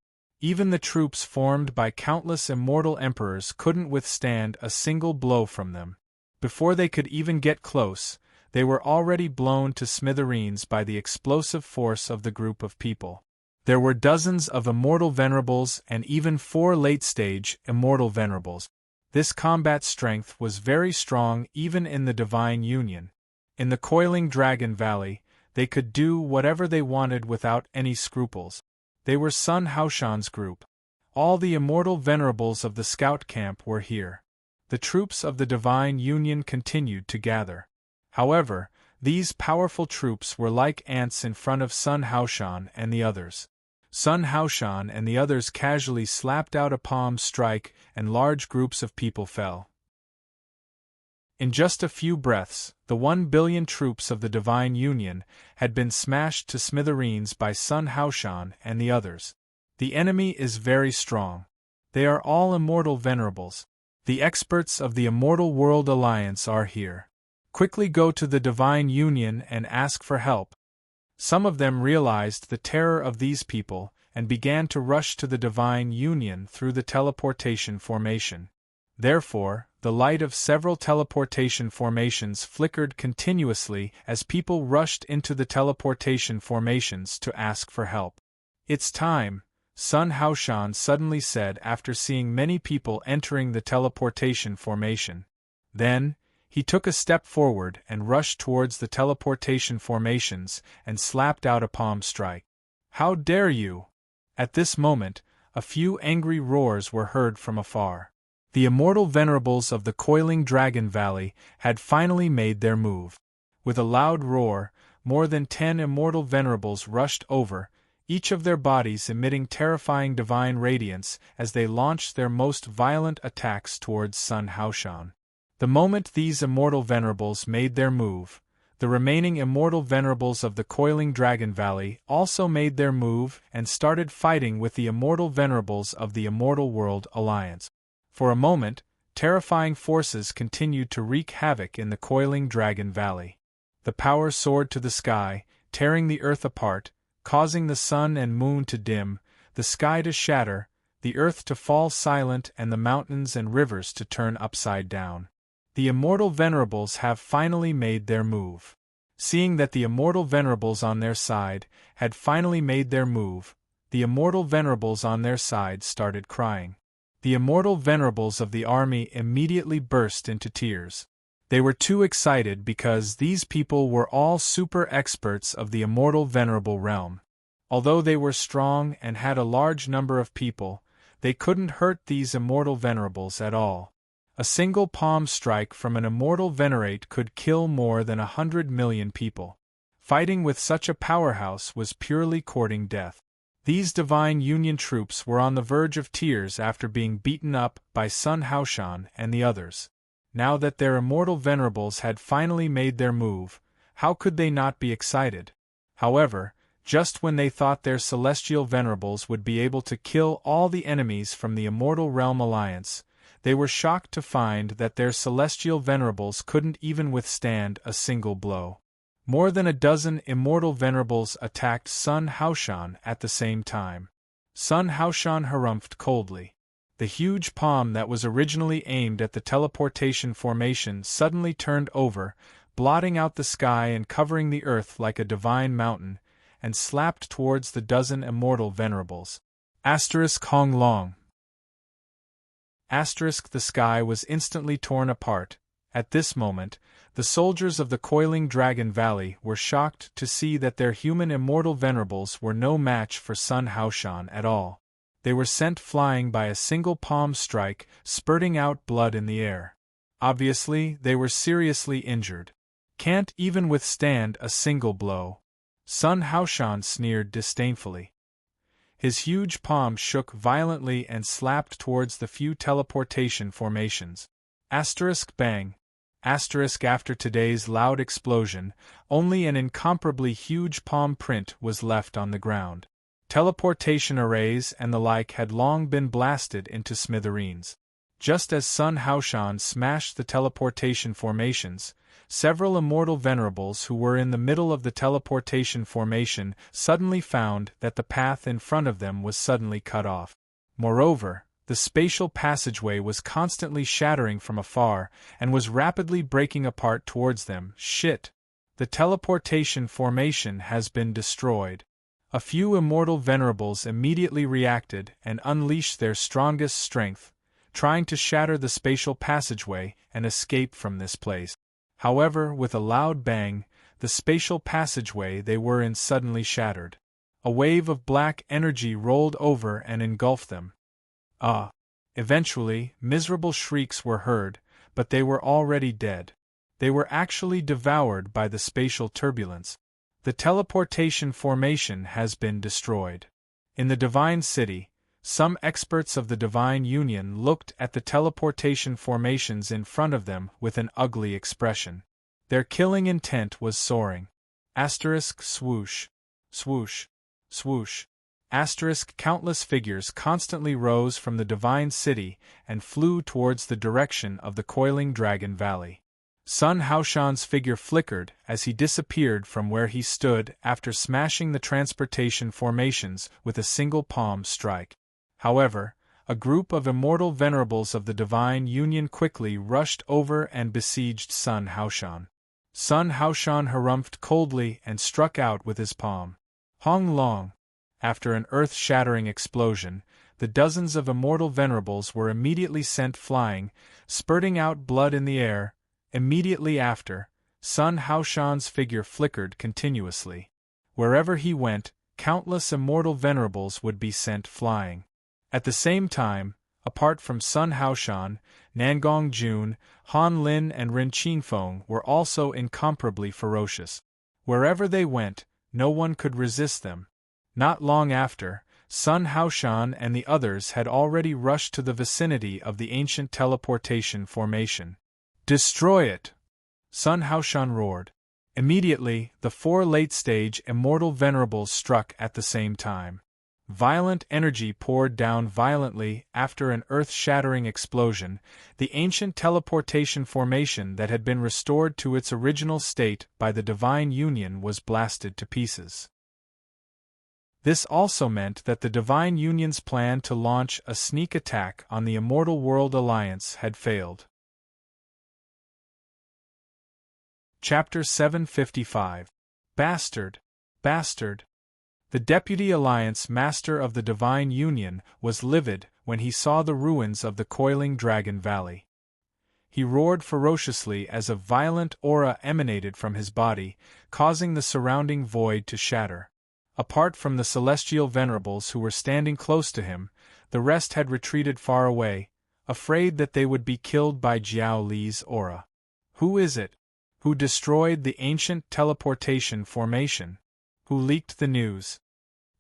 Even the troops formed by countless immortal emperors couldn't withstand a single blow from them. Before they could even get close, they were already blown to smithereens by the explosive force of the group of people. There were dozens of immortal venerables and even 4 late-stage immortal venerables. This combat strength was very strong even in the Divine Union. In the Coiling Dragon Valley, they could do whatever they wanted without any scruples. They were Sun Haoshan's group. All the immortal venerables of the scout camp were here. The troops of the Divine Union continued to gather. However, these powerful troops were like ants in front of Sun Haoshan and the others. Sun Haoshan and the others casually slapped out a palm strike and large groups of people fell. In just a few breaths, the 1 billion troops of the Divine Union had been smashed to smithereens by Sun Haoshan and the others. The enemy is very strong. They are all immortal venerables. The experts of the Immortal World Alliance are here. Quickly go to the Divine Union and ask for help. Some of them realized the terror of these people and began to rush to the Divine Union through the teleportation formation. Therefore, the light of several teleportation formations flickered continuously as people rushed into the teleportation formations to ask for help. "It's time," Sun Haoshan suddenly said after seeing many people entering the teleportation formation. Then, he took a step forward and rushed towards the teleportation formations and slapped out a palm strike. "How dare you, At this moment, a few angry roars were heard from afar. The immortal venerables of the coiling dragon valley had finally made their move. With a loud roar, more than 10 immortal venerables rushed over, each of their bodies emitting terrifying divine radiance as they launched their most violent attacks towards Sun Haoshan. The moment these immortal venerables made their move, the remaining immortal venerables of the coiling dragon valley also made their move and started fighting with the immortal venerables of the Immortal World Alliance. For a moment, terrifying forces continued to wreak havoc in the coiling dragon valley. The power soared to the sky, tearing the earth apart, causing the sun and moon to dim, the sky to shatter, the earth to fall silent and the mountains and rivers to turn upside down. The immortal venerables have finally made their move. Seeing that the immortal venerables on their side had finally made their move, the immortal venerables on their side started crying. The immortal venerables of the army immediately burst into tears. They were too excited because these people were all super experts of the immortal venerable realm. Although they were strong and had a large number of people, they couldn't hurt these immortal venerables at all. A single palm strike from an immortal venerate could kill more than 100 million people. Fighting with such a powerhouse was purely courting death. These divine union troops were on the verge of tears after being beaten up by Sun Haoshan and the others. Now that their immortal venerables had finally made their move, how could they not be excited? However, just when they thought their celestial venerables would be able to kill all the enemies from the Immortal Realm Alliance, they were shocked to find that their celestial venerables couldn't even withstand a single blow. More than a dozen immortal venerables attacked Sun Haoshan at the same time. Sun Haoshan harumphed coldly. The huge palm that was originally aimed at the teleportation formation suddenly turned over, blotting out the sky and covering the earth like a divine mountain, and slapped towards the dozen immortal venerables. Hong Long. The sky was instantly torn apart. At this moment, the soldiers of the coiling dragon valley were shocked to see that their human immortal venerables were no match for Sun Haoshan at all. They were sent flying by a single palm strike, spurting out blood in the air. Obviously, they were seriously injured. Can't even withstand a single blow. Sun Haoshan sneered disdainfully. His huge palm shook violently and slapped towards the few teleportation formations. Bang. After today's loud explosion, only an incomparably huge palm print was left on the ground. Teleportation arrays and the like had long been blasted into smithereens. Just as Sun Haoshan smashed the teleportation formations, several immortal venerables who were in the middle of the teleportation formation suddenly found that the path in front of them was suddenly cut off. Moreover, the spatial passageway was constantly shattering from afar and was rapidly breaking apart towards them. Shit! The teleportation formation has been destroyed. A few immortal venerables immediately reacted and unleashed their strongest strength, trying to shatter the spatial passageway and escape from this place. However, with a loud bang, the spatial passageway they were in suddenly shattered. A wave of black energy rolled over and engulfed them. Eventually, miserable shrieks were heard, but they were already dead. They were actually devoured by the spatial turbulence. The teleportation formation has been destroyed. In the Divine City, some experts of the Divine Union looked at the teleportation formations in front of them with an ugly expression. Their killing intent was soaring. Swoosh. Swoosh. Swoosh. Countless figures constantly rose from the Divine City and flew towards the direction of the coiling dragon valley. Sun Haoshan's figure flickered as he disappeared from where he stood after smashing the transportation formations with a single palm strike. However, a group of immortal venerables of the Divine Union quickly rushed over and besieged Sun Haoshan. Sun Haoshan harumphed coldly and struck out with his palm. Hong Long. After an earth-shattering explosion, the dozens of immortal venerables were immediately sent flying, spurting out blood in the air. Immediately after, Sun Haoshan's figure flickered continuously. Wherever he went, countless immortal venerables would be sent flying. At the same time, apart from Sun Haoshan, Nangong Jun, Han Lin and Rin Qingfeng were also incomparably ferocious. Wherever they went, no one could resist them. Not long after, Sun Haoshan and the others had already rushed to the vicinity of the ancient teleportation formation. "Destroy it!" Sun Haoshan roared. Immediately, the 4 late-stage immortal venerables struck at the same time. Violent energy poured down violently after an earth-shattering explosion. The ancient teleportation formation that had been restored to its original state by the Divine Union was blasted to pieces. This also meant that the Divine Union's plan to launch a sneak attack on the Immortal World Alliance had failed. Chapter 755. Bastard! Bastard! The Deputy Alliance Master of the Divine Union was livid when he saw the ruins of the Coiling Dragon Valley. He roared ferociously as a violent aura emanated from his body, causing the surrounding void to shatter. Apart from the celestial venerables who were standing close to him, the rest had retreated far away, afraid that they would be killed by Jiao Li's aura. Who is it? Who destroyed the ancient teleportation formation? Who leaked the news?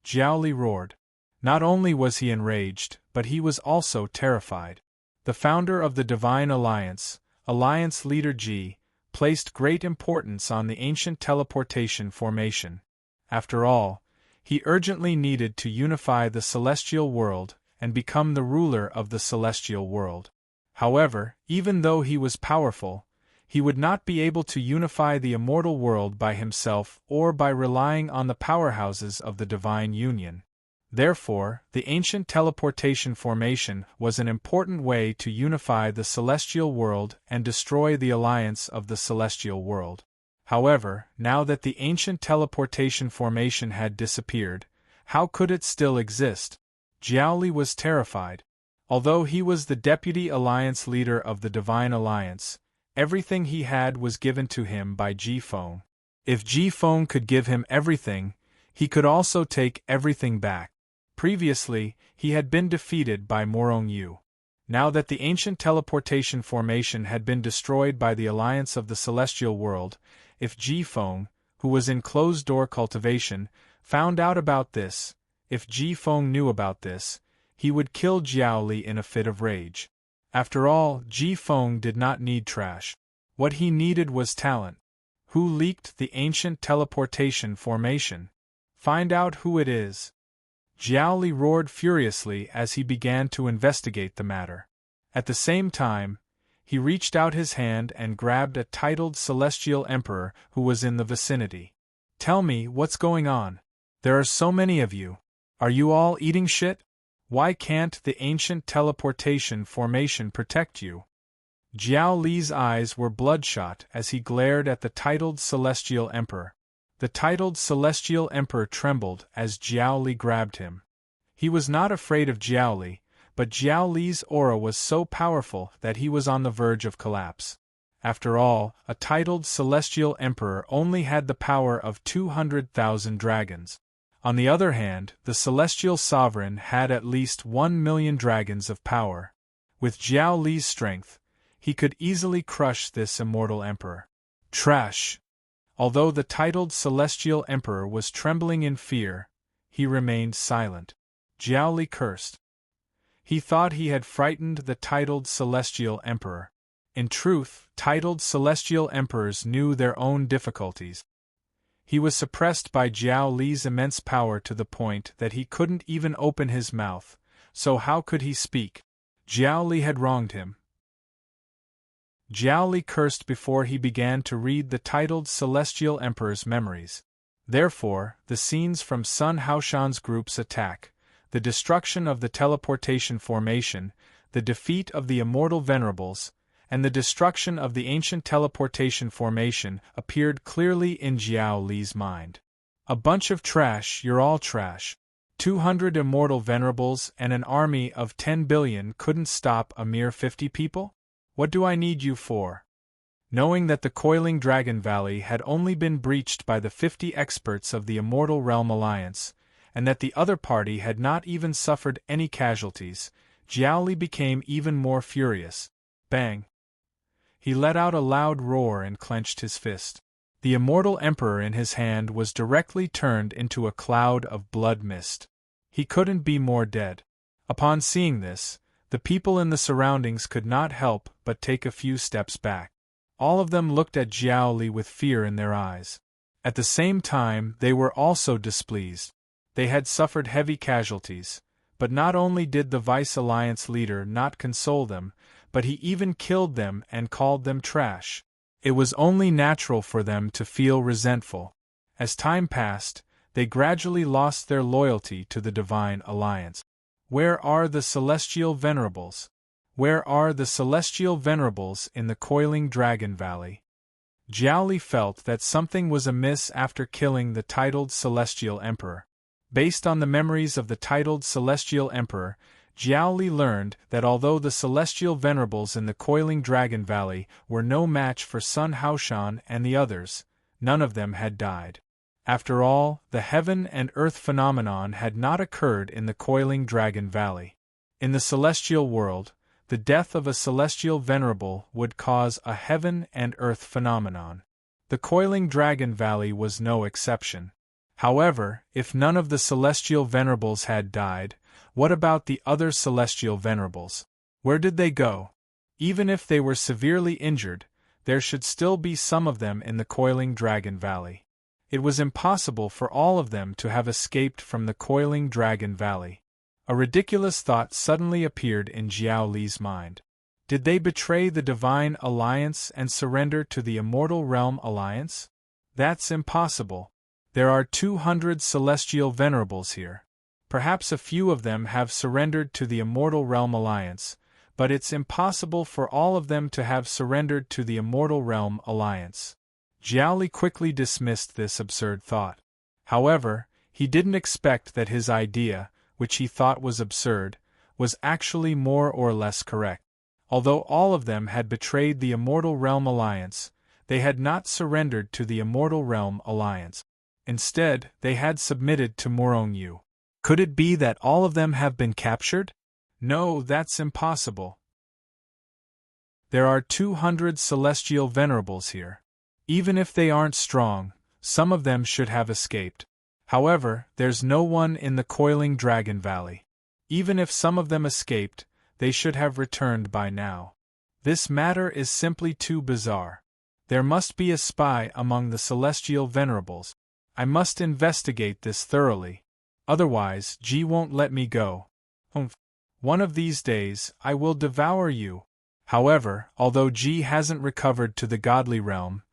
Jiao Li roared. Not only was he enraged, but he was also terrified. The founder of the Divine Alliance, Alliance Leader Ji, placed great importance on the ancient teleportation formation. After all, he urgently needed to unify the celestial world and become the ruler of the celestial world. However, even though he was powerful, he would not be able to unify the immortal world by himself or by relying on the powerhouses of the Divine Union. Therefore, the ancient teleportation formation was an important way to unify the celestial world and destroy the alliance of the celestial world. However, now that the ancient teleportation formation had disappeared, how could it still exist? Jiao Li was terrified. Although he was the deputy alliance leader of the Divine Alliance, everything he had was given to him by Ji Feng. If Ji Feng could give him everything, he could also take everything back. Previously, he had been defeated by Morong Yu. Now that the ancient teleportation formation had been destroyed by the alliance of the celestial world, if Ji Feng, who was in closed-door cultivation, found out about this, if Ji Feng knew about this, he would kill Jiao Li in a fit of rage. After all, Ji Feng did not need trash. What he needed was talent. Who leaked the ancient teleportation formation? Find out who it is. Jiao Li roared furiously as he began to investigate the matter. At the same time, he reached out his hand and grabbed a titled Celestial Emperor who was in the vicinity. "Tell me what's going on. There are so many of you. Are you all eating shit? Why can't the ancient teleportation formation protect you?" Jiao Li's eyes were bloodshot as he glared at the titled Celestial Emperor. The titled Celestial Emperor trembled as Jiao Li grabbed him. He was not afraid of Jiao Li, but Jiao Li's aura was so powerful that he was on the verge of collapse. After all, a titled Celestial Emperor only had the power of 200,000 dragons. On the other hand, the Celestial Sovereign had at least 1,000,000 dragons of power. With Jiao Li's strength, he could easily crush this immortal emperor. Trash! Although the titled Celestial Emperor was trembling in fear, he remained silent. Jiao Li cursed. He thought he had frightened the titled Celestial Emperor. In truth, titled Celestial Emperors knew their own difficulties. He was suppressed by Jiao Li's immense power to the point that he couldn't even open his mouth, so how could he speak? Jiao Li had wronged him. Jiao Li cursed before he began to read the titled Celestial Emperor's memories. Therefore, the scenes from Sun Haoshan's group's attack, the destruction of the teleportation formation, the defeat of the immortal venerables, and the destruction of the ancient teleportation formation appeared clearly in Jiao Li's mind. A bunch of trash, you're all trash. 200 immortal venerables and an army of 10 billion couldn't stop a mere 50 people? What do I need you for? Knowing that the Coiling Dragon Valley had only been breached by the 50 experts of the Immortal Realm Alliance, and that the other party had not even suffered any casualties, Jiaoli became even more furious. Bang! He let out a loud roar and clenched his fist. The immortal emperor in his hand was directly turned into a cloud of blood mist. He couldn't be more dead. Upon seeing this, the people in the surroundings could not help but take a few steps back. All of them looked at Jiaoli with fear in their eyes. At the same time, they were also displeased. They had suffered heavy casualties, but not only did the Vice Alliance leader not console them, but he even killed them and called them trash. It was only natural for them to feel resentful. As time passed, they gradually lost their loyalty to the Divine Alliance. Where are the Celestial Venerables? Where are the Celestial Venerables in the Coiling Dragon Valley? Jiaoli felt that something was amiss after killing the titled Celestial Emperor. Based on the memories of the titled Celestial Emperor, Jiaoli learned that although the Celestial Venerables in the Coiling Dragon Valley were no match for Sun Haoshan and the others, none of them had died. After all, the heaven and earth phenomenon had not occurred in the Coiling Dragon Valley. In the celestial world, the death of a celestial venerable would cause a heaven and earth phenomenon. The Coiling Dragon Valley was no exception. However, if none of the celestial venerables had died, what about the other celestial venerables? Where did they go? Even if they were severely injured, there should still be some of them in the Coiling Dragon Valley. It was impossible for all of them to have escaped from the Coiling Dragon Valley. A ridiculous thought suddenly appeared in Jiaoli's mind. Did they betray the Divine Alliance and surrender to the Immortal Realm Alliance? That's impossible. There are 200 celestial venerables here. Perhaps a few of them have surrendered to the Immortal Realm Alliance, but it's impossible for all of them to have surrendered to the Immortal Realm Alliance. Jiaoli quickly dismissed this absurd thought. However, he didn't expect that his idea, which he thought was absurd, was actually more or less correct. Although all of them had betrayed the Immortal Realm Alliance, they had not surrendered to the Immortal Realm Alliance. Instead, they had submitted to Morongyu. Could it be that all of them have been captured? No, that's impossible. There are 200 celestial venerables here. Even if they aren't strong, some of them should have escaped. However, there's no one in the Coiling Dragon Valley. Even if some of them escaped, they should have returned by now. This matter is simply too bizarre. There must be a spy among the celestial venerables. I must investigate this thoroughly. Otherwise, Ji won't let me go. One of these days, I will devour you. However, although Ji hasn't recovered to the godly realm,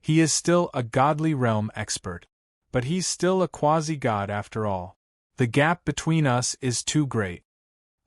he is still a godly realm expert. But he's still a quasi-god after all. The gap between us is too great.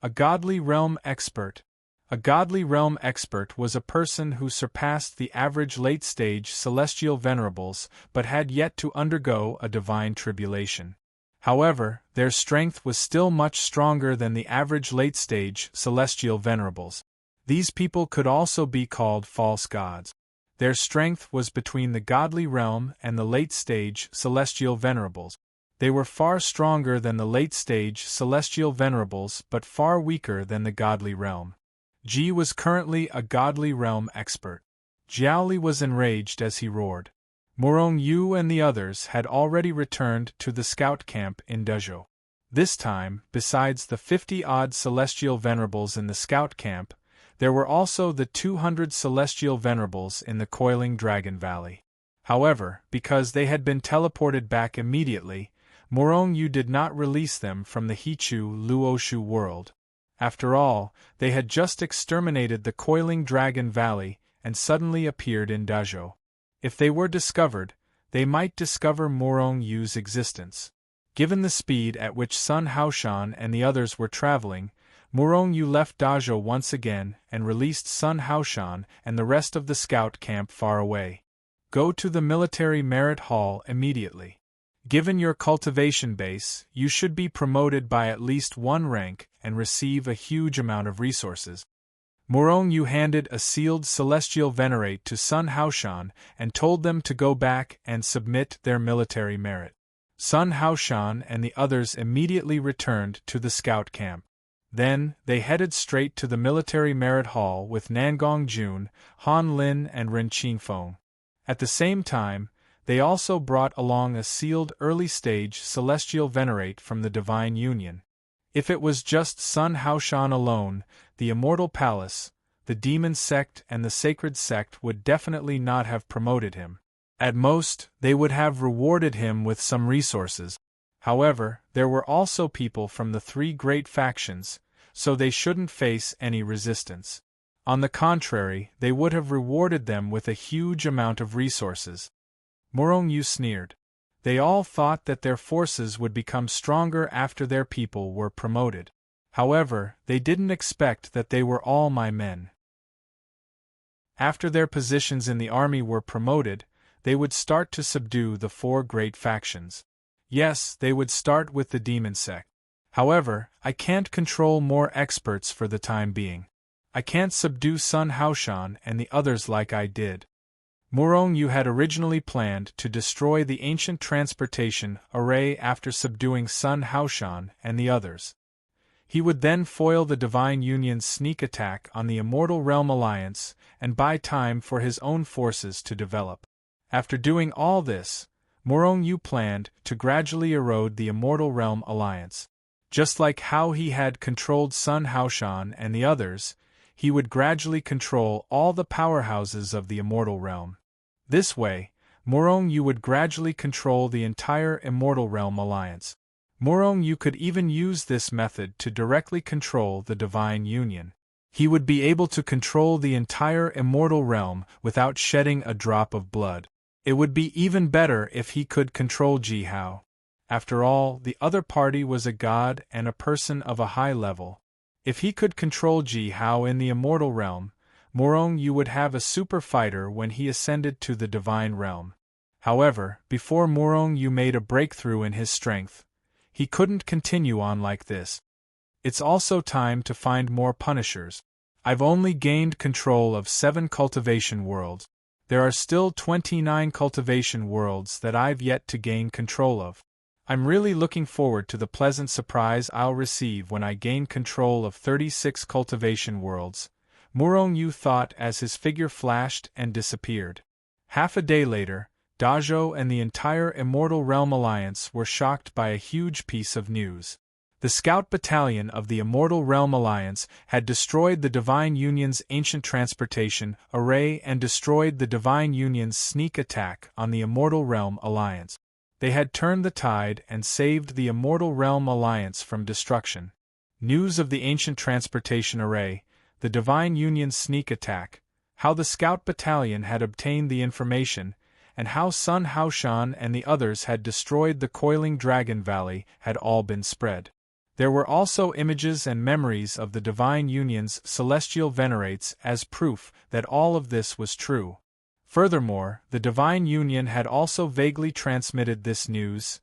A godly realm expert. A godly realm expert was a person who surpassed the average late-stage celestial venerables but had yet to undergo a divine tribulation. However, their strength was still much stronger than the average late-stage celestial venerables. These people could also be called false gods. Their strength was between the godly realm and the late-stage celestial venerables. They were far stronger than the late-stage celestial venerables but far weaker than the godly realm. Ji was currently a godly realm expert. Jiaoli was enraged as he roared. Morongyu and the others had already returned to the scout camp in Dezhou. This time, besides the 50-odd celestial venerables in the scout camp, there were also the 200 celestial venerables in the Coiling Dragon Valley. However, because they had been teleported back immediately, Morongyu did not release them from the Hichu Luoshu world. After all, they had just exterminated the Coiling Dragon Valley and suddenly appeared in Dezhou. If they were discovered, they might discover Morongyu's existence. Given the speed at which Sun Haoshan and the others were traveling, Morongyu left Dezhou once again and released Sun Haoshan and the rest of the scout camp far away. Go to the military merit hall immediately. Given your cultivation base, you should be promoted by at least one rank and receive a huge amount of resources. Morongyu handed a sealed celestial venerate to Sun Haoshan and told them to go back and submit their military merit. Sun Haoshan and the others immediately returned to the scout camp. Then, they headed straight to the military merit hall with Nangong Jun, Han Lin and Ren Qingfeng. At the same time, they also brought along a sealed early-stage celestial venerate from the Divine Union. If it was just Sun Haoshan alone, the Immortal Palace, the Demon Sect and the Sacred Sect would definitely not have promoted him. At most, they would have rewarded him with some resources. However, there were also people from the three great factions, so they shouldn't face any resistance. On the contrary, they would have rewarded them with a huge amount of resources. Morong Yu sneered. They all thought that their forces would become stronger after their people were promoted. However, they didn't expect that they were all my men. After their positions in the army were promoted, they would start to subdue the four great factions. Yes, they would start with the Demon Sect. However, I can't control more experts for the time being. I can't subdue Sun Haoshan and the others like I did. Morong Yu had originally planned to destroy the ancient transportation array after subduing Sun Haoshan and the others. He would then foil the Divine Union's sneak attack on the Immortal Realm Alliance and buy time for his own forces to develop. After doing all this, Morong Yu planned to gradually erode the Immortal Realm Alliance. Just like how he had controlled Sun Haoshan and the others, he would gradually control all the powerhouses of the Immortal Realm. This way, Morong Yu would gradually control the entire Immortal Realm Alliance. Morong Yu could even use this method to directly control the Divine Union. He would be able to control the entire Immortal Realm without shedding a drop of blood. It would be even better if he could control Ji Hao. After all, the other party was a god and a person of a high level. If he could control Ji Hao in the Immortal Realm, Morong Yu would have a super fighter when he ascended to the Divine Realm. However, before Morong Yu made a breakthrough in his strength, he couldn't continue on like this. It's also time to find more Punishers. I've only gained control of 7 cultivation worlds. There are still 29 cultivation worlds that I've yet to gain control of. I'm really looking forward to the pleasant surprise I'll receive when I gain control of 36 cultivation worlds, Morong Yu thought as his figure flashed and disappeared. Half a day later, Dazhou and the entire Immortal Realm Alliance were shocked by a huge piece of news. The Scout Battalion of the Immortal Realm Alliance had destroyed the Divine Union's ancient transportation array and destroyed the Divine Union's sneak attack on the Immortal Realm Alliance. They had turned the tide and saved the Immortal Realm Alliance from destruction. News of the ancient transportation array, the Divine Union's sneak attack, how the Scout Battalion had obtained the information, and how Sun Haoshan and the others had destroyed the Coiling Dragon Valley had all been spread. There were also images and memories of the Divine Union's celestial venerates as proof that all of this was true. Furthermore, the Divine Union had also vaguely transmitted this news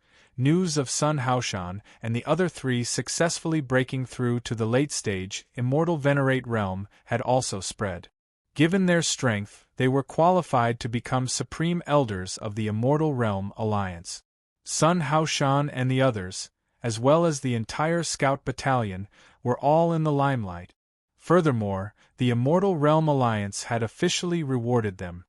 of Sun Haoshan and the other 3 successfully breaking through to the late stage Immortal Venerate realm had also spread. Given their strength, they were qualified to become Supreme Elders of the Immortal Realm Alliance. Sun Haoshan and the others, as well as the entire Scout Battalion, were all in the limelight. Furthermore, the Immortal Realm Alliance had officially rewarded them.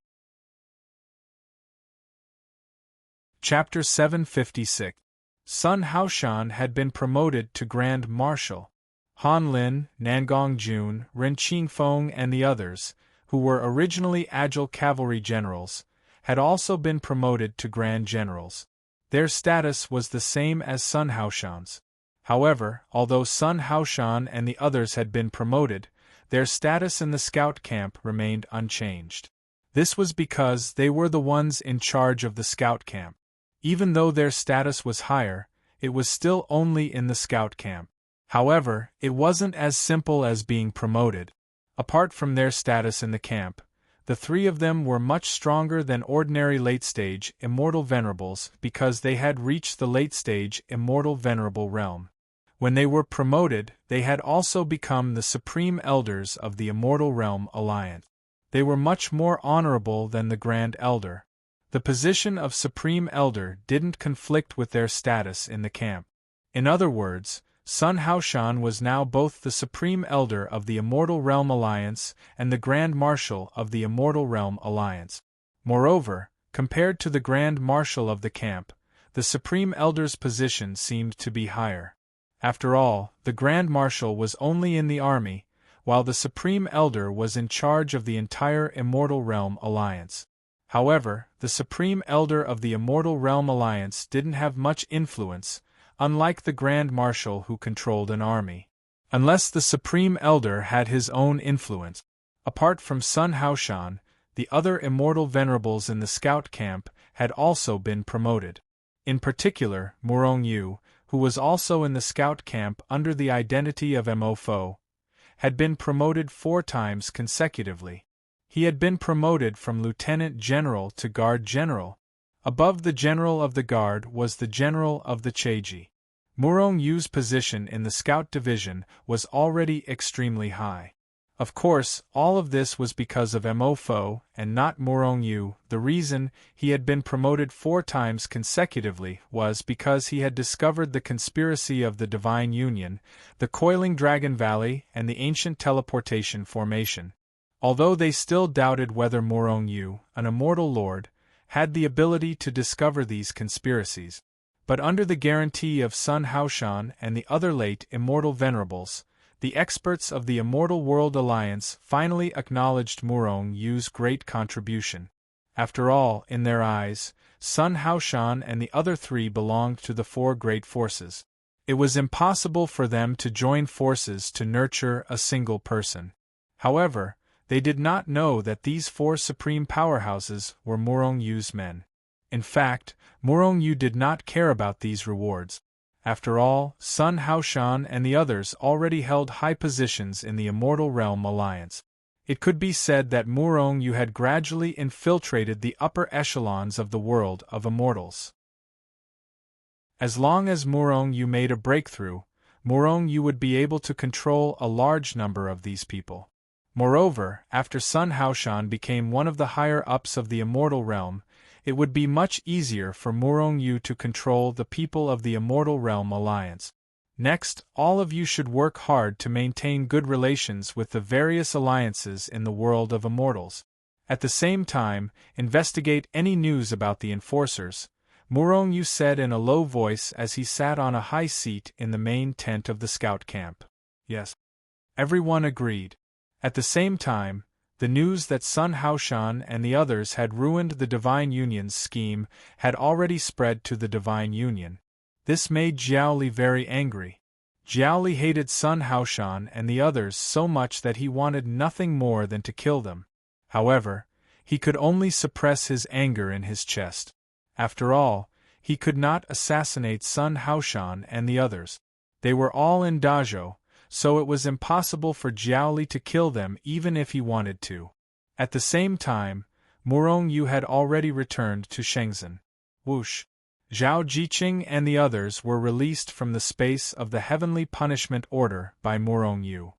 Chapter 756. Sun Haoshan had been promoted to Grand Marshal. Han Lin, Nangong Jun, Ren Qingfeng and the others, who were originally Agile Cavalry Generals, had also been promoted to Grand Generals. Their status was the same as Sun Haoshan's. However, although Sun Haoshan and the others had been promoted, their status in the scout camp remained unchanged. This was because they were the ones in charge of the scout camp. Even though their status was higher, it was still only in the scout camp. However, it wasn't as simple as being promoted. Apart from their status in the camp, the 3 of them were much stronger than ordinary late-stage Immortal Venerables because they had reached the late-stage Immortal Venerable realm. When they were promoted, they had also become the Supreme Elders of the Immortal Realm Alliance. They were much more honorable than the Grand Elder. The position of Supreme Elder didn't conflict with their status in the camp. In other words, Sun Haoshan was now both the Supreme Elder of the Immortal Realm Alliance and the Grand Marshal of the Immortal Realm Alliance. Moreover, compared to the Grand Marshal of the camp, the Supreme Elder's position seemed to be higher. After all, the Grand Marshal was only in the army, while the Supreme Elder was in charge of the entire Immortal Realm Alliance. However, the Supreme Elder of the Immortal Realm Alliance didn't have much influence, unlike the Grand Marshal who controlled an army. Unless the Supreme Elder had his own influence. Apart from Sun Haoshan, the other Immortal Venerables in the scout camp had also been promoted. In particular, Murong Yu, who was also in the scout camp under the identity of Mo, had been promoted 4 times consecutively. He had been promoted from Lieutenant General to Guard General. Above the General of the Guard was the General of the Cheji. Murong Yu's position in the Scout Division was already extremely high. Of course, all of this was because of Mo and not Murong Yu. The reason he had been promoted 4 times consecutively was because he had discovered the conspiracy of the Divine Union, the Coiling Dragon Valley, and the ancient teleportation formation. Although they still doubted whether Murong Yu, an immortal lord, had the ability to discover these conspiracies. But under the guarantee of Sun Haoshan and the other late immortal venerables, the experts of the Immortal World Alliance finally acknowledged Murong Yu's great contribution. After all, in their eyes, Sun Haoshan and the other 3 belonged to the 4 great forces. It was impossible for them to join forces to nurture a single person. However, they did not know that these 4 supreme powerhouses were Murong Yu's men. In fact, Murong Yu did not care about these rewards. After all, Sun Haoshan and the others already held high positions in the Immortal Realm Alliance. It could be said that Murong Yu had gradually infiltrated the upper echelons of the world of immortals. As long as Murong Yu made a breakthrough, Murong Yu would be able to control a large number of these people. Moreover, after Sun Haoshan became one of the higher-ups of the Immortal Realm, it would be much easier for Murong Yu to control the people of the Immortal Realm Alliance. Next, all of you should work hard to maintain good relations with the various alliances in the world of immortals. At the same time, investigate any news about the enforcers, Murong Yu said in a low voice as he sat on a high seat in the main tent of the scout camp. Yes. Everyone agreed. At the same time, the news that Sun Haoshan and the others had ruined the Divine Union's scheme had already spread to the Divine Union. This made Jiaoli very angry. Jiaoli hated Sun Haoshan and the others so much that he wanted nothing more than to kill them. However, he could only suppress his anger in his chest. After all, he could not assassinate Sun Haoshan and the others. They were all in Dajo, so it was impossible for Jiaoli to kill them even if he wanted to. At the same time, Murong Yu had already returned to Shenzhen. Whoosh! Zhao Jiqing and the others were released from the space of the Heavenly Punishment Order by Murong Yu.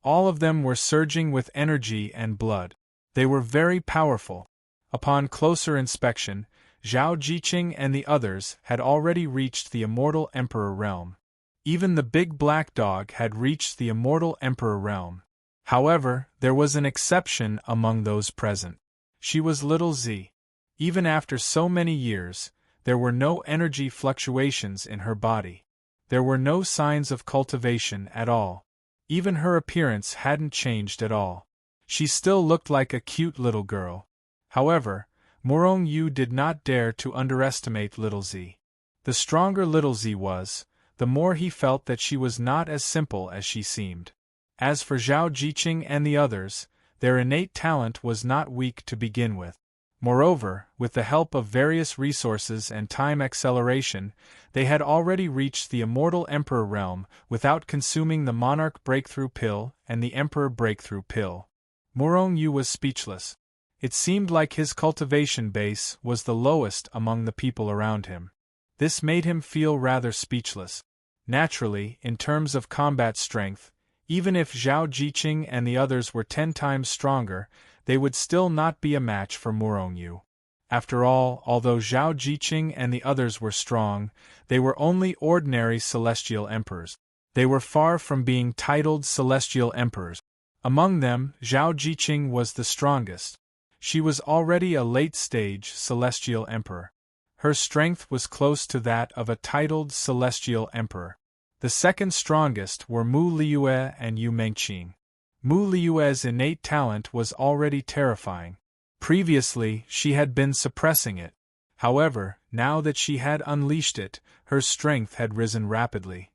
All of them were surging with energy and blood. They were very powerful. Upon closer inspection, Zhao Jiqing and the others had already reached the Immortal Emperor realm. Even the big black dog had reached the Immortal Emperor realm. However, there was an exception among those present. She was Little Z. Even after so many years, there were no energy fluctuations in her body. There were no signs of cultivation at all. Even her appearance hadn't changed at all. She still looked like a cute little girl. However, Murong Yu did not dare to underestimate Little Z. The stronger Little Z was, the more he felt that she was not as simple as she seemed. As for Zhao Jiqing and the others, their innate talent was not weak to begin with. Moreover, with the help of various resources and time acceleration, they had already reached the Immortal Emperor realm without consuming the Monarch Breakthrough Pill and the Emperor Breakthrough Pill. Murong Yu was speechless. It seemed like his cultivation base was the lowest among the people around him. This made him feel rather speechless. Naturally, in terms of combat strength, even if Zhao Jiqing and the others were 10 times stronger, they would still not be a match for Murong Yu. After all, although Zhao Jiqing and the others were strong, they were only ordinary celestial emperors. They were far from being titled celestial emperors. Among them, Zhao Jiqing was the strongest. She was already a late-stage celestial emperor. Her strength was close to that of a titled celestial emperor. The second strongest were Mu Liyue and Yu Mengqing. Mu Liyue's innate talent was already terrifying. Previously, she had been suppressing it. However, now that she had unleashed it, her strength had risen rapidly.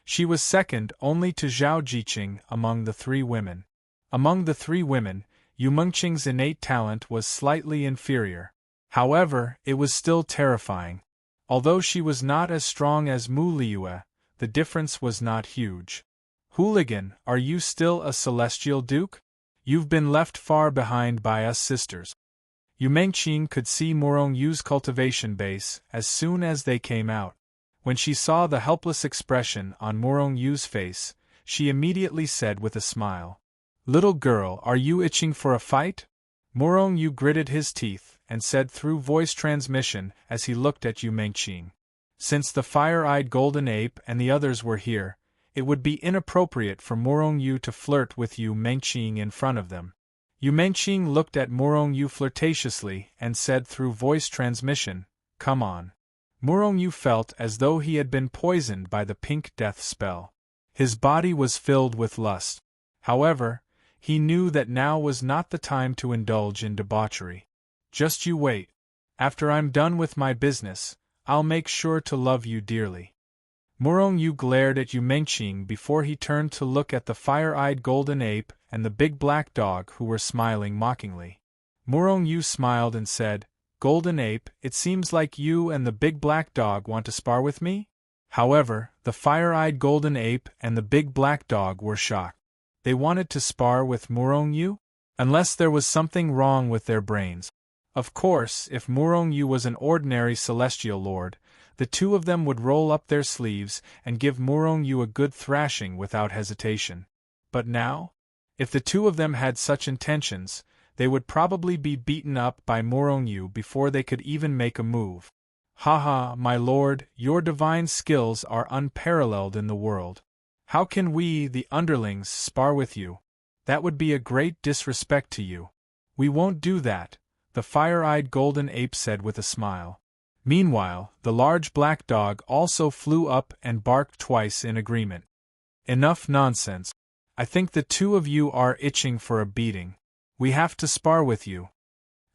She was second only to Zhao Jiqing among the three women. Among the three women, Yu Mengqing's innate talent was slightly inferior. However, it was still terrifying. Although she was not as strong as Mu Liyue, the difference was not huge. Hooligan, are you still a celestial duke? You've been left far behind by us sisters. Yu Mengqing could see Morong Yu's cultivation base as soon as they came out. When she saw the helpless expression on Morong Yu's face, she immediately said with a smile, "Little girl, are you itching for a fight?" Morong Yu gritted his teeth and said through voice transmission as he looked at Yu Mengqing, "Since the fire-eyed golden ape and the others were here, it would be inappropriate for Morong Yu to flirt with Yu Mengqing in front of them." Yu Mengqing looked at Morong Yu flirtatiously and said through voice transmission, "Come on." Morong Yu felt as though he had been poisoned by the pink death spell. His body was filled with lust. However, he knew that now was not the time to indulge in debauchery. "Just you wait. After I'm done with my business, I'll make sure to love you dearly." Morong Yu glared at Yu Mengqing before he turned to look at the fire-eyed golden ape and the big black dog who were smiling mockingly. Morong Yu smiled and said, "Golden ape, it seems like you and the big black dog want to spar with me?" However, the fire-eyed golden ape and the big black dog were shocked. They wanted to spar with Morong Yu? Unless there was something wrong with their brains. Of course, if Morong Yu was an ordinary celestial lord, the two of them would roll up their sleeves and give Morong Yu a good thrashing without hesitation. But now? If the two of them had such intentions, they would probably be beaten up by Morong Yu before they could even make a move. "Haha, my lord, your divine skills are unparalleled in the world. How can we, the underlings, spar with you? That would be a great disrespect to you." "We won't do that," the fire-eyed golden ape said with a smile. Meanwhile, the large black dog also flew up and barked twice in agreement. "Enough nonsense. I think the two of you are itching for a beating. We have to spar with you."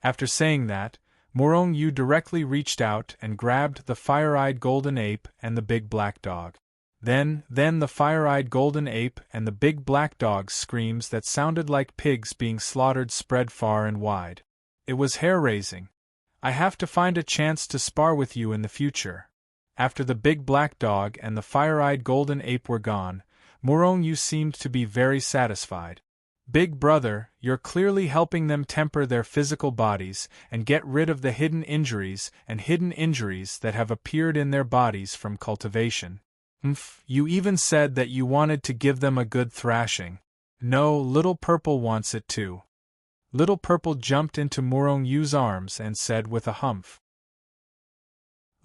After saying that, Morong Yu directly reached out and grabbed the fire-eyed golden ape and the big black dog. Then the fire-eyed golden ape and the big black dog's screams that sounded like pigs being slaughtered spread far and wide. It was hair-raising. "I have to find a chance to spar with you in the future." After the big black dog and the fire-eyed golden ape were gone, Morong Yu seemed to be very satisfied. "Big brother, you're clearly helping them temper their physical bodies and get rid of the hidden injuries that have appeared in their bodies from cultivation. You even said that you wanted to give them a good thrashing. No, Little Purple wants it too." Little Purple jumped into Morong Yu's arms and said with a humph,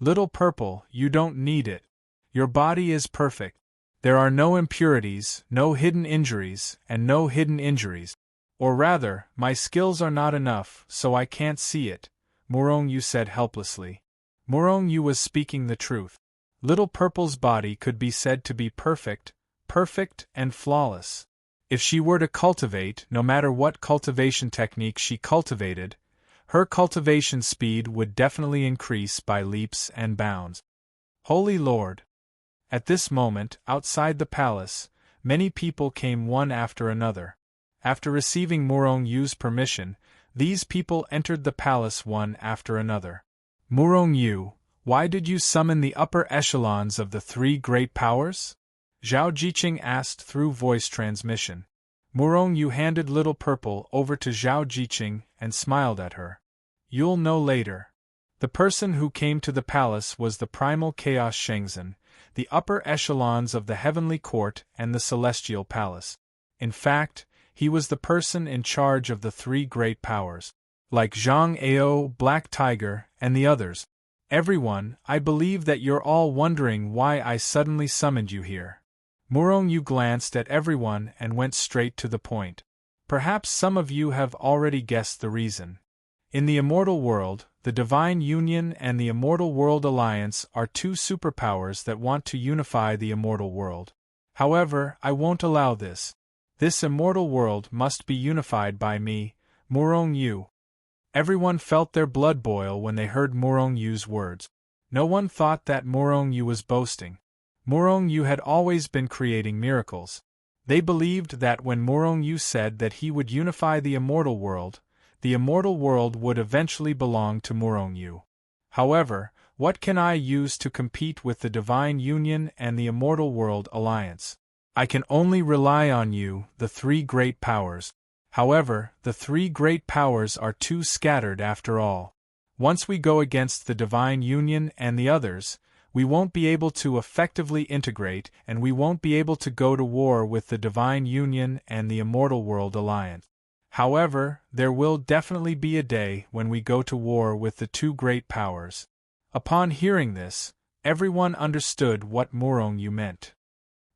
"Little Purple, you don't need it. Your body is perfect. There are no impurities, no hidden injuries, and no hidden injuries. Or rather, my skills are not enough, so I can't see it," Morong Yu said helplessly. Morong Yu was speaking the truth. Little Purple's body could be said to be perfect and flawless. If she were to cultivate, no matter what cultivation technique she cultivated, her cultivation speed would definitely increase by leaps and bounds. Holy Lord! At this moment, outside the palace, many people came one after another. After receiving Morong Yu's permission, these people entered the palace one after another. "Morong Yu, why did you summon the upper echelons of the three great powers?" Zhao Jiqing asked through voice transmission. Morong Yu handed Little Purple over to Zhao Jiqing and smiled at her. "You'll know later." The person who came to the palace was the primal chaos Shengzhen, the upper echelons of the heavenly court and the celestial palace. In fact, he was the person in charge of the three great powers. like Zhang Ao, Black Tiger, and the others. Everyone, I believe that you're all wondering why I suddenly summoned you here. Murong Yu glanced at everyone and went straight to the point. Perhaps some of you have already guessed the reason. In the Immortal World, the Divine Union and the Immortal World Alliance are two superpowers that want to unify the Immortal World. However, I won't allow this. This Immortal World must be unified by me, Murong Yu. Everyone felt their blood boil when they heard Murong Yu's words. No one thought that Murong Yu was boasting. Murong Yu had always been creating miracles. They believed that when Murong Yu said that he would unify the Immortal World would eventually belong to Murong Yu. However, what can I use to compete with the Divine Union and the Immortal World Alliance? I can only rely on you, the three great powers. However, the three great powers are too scattered after all. Once we go against the Divine Union and the others, we won't be able to effectively integrate, and we won't be able to go to war with the Divine Union and the Immortal World Alliance. However, there will definitely be a day when we go to war with the two great powers. Upon hearing this, everyone understood what Murong Yu meant.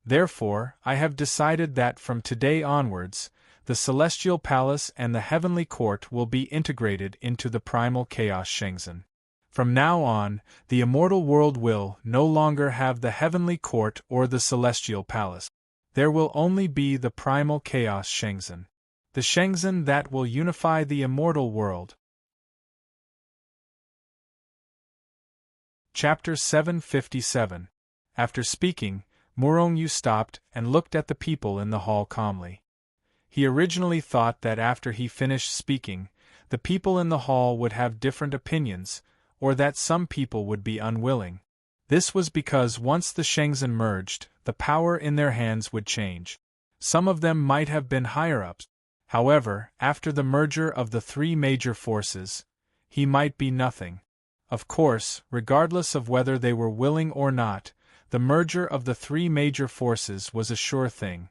Therefore, I have decided that from today onwards, the Celestial Palace and the Heavenly Court will be integrated into the Primal Chaos Shenzhen. From now on, the Immortal World will no longer have the Heavenly Court or the Celestial Palace. There will only be the Primal Chaos Shenzhen. The Shenzhen that will unify the Immortal World. Chapter 757. After speaking, Murong Yu stopped and looked at the people in the hall calmly. He originally thought that after he finished speaking, the people in the hall would have different opinions, or that some people would be unwilling. This was because once the Shenzhen merged, the power in their hands would change. Some of them might have been higher-ups. However, after the merger of the three major forces, he might be nothing. Of course, regardless of whether they were willing or not, the merger of the three major forces was a sure thing.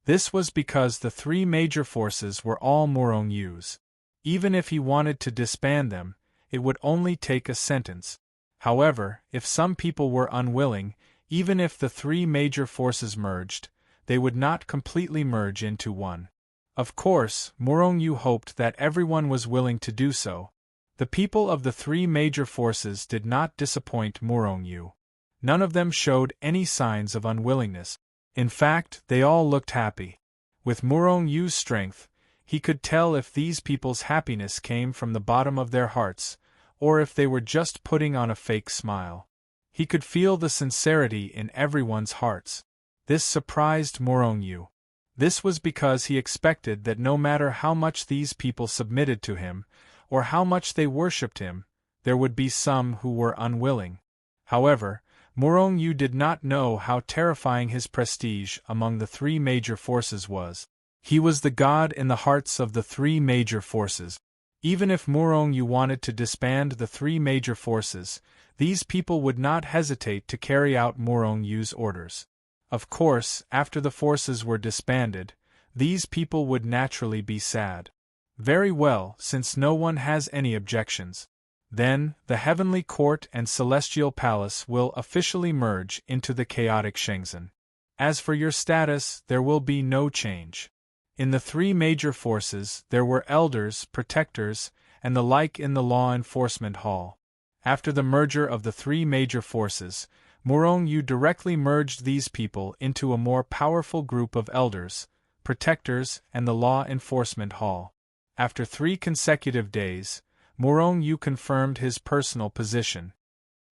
This was because the three major forces were all Murong Yu's. Even if he wanted to disband them, it would only take a sentence. However, if some people were unwilling, even if the three major forces merged, they would not completely merge into one. Of course, Murong Yu hoped that everyone was willing to do so. The people of the three major forces did not disappoint Murong Yu. None of them showed any signs of unwillingness. In fact, they all looked happy. With Murong Yu's strength, he could tell if these people's happiness came from the bottom of their hearts, or if they were just putting on a fake smile. He could feel the sincerity in everyone's hearts. This surprised Murong Yu. This was because he expected that no matter how much these people submitted to him, or how much they worshipped him, there would be some who were unwilling. However, Murong Yu did not know how terrifying his prestige among the three major forces was. He was the god in the hearts of the three major forces. Even if Murong Yu wanted to disband the three major forces, these people would not hesitate to carry out Murong Yu's orders. Of course, after the forces were disbanded, these people would naturally be sad. Very well, since no one has any objections. Then, the Heavenly Court and Celestial Palace will officially merge into the Chaotic Shenzhen. As for your status, there will be no change. In the three major forces, there were elders, protectors, and the like in the Law Enforcement Hall. After the merger of the three major forces, Murong Yu directly merged these people into a more powerful group of elders, protectors, and the Law Enforcement Hall. After 3 consecutive days, Murong Yu confirmed his personal position.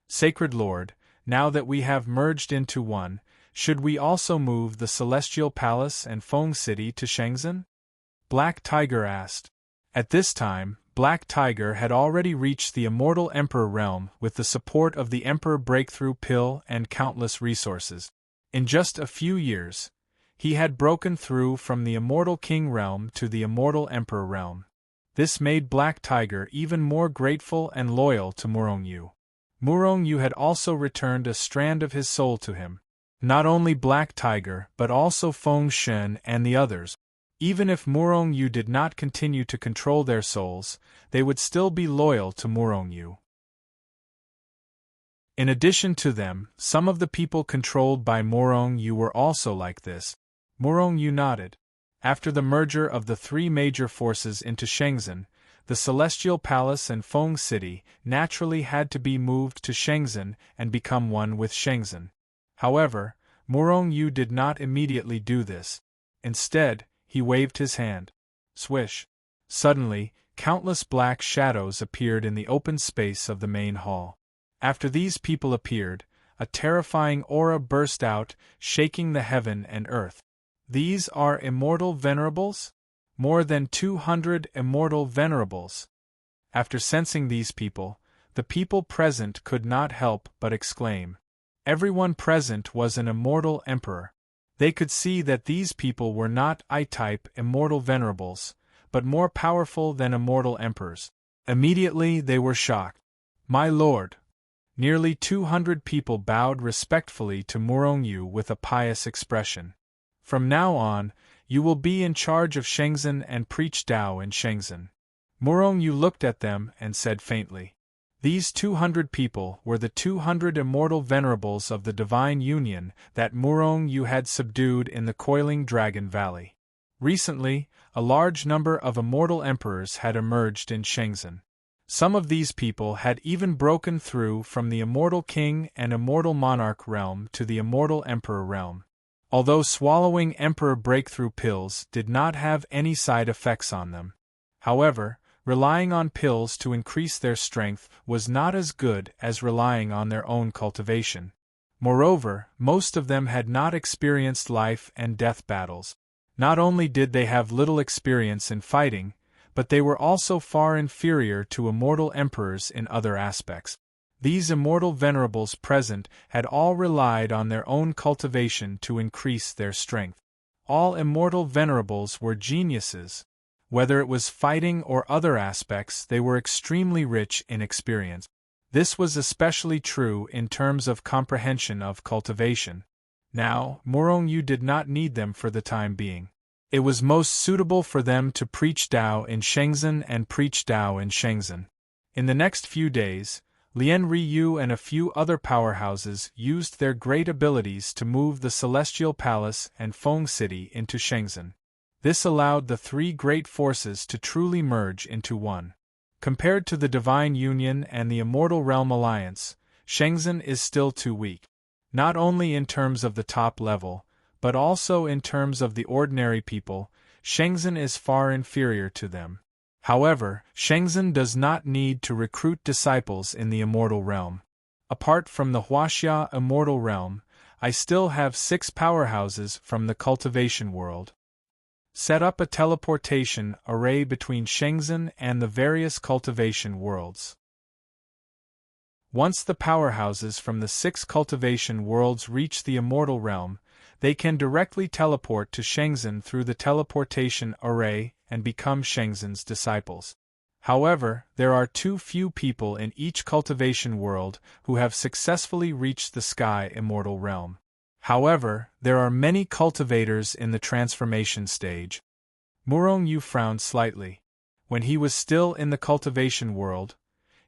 Sacred Lord, now that we have merged into one, should we also move the Celestial Palace and Feng City to Shenzhen? Black Tiger asked. At this time, Black Tiger had already reached the Immortal Emperor realm with the support of the Emperor Breakthrough Pill and countless resources. In just a few years, he had broken through from the Immortal King realm to the Immortal Emperor realm. This made Black Tiger even more grateful and loyal to Murong Yu. Murong Yu had also returned a strand of his soul to him. Not only Black Tiger but also Feng Shen and the others. Even if Murong Yu did not continue to control their souls, they would still be loyal to Murong Yu. In addition to them, some of the people controlled by Murong Yu were also like this. Murong Yu nodded. After the merger of the three major forces into Shenzhen, the Celestial Palace and Feng City naturally had to be moved to Shenzhen and become one with Shenzhen. However, Murong Yu did not immediately do this. Instead, he waved his hand. Swish! Suddenly, countless black shadows appeared in the open space of the main hall. After these people appeared, a terrifying aura burst out, shaking the heaven and earth. These are immortal venerables? More than 200 immortal venerables. After sensing these people, the people present could not help but exclaim. Everyone present was an immortal emperor. They could see that these people were not I-type immortal venerables, but more powerful than immortal emperors. Immediately they were shocked. My lord! Nearly 200 people bowed respectfully to Murong Yu with a pious expression. From now on, you will be in charge of Shenzhen and preach Tao in Shenzhen. Murong Yu looked at them and said faintly. These 200 people were the 200 immortal venerables of the Divine Union that Murong Yu had subdued in the Coiling Dragon Valley. Recently, a large number of immortal emperors had emerged in Shenzhen. Some of these people had even broken through from the Immortal King and Immortal Monarch realm to the Immortal Emperor realm. Although swallowing Emperor Breakthrough pills did not have any side effects on them. However, relying on pills to increase their strength was not as good as relying on their own cultivation. Moreover, most of them had not experienced life and death battles. Not only did they have little experience in fighting, but they were also far inferior to immortal emperors in other aspects. These immortal venerables present had all relied on their own cultivation to increase their strength. All immortal venerables were geniuses. Whether it was fighting or other aspects, they were extremely rich in experience. This was especially true in terms of comprehension of cultivation. Now, Murong Yu did not need them for the time being. It was most suitable for them to preach Tao in Shenzhen and preach Tao in Shenzhen. In the next few days, Lian Ryu and a few other powerhouses used their great abilities to move the Celestial Palace and Feng City into Shenzhen. This allowed the three great forces to truly merge into one. Compared to the Divine Union and the Immortal Realm Alliance, Shenzhen is still too weak. Not only in terms of the top level, but also in terms of the ordinary people, Shenzhen is far inferior to them. However, Shenzhen does not need to recruit disciples in the Immortal Realm. Apart from the Huaxia Immortal Realm, I still have 6 powerhouses from the cultivation world. Set up a teleportation array between Shenzhen and the various cultivation worlds. Once the powerhouses from the 6 cultivation worlds reach the Immortal Realm, they can directly teleport to Shenzhen through the teleportation array and become Shenzhen's disciples. However, there are too few people in each cultivation world who have successfully reached the Sky Immortal Realm. However, there are many cultivators in the transformation stage. Murong Yu frowned slightly. When he was still in the cultivation world,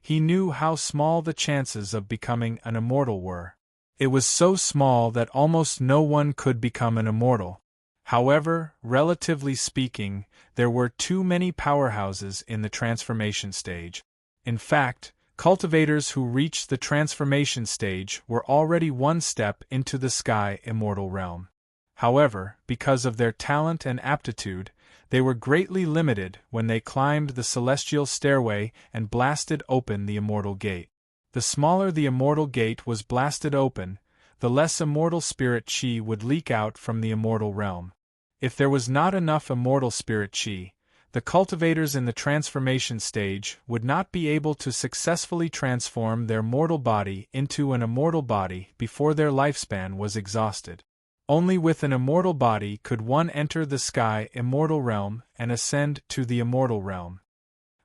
he knew how small the chances of becoming an immortal were. It was so small that almost no one could become an immortal. However, relatively speaking, there were too many powerhouses in the transformation stage. In fact, cultivators who reached the transformation stage were already one step into the Sky Immortal Realm. However, because of their talent and aptitude, they were greatly limited when they climbed the celestial stairway and blasted open the Immortal Gate. The smaller the Immortal Gate was blasted open, the less immortal spirit chi would leak out from the Immortal Realm. If there was not enough immortal spirit chi, the cultivators in the transformation stage would not be able to successfully transform their mortal body into an immortal body before their lifespan was exhausted. Only with an immortal body could one enter the Sky Immortal Realm and ascend to the Immortal Realm.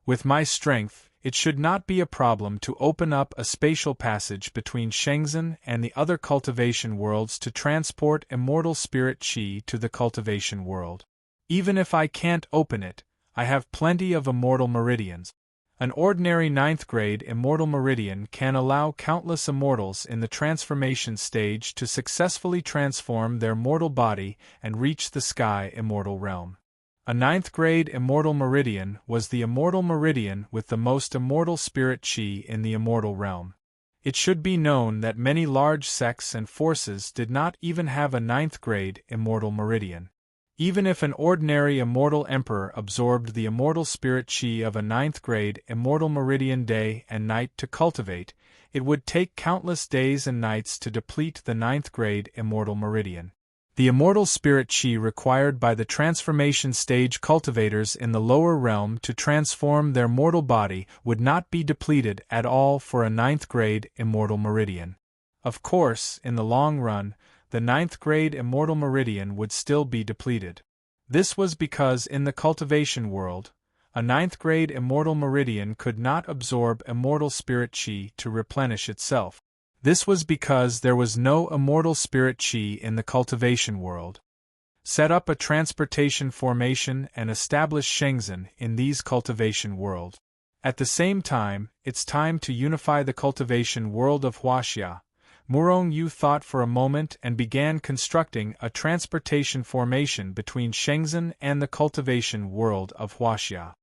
With my strength, it should not be a problem to open up a spatial passage between Shenzhen and the other cultivation worlds to transport immortal spirit chi to the cultivation world. Even if I can't open it, I have plenty of immortal meridians. An ordinary 9th grade immortal meridian can allow countless immortals in the transformation stage to successfully transform their mortal body and reach the sky immortal realm. A 9th grade immortal meridian was the immortal meridian with the most immortal spirit chi in the immortal realm. It should be known that many large sects and forces did not even have a 9th grade immortal meridian. Even if an ordinary immortal emperor absorbed the immortal spirit chi of a 9th grade immortal meridian day and night to cultivate, it would take countless days and nights to deplete the 9th grade immortal meridian. The immortal spirit chi required by the transformation stage cultivators in the lower realm to transform their mortal body would not be depleted at all for a 9th grade immortal meridian. Of course, in the long run, the 9th grade immortal meridian would still be depleted. This was because in the cultivation world, a 9th grade immortal meridian could not absorb immortal spirit chi to replenish itself. This was because there was no immortal spirit chi in the cultivation world. Set up a transportation formation and establish Shenzhen in these cultivation world. At the same time, it's time to unify the cultivation world of Huaxia. Murong Yu thought for a moment and began constructing a transportation formation between Shenzhen and the cultivation world of Huaxia.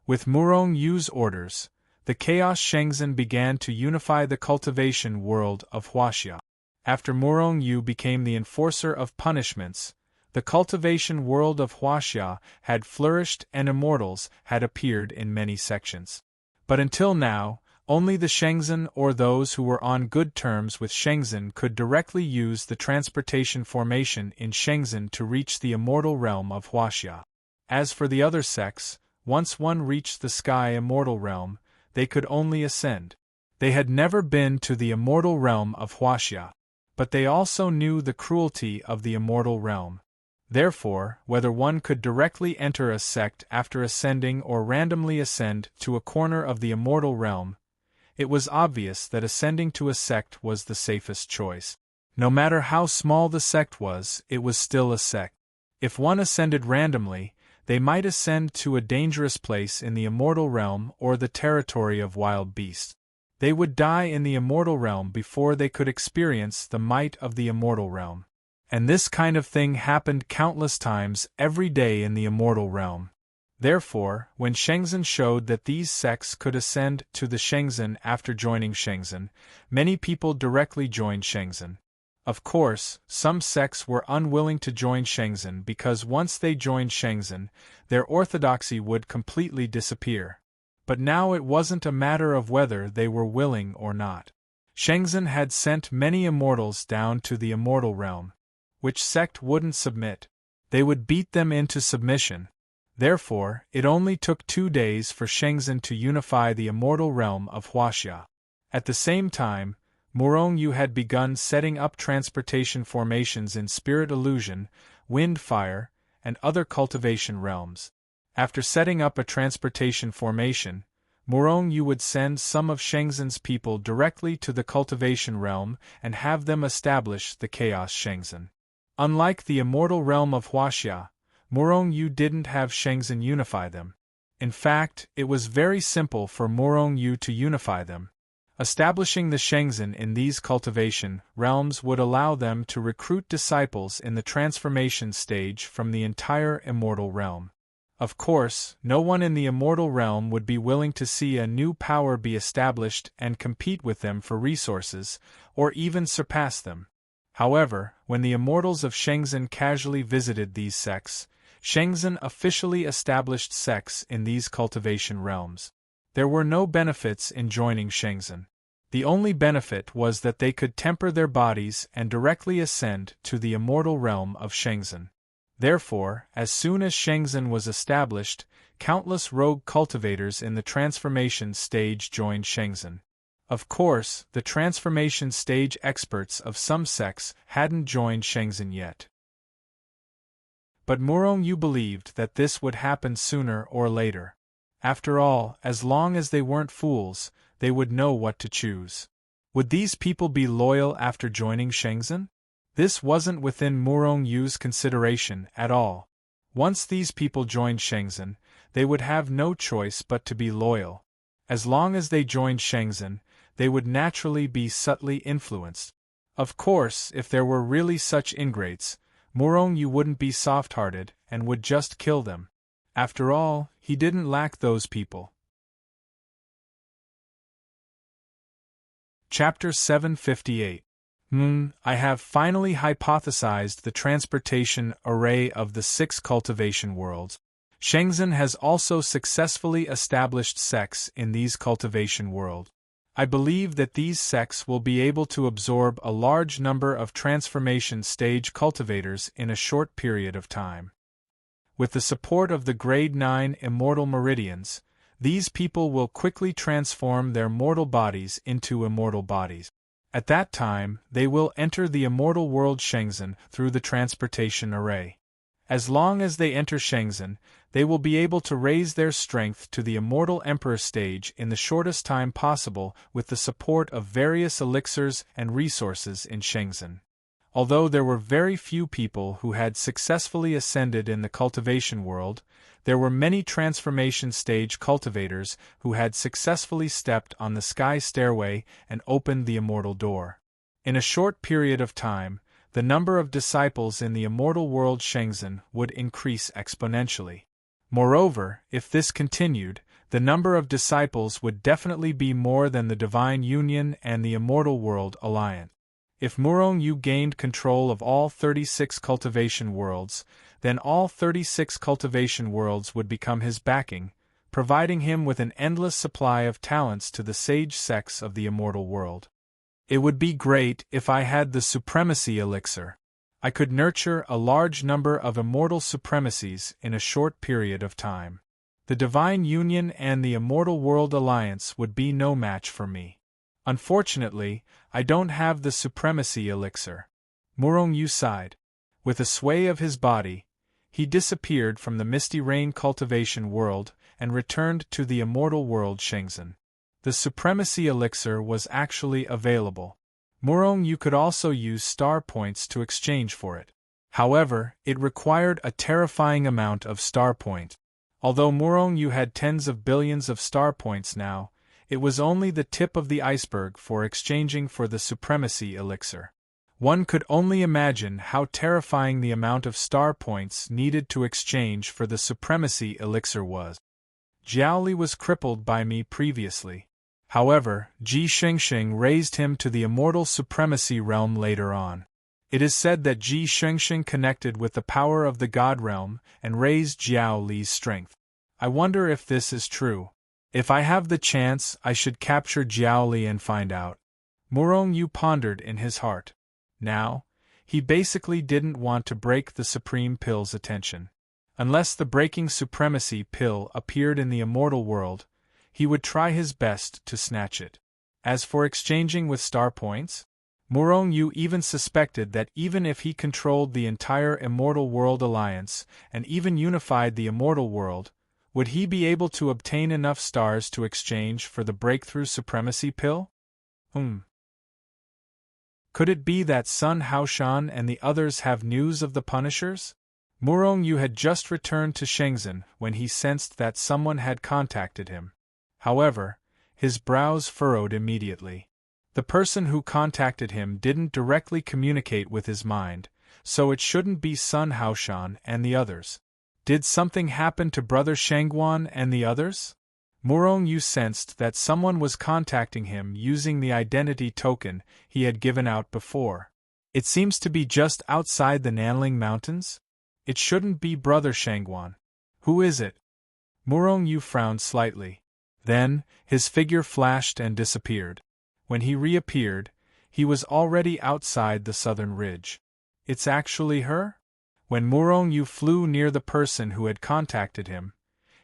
With Murong Yu's orders, the Chaos Shenzhen began to unify the cultivation world of Huaxia. After Murong Yu became the enforcer of punishments, the cultivation world of Huaxia had flourished and immortals had appeared in many sections. But until now, only the Shenzhen or those who were on good terms with Shenzhen could directly use the transportation formation in Shenzhen to reach the immortal realm of Huaxia. As for the other sects, once one reached the sky immortal realm, they could only ascend. They had never been to the immortal realm of Huaxia, but they also knew the cruelty of the immortal realm. Therefore, whether one could directly enter a sect after ascending or randomly ascend to a corner of the immortal realm, it was obvious that ascending to a sect was the safest choice. No matter how small the sect was, it was still a sect. If one ascended randomly, they might ascend to a dangerous place in the immortal realm or the territory of wild beasts. They would die in the immortal realm before they could experience the might of the immortal realm. And this kind of thing happened countless times every day in the immortal realm. Therefore, when Shenzhen showed that these sects could ascend to the Shenzhen after joining Shenzhen, many people directly joined Shenzhen. Of course, some sects were unwilling to join Shenzhen because once they joined Shenzhen, their orthodoxy would completely disappear. But now it wasn't a matter of whether they were willing or not. Shenzhen had sent many immortals down to the immortal realm. Which sect wouldn't submit? They would beat them into submission. Therefore, it only took 2 days for Shenzhen to unify the immortal realm of Huaxia. At the same time, Murong Yu had begun setting up transportation formations in Spirit Illusion, Wind Fire, and other cultivation realms. After setting up a transportation formation, Murong Yu would send some of Shenzhen's people directly to the cultivation realm and have them establish the Chaos Shenzhen. Unlike the immortal realm of Huaxia, Murong Yu didn't have Shenzhen unify them. In fact, it was very simple for Murong Yu to unify them. Establishing the Shenzhen in these cultivation realms would allow them to recruit disciples in the transformation stage from the entire immortal realm. Of course, no one in the immortal realm would be willing to see a new power be established and compete with them for resources, or even surpass them. However, when the immortals of Shenzhen casually visited these sects, Shenzhen officially established sects in these cultivation realms. There were no benefits in joining Shenzhen. The only benefit was that they could temper their bodies and directly ascend to the immortal realm of Shenzhen. Therefore, as soon as Shenzhen was established, countless rogue cultivators in the transformation stage joined Shenzhen. Of course, the transformation stage experts of some sects hadn't joined Shenzhen yet. But Murong Yu believed that this would happen sooner or later. After all, as long as they weren't fools, they would know what to choose. Would these people be loyal after joining Shenzhen? This wasn't within Murong Yu's consideration at all. Once these people joined Shenzhen, they would have no choice but to be loyal. As long as they joined Shenzhen, they would naturally be subtly influenced. Of course, if there were really such ingrates, Murong Yu wouldn't be soft-hearted and would just kill them. After all, he didn't lack those people. Chapter 758. I have finally hypothesized the transportation array of the 6 cultivation worlds. Shenzhen has also successfully established sects in these cultivation worlds. I believe that these sects will be able to absorb a large number of transformation stage cultivators in a short period of time. With the support of the Grade 9 Immortal Meridians, these people will quickly transform their mortal bodies into immortal bodies. At that time, they will enter the immortal world Shenzhen through the transportation array. As long as they enter Shenzhen, they will be able to raise their strength to the immortal emperor stage in the shortest time possible with the support of various elixirs and resources in Shenzhen. Although there were very few people who had successfully ascended in the cultivation world, there were many transformation stage cultivators who had successfully stepped on the sky stairway and opened the immortal door. In a short period of time, the number of disciples in the immortal world Shenzhen would increase exponentially. Moreover, if this continued, the number of disciples would definitely be more than the Divine Union and the Immortal World Alliance. If Murong Yu gained control of all 36 cultivation worlds, then all 36 cultivation worlds would become his backing, providing him with an endless supply of talents to the sage sects of the immortal world. It would be great if I had the supremacy elixir. I could nurture a large number of immortal supremacies in a short period of time. The Divine Union and the Immortal World Alliance would be no match for me. Unfortunately, I don't have the supremacy elixir. Murong Yu sighed. With a sway of his body, he disappeared from the Misty Rain cultivation world and returned to the immortal world Shenzhen. The supremacy elixir was actually available. Murong Yu could also use star points to exchange for it. However, it required a terrifying amount of star points. Although Murong Yu had tens of billions of star points now, it was only the tip of the iceberg for exchanging for the supremacy elixir. One could only imagine how terrifying the amount of star points needed to exchange for the supremacy elixir was. Jiaoli was crippled by me previously. However, Ji Shengsheng raised him to the immortal supremacy realm later on. It is said that Ji Shengsheng connected with the power of the God realm and raised Jiao Li's strength. I wonder if this is true. If I have the chance, I should capture Jiao Li and find out. Murong Yu pondered in his heart. Now, he basically didn't want to break the Supreme Pill's attention. Unless the breaking supremacy pill appeared in the immortal world, he would try his best to snatch it. As for exchanging with star points, Murong Yu even suspected that even if he controlled the entire Immortal World Alliance and even unified the immortal world, would he be able to obtain enough stars to exchange for the breakthrough supremacy pill? Could it be that Sun Haoshan and the others have news of the Punishers? Murong Yu had just returned to Shenzhen when he sensed that someone had contacted him. However, his brows furrowed immediately. The person who contacted him didn't directly communicate with his mind, so it shouldn't be Sun Haoshan and the others. Did something happen to Brother Shangguan and the others? Murong Yu sensed that someone was contacting him using the identity token he had given out before. It seems to be just outside the Nanling Mountains? It shouldn't be Brother Shangguan. Who is it? Murong Yu frowned slightly. Then, his figure flashed and disappeared. When he reappeared, he was already outside the southern ridge. It's actually her? When Murong Yu flew near the person who had contacted him,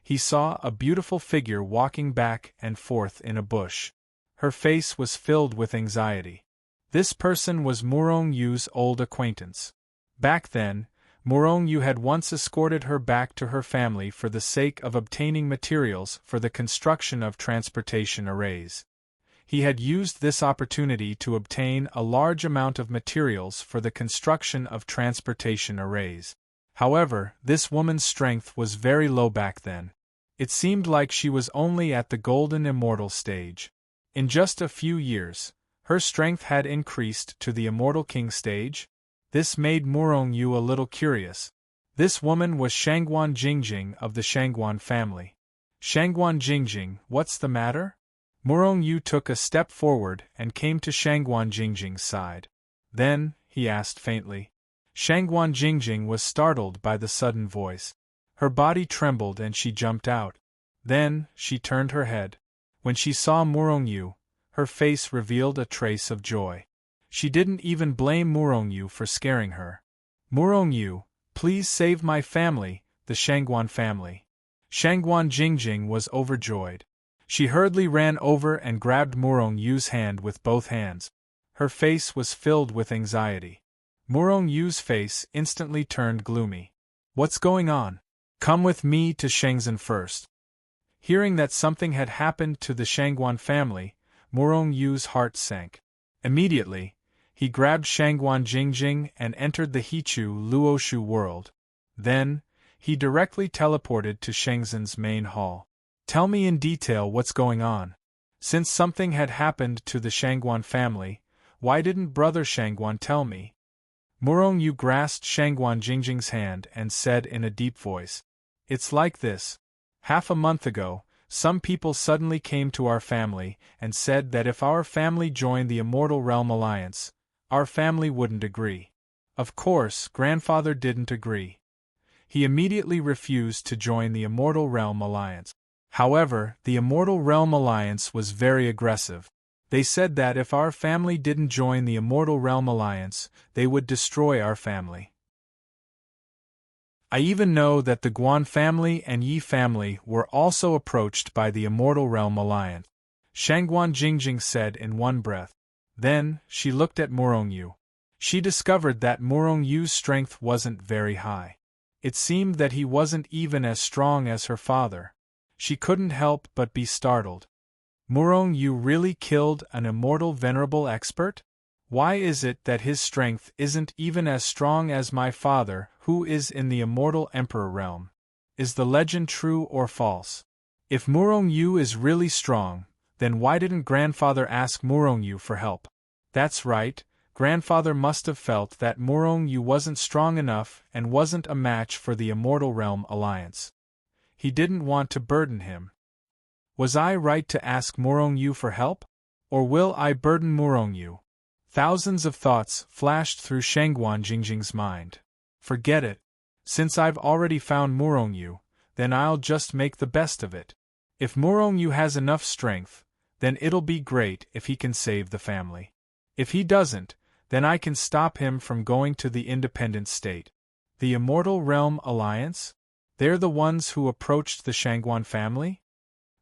he saw a beautiful figure walking back and forth in a bush. Her face was filled with anxiety. This person was Murong Yu's old acquaintance. Back then, Murong Yu had once escorted her back to her family for the sake of obtaining materials for the construction of transportation arrays. He had used this opportunity to obtain a large amount of materials for the construction of transportation arrays. However, this woman's strength was very low back then. It seemed like she was only at the golden immortal stage. In just a few years, her strength had increased to the immortal king stage. This made Murong Yu a little curious. This woman was Shangguan Jingjing of the Shangguan family. Shangguan Jingjing, what's the matter? Murong Yu took a step forward and came to Shangguan Jingjing's side. Then, he asked faintly. Shangguan Jingjing was startled by the sudden voice. Her body trembled and she jumped out. Then, she turned her head. When she saw Murong Yu, her face revealed a trace of joy. She didn't even blame Murong Yu for scaring her. Murong Yu, please save my family, the Shangguan family. Shangguan Jingjing was overjoyed. She hurriedly ran over and grabbed Murong Yu's hand with both hands. Her face was filled with anxiety. Murong Yu's face instantly turned gloomy. What's going on? Come with me to Shenzhen first. Hearing that something had happened to the Shangguan family, Murong Yu's heart sank. Immediately, he grabbed Shangguan Jingjing and entered the Hichu Luoshu world. Then, he directly teleported to Shenzhen's main hall. Tell me in detail what's going on. Since something had happened to the Shangguan family, why didn't Brother Shangguan tell me? Murong Yu grasped Shangguan Jingjing's hand and said in a deep voice. It's like this. Half a month ago, some people suddenly came to our family and said that if our family joined the Immortal Realm Alliance, our family wouldn't agree. Of course, Grandfather didn't agree. He immediately refused to join the Immortal Realm Alliance. However, the Immortal Realm Alliance was very aggressive. They said that if our family didn't join the Immortal Realm Alliance, they would destroy our family. I even know that the Guan family and Yi family were also approached by the Immortal Realm Alliance, Shangguan Jingjing said in one breath. Then, she looked at Murong Yu. She discovered that Murong Yu's strength wasn't very high. It seemed that he wasn't even as strong as her father. She couldn't help but be startled. Murong Yu really killed an immortal venerable expert? Why is it that his strength isn't even as strong as my father, who is in the immortal emperor realm? Is the legend true or false? If Murong Yu is really strong, then why didn't Grandfather ask Murong Yu for help? That's right, Grandfather must have felt that Murong Yu wasn't strong enough and wasn't a match for the Immortal Realm Alliance. He didn't want to burden him. Was I right to ask Murong Yu for help? Or will I burden Murong Yu? Thousands of thoughts flashed through Shangguan Jingjing's mind. Forget it. Since I've already found Murong Yu, then I'll just make the best of it. If Murong Yu has enough strength, then it'll be great if he can save the family. If he doesn't, then I can stop him from going to the independent state. The Immortal Realm Alliance? They're the ones who approached the Shangguan family?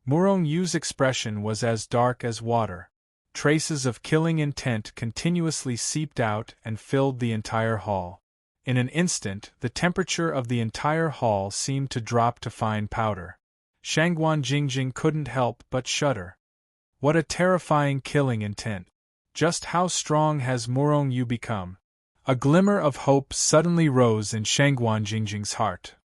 Murong Yu's expression was as dark as water. Traces of killing intent continuously seeped out and filled the entire hall. In an instant, the temperature of the entire hall seemed to drop to fine powder. Shangguan Jingjing couldn't help but shudder. What a terrifying killing intent. Just how strong has Murong Yu become? A glimmer of hope suddenly rose in Shangguan Jingjing's heart.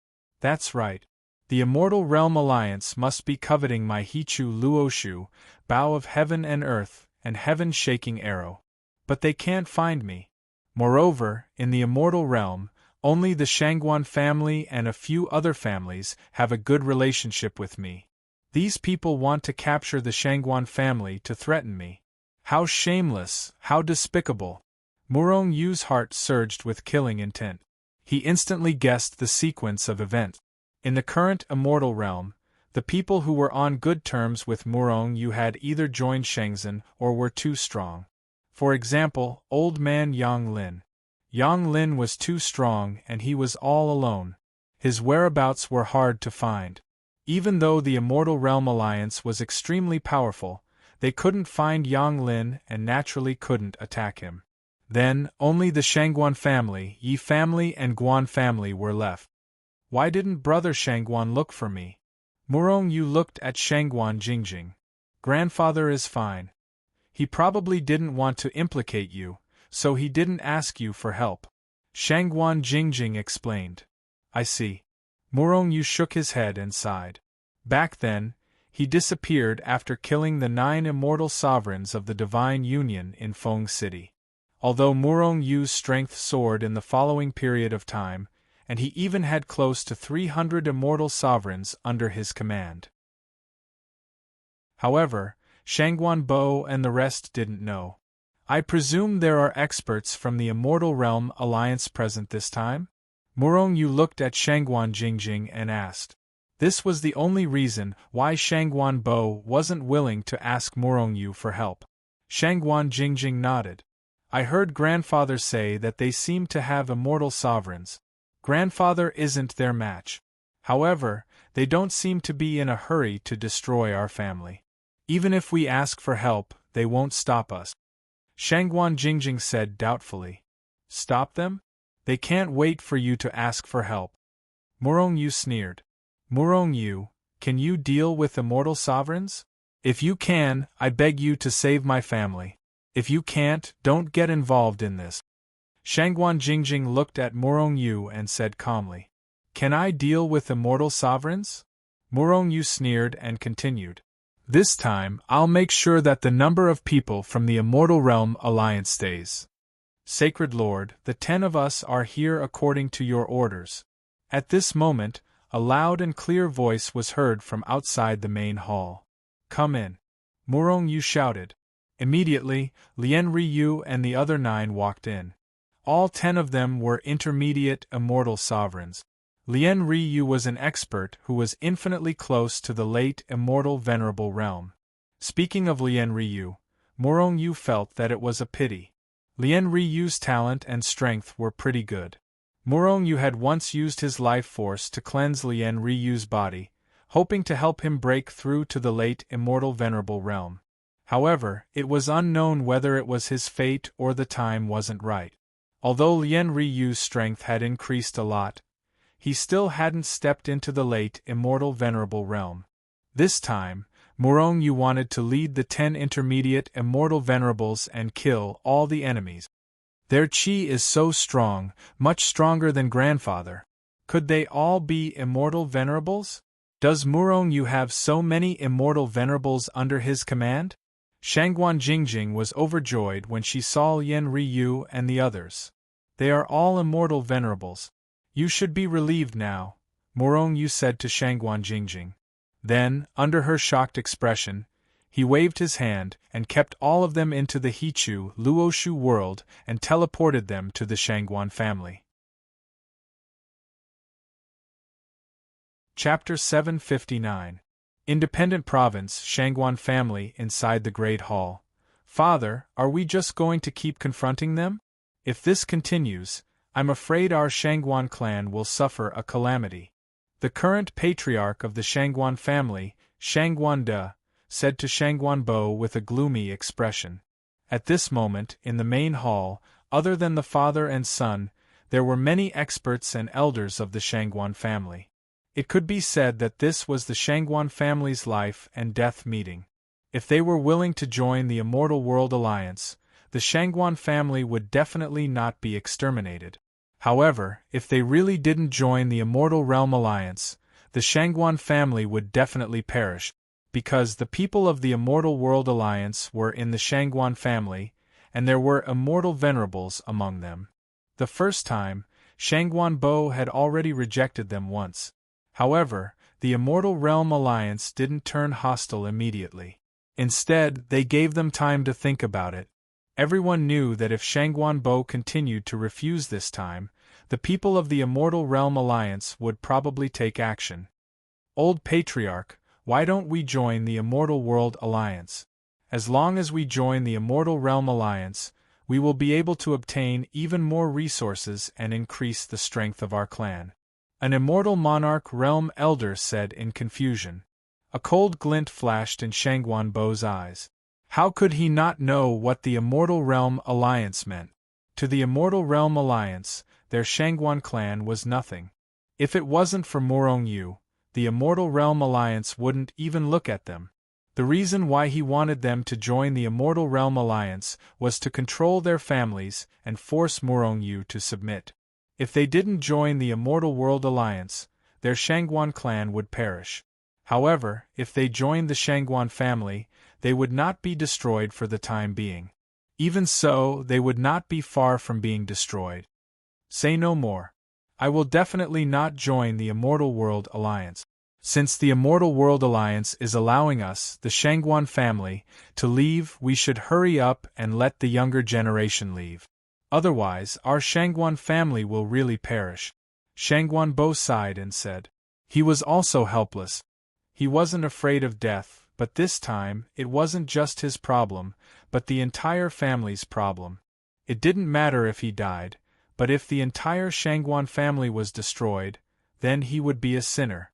That's right. The Immortal Realm Alliance must be coveting my Hichu Luoshu, bow of heaven and earth, and heaven-shaking arrow. But they can't find me. Moreover, in the Immortal Realm, only the Shangguan family and a few other families have a good relationship with me. These people want to capture the Shangguan family to threaten me. How shameless, how despicable. Murong Yu's heart surged with killing intent. He instantly guessed the sequence of events. In the current Immortal Realm, the people who were on good terms with Murong Yu had either joined Shenzhen or were too strong. For example, old man Yang Lin. Yang Lin was too strong and he was all alone. His whereabouts were hard to find. Even though the Immortal Realm Alliance was extremely powerful, they couldn't find Yang Lin and naturally couldn't attack him. Then, only the Shangguan family, Yi family and Guan family were left. Why didn't Brother Shangguan look for me? Murong Yu looked at Shangguan Jingjing. Grandfather is fine. He probably didn't want to implicate you, so he didn't ask you for help. Shangguan Jingjing explained. I see. Murong Yu shook his head and sighed. Back then, he disappeared after killing the 9 immortal sovereigns of the Divine Union in Feng City. Although Murong Yu's strength soared in the following period of time, and he even had close to 300 immortal sovereigns under his command. However, Shangguan Bo and the rest didn't know. I presume there are experts from the Immortal Realm Alliance present this time? Murong Yu looked at Shangguan Jingjing and asked. This was the only reason why Shangguan Bo wasn't willing to ask Murong Yu for help. Shangguan Jingjing nodded. I heard grandfather say that they seem to have immortal sovereigns. Grandfather isn't their match. However, they don't seem to be in a hurry to destroy our family. Even if we ask for help, they won't stop us. Shangguan Jingjing said doubtfully. Stop them? They can't wait for you to ask for help. Murong Yu sneered. Murong Yu, can you deal with immortal sovereigns? If you can, I beg you to save my family. If you can't, don't get involved in this. Shangguan Jingjing looked at Murong Yu and said calmly. Can I deal with immortal sovereigns? Murong Yu sneered and continued. This time, I'll make sure that the number of people from the Immortal Realm Alliance stays. Sacred Lord, the 10 of us are here according to your orders. At this moment, a loud and clear voice was heard from outside the main hall. Come in. Murong Yu shouted. Immediately, Lian Ryu and the other 9 walked in. All 10 of them were intermediate immortal sovereigns. Lian Ryu was an expert who was infinitely close to the late immortal venerable realm. Speaking of Lian Ryu, Murong Yu felt that it was a pity. Lian Ryu's talent and strength were pretty good. Murong Yu had once used his life force to cleanse Lian Ryu's body, hoping to help him break through to the late immortal venerable realm. However, it was unknown whether it was his fate or the time wasn't right. Although Lian Ryu's strength had increased a lot, he still hadn't stepped into the late immortal venerable realm. This time, Murong Yu wanted to lead the 10 intermediate immortal venerables and kill all the enemies. Their chi is so strong, much stronger than grandfather. Could they all be immortal venerables? Does Murong Yu have so many immortal venerables under his command? Shangguan Jingjing was overjoyed when she saw Lian Ryu and the others. They are all immortal venerables. You should be relieved now, Murong Yu said to Shangguan Jingjing. Then, under her shocked expression, he waved his hand and kept all of them into the Hichu Luoshu world and teleported them to the Shangguan family. Chapter 759. Independent Province Shangguan family inside the Great Hall. Father, are we just going to keep confronting them? If this continues, I'm afraid our Shangguan clan will suffer a calamity. The current patriarch of the Shangguan family, Shangguan De, said to Shangguan Bo with a gloomy expression. At this moment, in the main hall, other than the father and son, there were many experts and elders of the Shangguan family. It could be said that this was the Shangguan family's life and death meeting. If they were willing to join the Immortal World Alliance, the Shangguan family would definitely not be exterminated. However, if they really didn't join the Immortal Realm Alliance, the Shangguan family would definitely perish, because the people of the Immortal World Alliance were in the Shangguan family, and there were immortal venerables among them. The first time, Shangguan Bo had already rejected them once. However, the Immortal Realm Alliance didn't turn hostile immediately. Instead, they gave them time to think about it. Everyone knew that if Shangguan Bo continued to refuse this time, the people of the Immortal Realm Alliance would probably take action. Old Patriarch, why don't we join the Immortal World Alliance? As long as we join the Immortal Realm Alliance, we will be able to obtain even more resources and increase the strength of our clan. An Immortal Monarch Realm Elder said in confusion. A cold glint flashed in Shangguan Bo's eyes. How could he not know what the Immortal Realm Alliance meant? To the Immortal Realm Alliance, their Shangguan clan was nothing. If it wasn't for Murong Yu, the Immortal Realm Alliance wouldn't even look at them. The reason why he wanted them to join the Immortal Realm Alliance was to control their families and force Murong Yu to submit. If they didn't join the Immortal World Alliance, their Shangguan clan would perish. However, if they joined the Shangguan family, they would not be destroyed for the time being. Even so, they would not be far from being destroyed. Say no more. I will definitely not join the Immortal World Alliance. Since the Immortal World Alliance is allowing us, the Shangguan family, to leave, we should hurry up and let the younger generation leave. Otherwise, our Shangguan family will really perish. Shangguan Bo sighed and said. He was also helpless. He wasn't afraid of death, but this time, it wasn't just his problem, but the entire family's problem. It didn't matter if he died, but if the entire Shangguan family was destroyed, then he would be a sinner.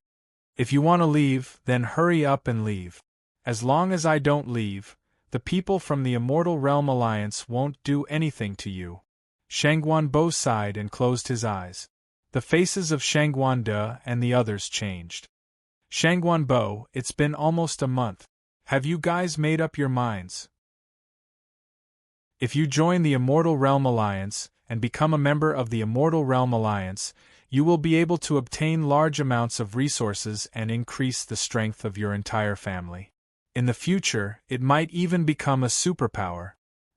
If you want to leave, then hurry up and leave. As long as I don't leave, the people from the Immortal Realm Alliance won't do anything to you. Shangguan Bo sighed and closed his eyes. The faces of Shangguan De and the others changed. Shangguan Bo, it's been almost a month. Have you guys made up your minds? If you join the Immortal Realm Alliance and become a member of the Immortal Realm Alliance, you will be able to obtain large amounts of resources and increase the strength of your entire family. In the future, it might even become a superpower.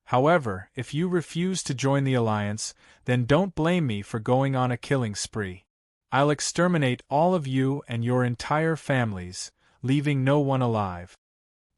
However, if you refuse to join the alliance, then don't blame me for going on a killing spree. I'll exterminate all of you and your entire families, leaving no one alive.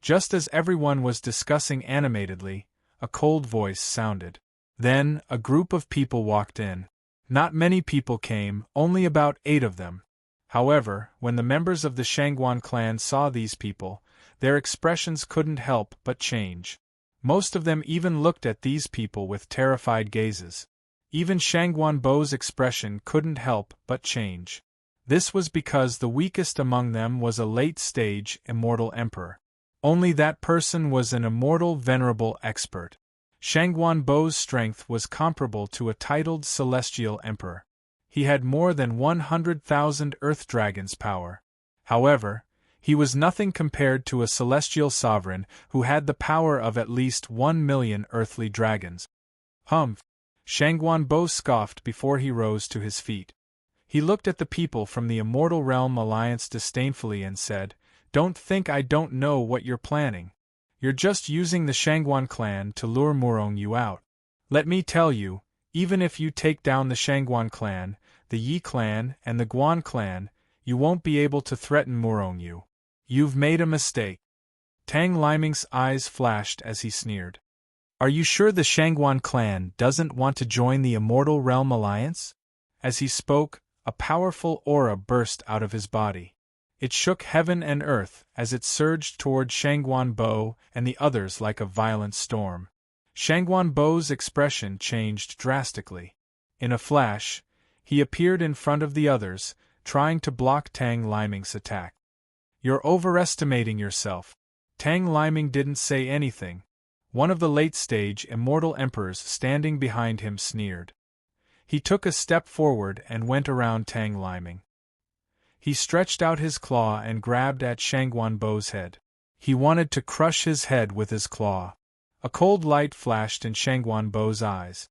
Just as everyone was discussing animatedly, a cold voice sounded. Then, a group of people walked in. Not many people came, only about 8 of them. However, when the members of the Shangguan clan saw these people, their expressions couldn't help but change. Most of them even looked at these people with terrified gazes. Even Shangguan Bo's expression couldn't help but change. This was because the weakest among them was a late-stage immortal emperor. Only that person was an immortal venerable expert. Shangguan Bo's strength was comparable to a titled celestial emperor. He had more than 100,000 Earth Dragons' power. However, he was nothing compared to a celestial sovereign who had the power of at least 1,000,000 earthly dragons. Humph! Shangguan Bo scoffed before he rose to his feet. He looked at the people from the Immortal Realm Alliance disdainfully and said, "Don't think I don't know what you're planning. You're just using the Shangguan clan to lure Murong Yu out. Let me tell you, even if you take down the Shangguan clan, the Yi clan, and the Guan clan, you won't be able to threaten Murong Yu. You've made a mistake." Tang Liming's eyes flashed as he sneered. "Are you sure the Shangguan clan doesn't want to join the Immortal Realm Alliance?" As he spoke, a powerful aura burst out of his body. It shook heaven and earth as it surged toward Shangguan Bo and the others like a violent storm. Shangguan Bo's expression changed drastically. In a flash, he appeared in front of the others, trying to block Tang Liming's attack. "You're overestimating yourself." Tang Liming didn't say anything. One of the late-stage immortal emperors standing behind him sneered. He took a step forward and went around Tang Liming. He stretched out his claw and grabbed at Shangguan Bo's head. He wanted to crush his head with his claw. A cold light flashed in Shangguan Bo's eyes.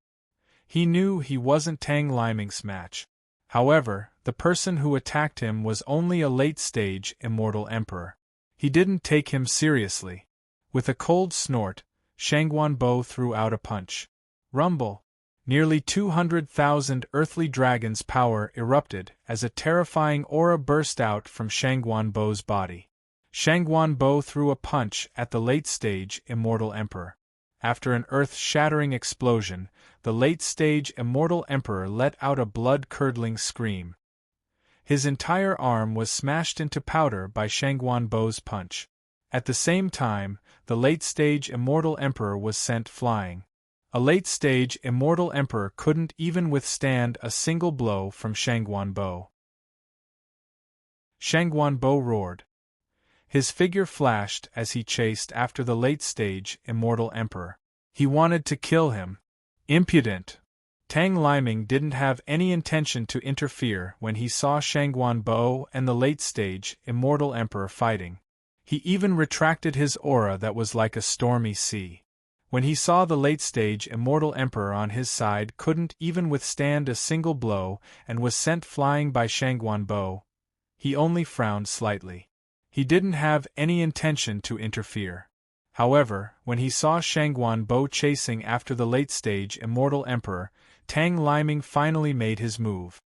He knew he wasn't Tang Liming's match. However, the person who attacked him was only a late-stage immortal emperor. He didn't take him seriously. With a cold snort, Shangguan Bo threw out a punch. Rumble! Nearly 200,000 earthly dragons' power erupted as a terrifying aura burst out from Shangguan Bo's body. Shangguan Bo threw a punch at the late-stage immortal emperor. After an earth-shattering explosion, the late-stage immortal emperor let out a blood-curdling scream. His entire arm was smashed into powder by Shangguan Bo's punch. At the same time, the late-stage immortal emperor was sent flying. A late-stage immortal emperor couldn't even withstand a single blow from Shangguan Bo. Shangguan Bo roared. His figure flashed as he chased after the late-stage immortal emperor. He wanted to kill him. Impudent! Tang Liming didn't have any intention to interfere when he saw Shangguan Bo and the late-stage immortal emperor fighting. He even retracted his aura that was like a stormy sea. When he saw the late-stage immortal emperor on his side couldn't even withstand a single blow and was sent flying by Shangguan, he only frowned slightly. He didn't have any intention to interfere. However, when he saw Shangguan chasing after the late-stage immortal emperor, Tang Liming finally made his move.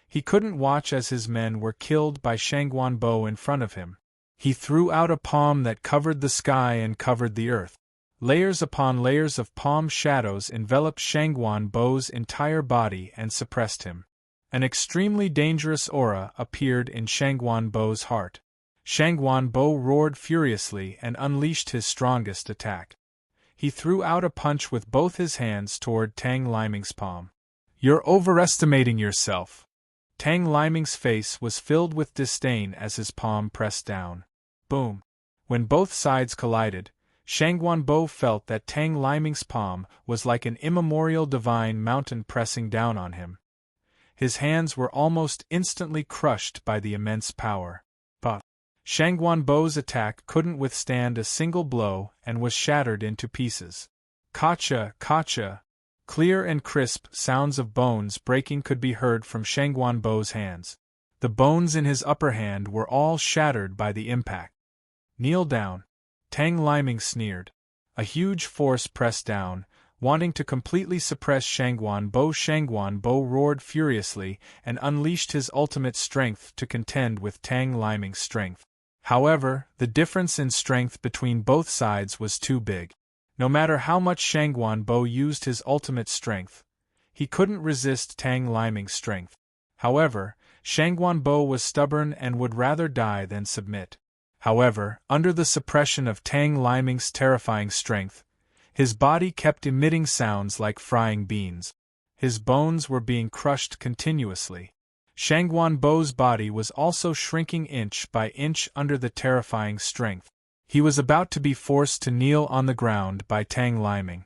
He couldn't watch as his men were killed by Shangguan in front of him. He threw out a palm that covered the sky and covered the earth. Layers upon layers of palm shadows enveloped Shangguan's entire body and suppressed him. An extremely dangerous aura appeared in Shangguan's heart. Shangguan roared furiously and unleashed his strongest attack. He threw out a punch with both his hands toward Tang Liming's palm. "You're overestimating yourself." Tang Liming's face was filled with disdain as his palm pressed down. Boom! When both sides collided, Shangguan felt that Tang Liming's palm was like an immemorial divine mountain pressing down on him. His hands were almost instantly crushed by the immense power. But Shangguan's attack couldn't withstand a single blow and was shattered into pieces. Kacha, kacha! Clear and crisp sounds of bones breaking could be heard from Shangguan's hands. The bones in his upper hand were all shattered by the impact. "Kneel down," Tang Liming sneered. A huge force pressed down, wanting to completely suppress Shangguan. Shangguan roared furiously and unleashed his ultimate strength to contend with Tang Liming's strength. However, the difference in strength between both sides was too big. No matter how much Shangguan used his ultimate strength, he couldn't resist Tang Liming's strength. However, Shangguan was stubborn and would rather die than submit. However, under the suppression of Tang Liming's terrifying strength, his body kept emitting sounds like frying beans. His bones were being crushed continuously. Shangguan's body was also shrinking inch by inch under the terrifying strength. He was about to be forced to kneel on the ground by Tang Liming.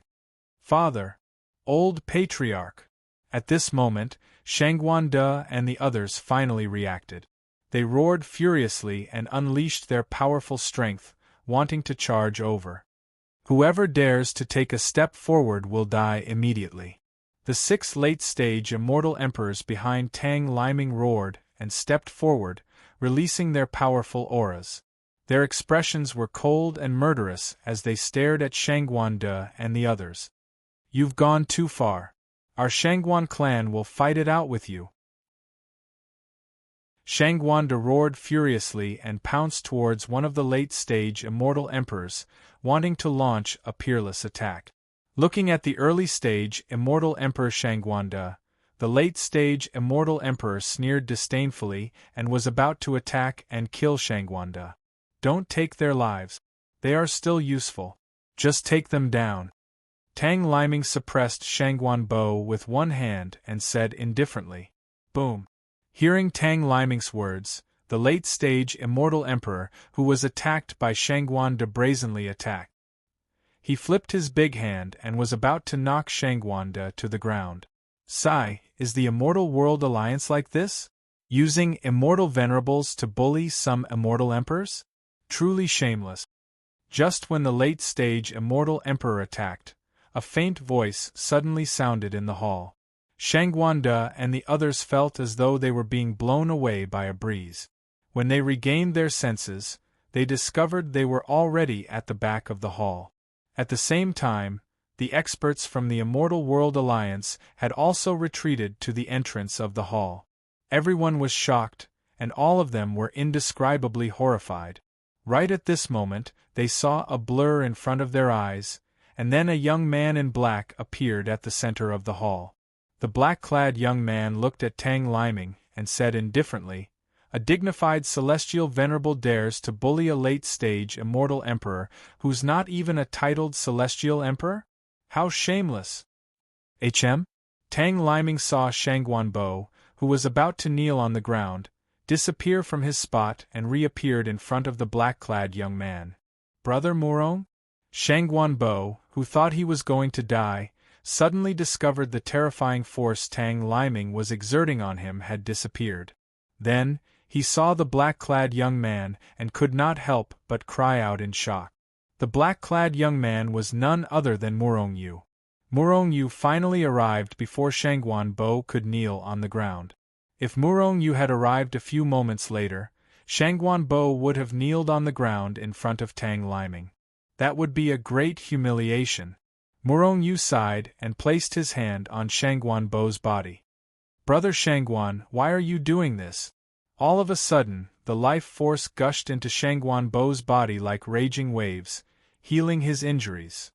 "Father! Old patriarch!" At this moment, Shangguan and the others finally reacted. They roared furiously and unleashed their powerful strength, wanting to charge over. "Whoever dares to take a step forward will die immediately." The 6 late-stage immortal emperors behind Tang Liming roared and stepped forward, releasing their powerful auras. Their expressions were cold and murderous as they stared at Shangguan and the others. "You've gone too far. Our Shangguan clan will fight it out with you." Shangguan roared furiously and pounced towards one of the late-stage immortal emperors, wanting to launch a peerless attack. Looking at the early-stage immortal emperor Shangguan, the late-stage immortal emperor sneered disdainfully and was about to attack and kill Shangguan. "Don't take their lives. They are still useful. Just take them down." Tang Liming suppressed Shangguan with one hand and said indifferently, "Boom." Hearing Tang Liming's words, the late-stage immortal emperor, who was attacked by Shangguan, brazenly attacked. He flipped his big hand and was about to knock Shangguan to the ground. "Sigh, is the Immortal World Alliance like this? Using immortal venerables to bully some immortal emperors? Truly shameless." Just when the late-stage immortal emperor attacked, a faint voice suddenly sounded in the hall. Shangguan and the others felt as though they were being blown away by a breeze. When they regained their senses, they discovered they were already at the back of the hall. At the same time, the experts from the Immortal World Alliance had also retreated to the entrance of the hall. Everyone was shocked, and all of them were indescribably horrified. Right at this moment, they saw a blur in front of their eyes, and then a young man in black appeared at the center of the hall. The black-clad young man looked at Tang Liming and said indifferently, "A dignified celestial venerable dares to bully a late-stage immortal emperor who's not even a titled celestial emperor? How shameless!" Tang Liming saw Shangguan, who was about to kneel on the ground, disappear from his spot and reappeared in front of the black-clad young man. "Brother Murong?" Shangguan, who thought he was going to die, suddenly discovered the terrifying force Tang Liming was exerting on him had disappeared. Then, He saw the black-clad young man and could not help but cry out in shock. The black-clad young man was none other than Murong Yu. Murong Yu finally arrived before Shangguan Bo could kneel on the ground. If Murong Yu had arrived a few moments later, Shangguan Bo would have kneeled on the ground in front of Tang Liming. That would be a great humiliation. Murong Yu sighed and placed his hand on Shangguan Bo's body. Brother Shangguan, why are you doing this? All of a sudden, the life force gushed into Shangguan Bo's body like raging waves, healing his injuries.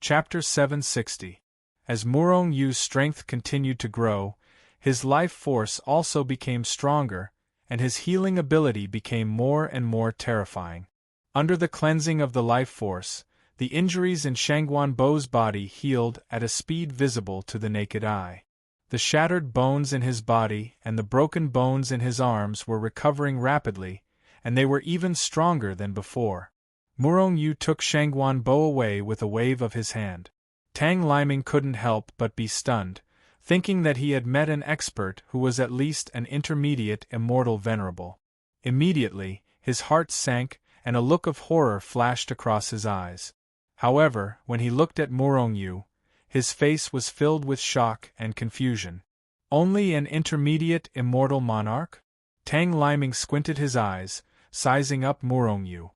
Chapter 760. As Murong Yu's strength continued to grow, his life force also became stronger, and his healing ability became more and more terrifying. Under the cleansing of the life force, the injuries in Shangguan Bo's body healed at a speed visible to the naked eye. The shattered bones in his body and the broken bones in his arms were recovering rapidly, and they were even stronger than before. Murong Yu took Shangguan Bo away with a wave of his hand. Tang Liming couldn't help but be stunned, thinking that he had met an expert who was at least an intermediate immortal venerable. Immediately, his heart sank, and a look of horror flashed across his eyes. However, when he looked at Murong Yu, his face was filled with shock and confusion. Only an intermediate immortal monarch? Tang Liming squinted his eyes, sizing up Murong Yu.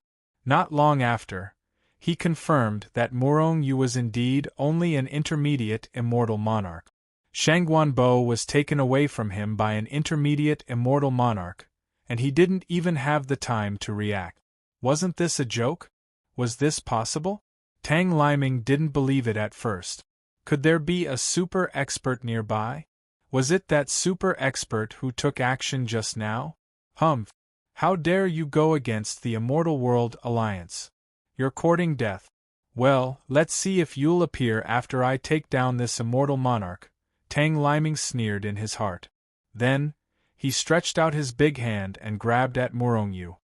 Not long after, he confirmed that Murong Yu was indeed only an intermediate immortal monarch. Shangguan Bo was taken away from him by an intermediate immortal monarch, and he didn't even have the time to react. Wasn't this a joke? Was this possible? Tang Liming didn't believe it at first. Could there be a super expert nearby? Was it that super expert who took action just now? Humph! How dare you go against the Immortal World Alliance? You're courting death. Well, let's see if you'll appear after I take down this immortal monarch, Tang Liming sneered in his heart. Then, he stretched out his big hand and grabbed at Murong Yu.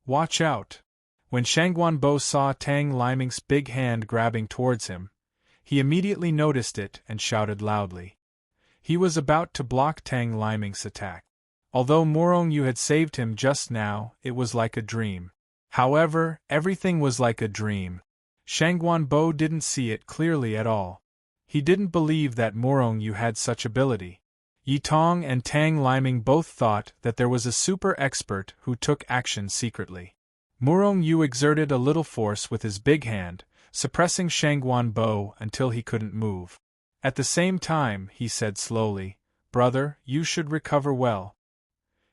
Watch out! When Shangguan Bo saw Tang Liming's big hand grabbing towards him, he immediately noticed it and shouted loudly. He was about to block Tang Liming's attack. Although Murong Yu had saved him just now, it was like a dream. However, everything was like a dream. Shangguan Bo didn't see it clearly at all. He didn't believe that Murong Yu had such ability. Yi Tong and Tang Liming both thought that there was a super expert who took action secretly. Murong Yu exerted a little force with his big hand, suppressing Shangguan Bo until he couldn't move. At the same time, he said slowly, "Brother, you should recover well.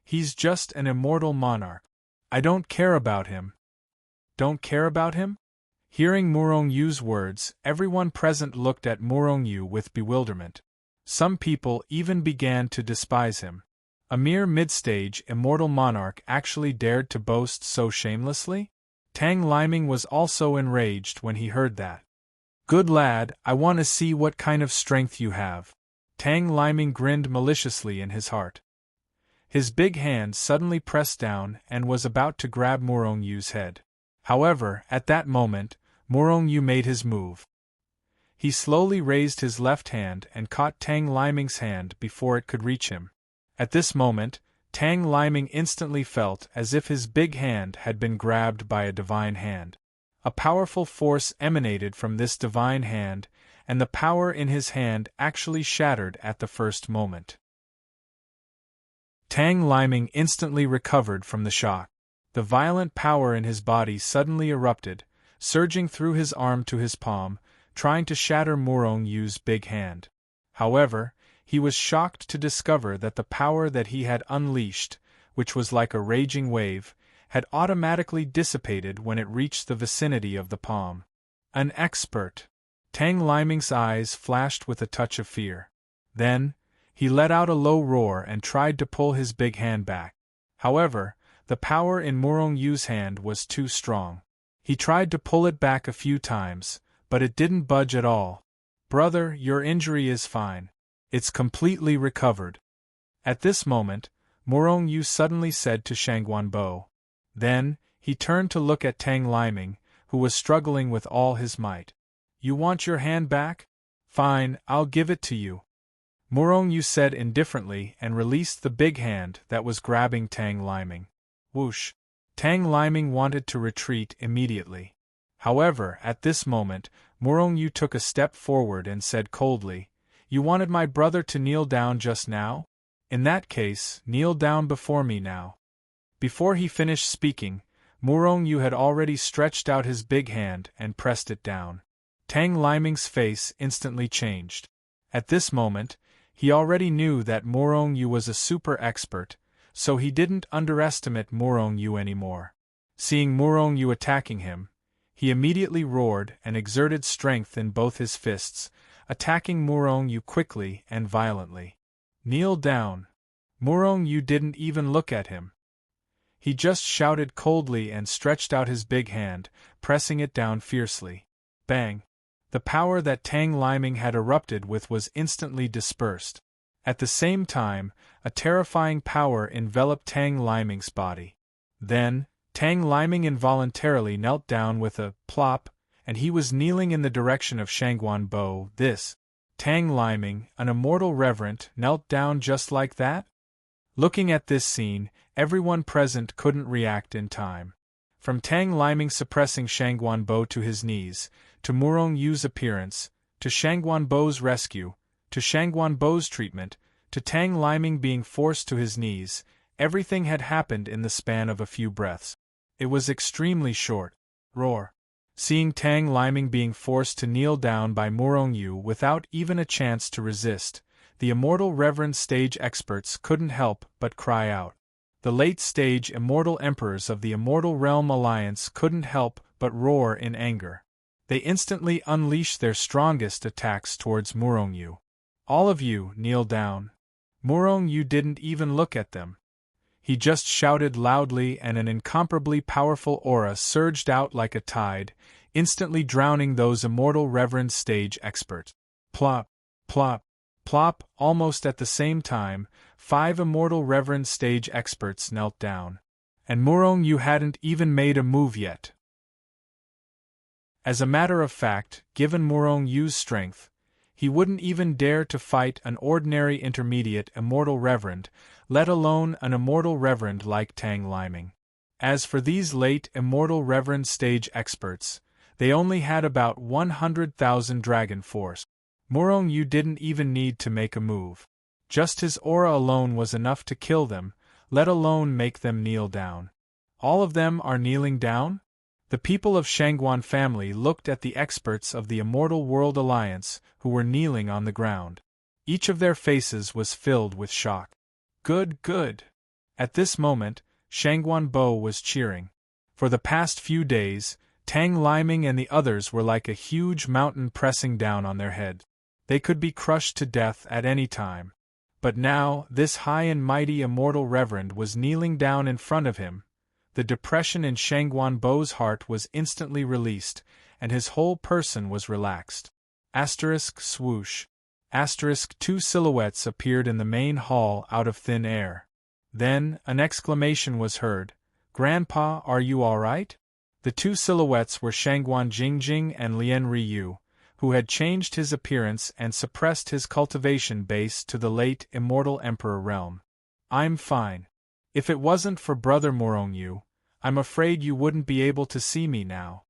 He's just an immortal monarch. I don't care about him." Don't care about him? Hearing Murong Yu's words, everyone present looked at Murong Yu with bewilderment. Some people even began to despise him. A mere mid-stage immortal monarch actually dared to boast so shamelessly? Tang Liming was also enraged when he heard that. "Good lad, I want to see what kind of strength you have." Tang Liming grinned maliciously in his heart. His big hand suddenly pressed down and was about to grab Murong Yu's head. However, at that moment, Murong Yu made his move. He slowly raised his left hand and caught Tang Liming's hand before it could reach him. At this moment, Tang Liming instantly felt as if his big hand had been grabbed by a divine hand. A powerful force emanated from this divine hand, and the power in his hand actually shattered at the first moment. Tang Liming instantly recovered from the shock. The violent power in his body suddenly erupted, surging through his arm to his palm, trying to shatter Murong Yu's big hand. However, he was shocked to discover that the power that he had unleashed, which was like a raging wave, had automatically dissipated when it reached the vicinity of the palm. An expert! Tang Liming's eyes flashed with a touch of fear. Then, he let out a low roar and tried to pull his big hand back. However, the power in Murong Yu's hand was too strong. He tried to pull it back a few times, but it didn't budge at all. "Brother, your injury is fine. It's completely recovered." At this moment, Murong Yu suddenly said to Shangguan Bo. Then, he turned to look at Tang Liming, who was struggling with all his might. "You want your hand back? Fine, I'll give it to you." Murong Yu said indifferently and released the big hand that was grabbing Tang Liming. Whoosh! Tang Liming wanted to retreat immediately. However, at this moment, Murong Yu took a step forward and said coldly, "You wanted my brother to kneel down just now? In that case, kneel down before me now." Before he finished speaking, Murong Yu had already stretched out his big hand and pressed it down. Tang Liming's face instantly changed. At this moment, he already knew that Murong Yu was a super expert, so he didn't underestimate Murong Yu anymore. Seeing Murong Yu attacking him, he immediately roared and exerted strength in both his fists, attacking Murong Yu quickly and violently. "Kneel down." Murong Yu didn't even look at him. He just shouted coldly and stretched out his big hand, pressing it down fiercely. Bang! The power that Tang Liming had erupted with was instantly dispersed. At the same time, a terrifying power enveloped Tang Liming's body. Then, Tang Liming involuntarily knelt down with a plop, and he was kneeling in the direction of Shangguan Bo. This Tang Liming, an immortal reverent, knelt down just like that? Looking at this scene, everyone present couldn't react in time. From Tang Liming suppressing Shangguan Bo to his knees, to Murong Yu's appearance, to Shangguan Bo's rescue, to Shangguan Bo's treatment, to Tang Liming being forced to his knees, everything had happened in the span of a few breaths. It was extremely short. Roar! Seeing Tang Liming being forced to kneel down by Murong Yu without even a chance to resist, the immortal reverend stage experts couldn't help but cry out. The late-stage immortal emperors of the Immortal Realm Alliance couldn't help but roar in anger. They instantly unleashed their strongest attacks towards Murong Yu. "All of you, kneel down." Murong Yu didn't even look at them. He just shouted loudly and an incomparably powerful aura surged out like a tide, instantly drowning those immortal reverend stage experts. Plop, plop, plop. Almost at the same time, 5 immortal reverend stage experts knelt down. And Murong Yu hadn't even made a move yet. As a matter of fact, given Murong Yu's strength, he wouldn't even dare to fight an ordinary intermediate immortal reverend, let alone an immortal reverend like Tang Liming. As for these late immortal reverend stage experts, they only had about 100,000 dragon force. Murong Yu didn't even need to make a move. Just his aura alone was enough to kill them, let alone make them kneel down. All of them are kneeling down? The people of Shangguan family looked at the experts of the Immortal World Alliance who were kneeling on the ground. Each of their faces was filled with shock. Good, good. At this moment, Shangguan Bo was cheering. For the past few days, Tang Liming and the others were like a huge mountain pressing down on their head. They could be crushed to death at any time. But now, this high and mighty immortal reverend was kneeling down in front of him. The depression in Shangguan Bo's heart was instantly released, and his whole person was relaxed. Asterisk swoosh. Asterisk 2 silhouettes appeared in the main hall out of thin air. Then, an exclamation was heard. "Grandpa, are you all right?" The 2 silhouettes were Shangguan Jingjing and Lian Ryu, who had changed his appearance and suppressed his cultivation base to the late immortal emperor realm. "I'm fine. If it wasn't for Brother Murong Yu, I'm afraid you wouldn't be able to see me now."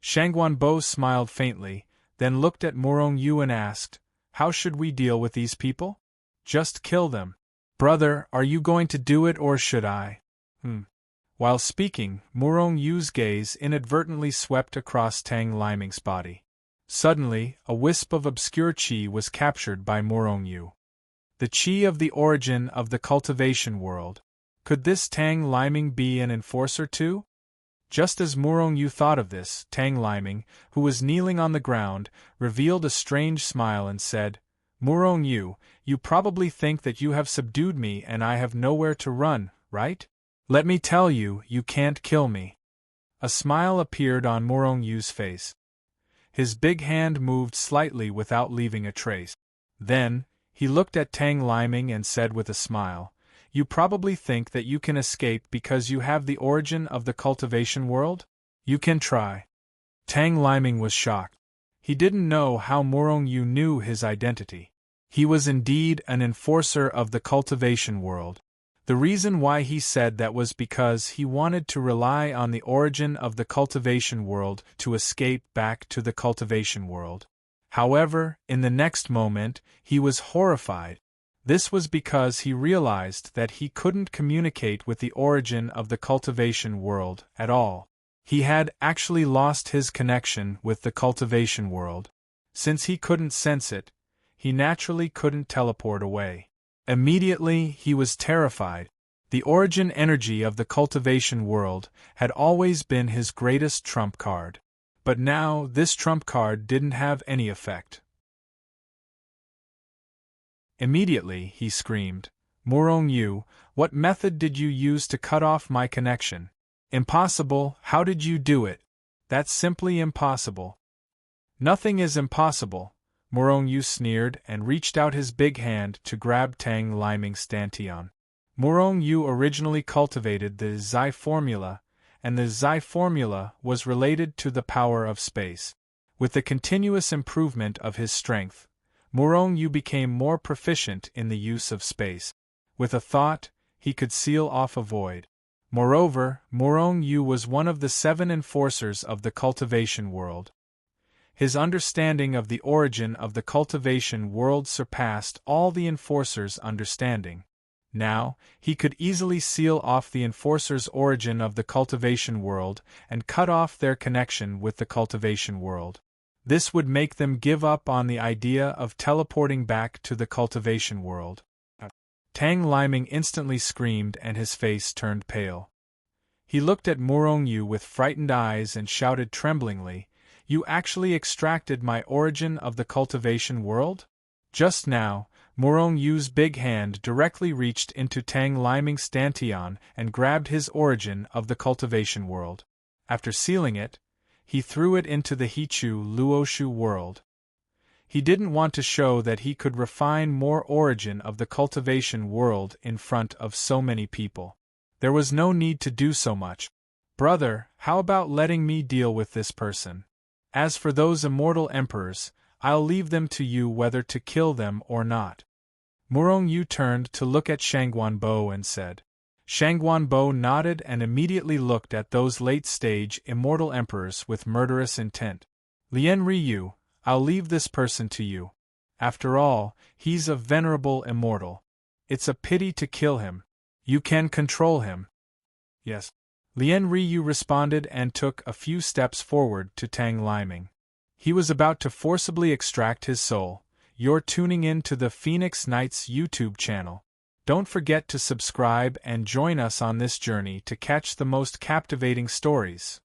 Shangguan Bo smiled faintly, then looked at Murong Yu and asked, "How should we deal with these people?" "Just kill them." "Brother, are you going to do it or should I?" While speaking, Murong Yu's gaze inadvertently swept across Tang Liming's body. Suddenly, a wisp of obscure qi was captured by Murong Yu. The qi of the origin of the cultivation world. Could this Tang Liming be an enforcer too? Just as Murong Yu thought of this, Tang Liming, who was kneeling on the ground, revealed a strange smile and said, "Murong Yu, you probably think that you have subdued me and I have nowhere to run, right? Let me tell you, you can't kill me." A smile appeared on Murong Yu's face. His big hand moved slightly without leaving a trace. Then, he looked at Tang Liming and said with a smile, "You probably think that you can escape because you have the origin of the cultivation world? You can try." Tang Liming was shocked. He didn't know how Murong Yu knew his identity. He was indeed an enforcer of the cultivation world. The reason why he said that was because he wanted to rely on the origin of the cultivation world to escape back to the cultivation world. However, in the next moment, he was horrified. This was because he realized that he couldn't communicate with the origin of the cultivation world at all. He had actually lost his connection with the cultivation world. Since he couldn't sense it, he naturally couldn't teleport away. Immediately, he was terrified. The origin energy of the cultivation world had always been his greatest trump card. But now, this trump card didn't have any effect. Immediately, he screamed, "Murong Yu, what method did you use to cut off my connection? Impossible, how did you do it? That's simply impossible." "Nothing is impossible," Murong Yu sneered and reached out his big hand to grab Tang Liming's Dantian. Murong Yu originally cultivated the Zai formula, and the Zai formula was related to the power of space. With the continuous improvement of his strength, Murong Yu became more proficient in the use of space. With a thought, he could seal off a void. Moreover, Murong Yu was one of the 7 enforcers of the cultivation world. His understanding of the origin of the cultivation world surpassed all the enforcers' understanding. Now, he could easily seal off the enforcers' origin of the cultivation world and cut off their connection with the cultivation world. This would make them give up on the idea of teleporting back to the cultivation world. Tang Liming instantly screamed and his face turned pale. He looked at Murong Yu with frightened eyes and shouted tremblingly, "You actually extracted my origin of the cultivation world?" Just now, Murong Yu's big hand directly reached into Tang Liming's Dantian and grabbed his origin of the cultivation world. After sealing it, he threw it into the Hichu Luoshu world. He didn't want to show that he could refine more origin of the cultivation world in front of so many people. There was no need to do so much. "Brother, how about letting me deal with this person? As for those immortal emperors, I'll leave them to you whether to kill them or not." Murong Yu turned to look at Shangguanbo and said. Shangguanbo nodded and immediately looked at those late-stage immortal emperors with murderous intent. "Lien Ryu, I'll leave this person to you. After all, he's a venerable immortal. It's a pity to kill him. You can control him." "Yes." Lien Ryu responded and took a few steps forward to Tang Liming. He was about to forcibly extract his soul. You're tuning in to the Phoenix Knights YouTube channel. Don't forget to subscribe and join us on this journey to catch the most captivating stories.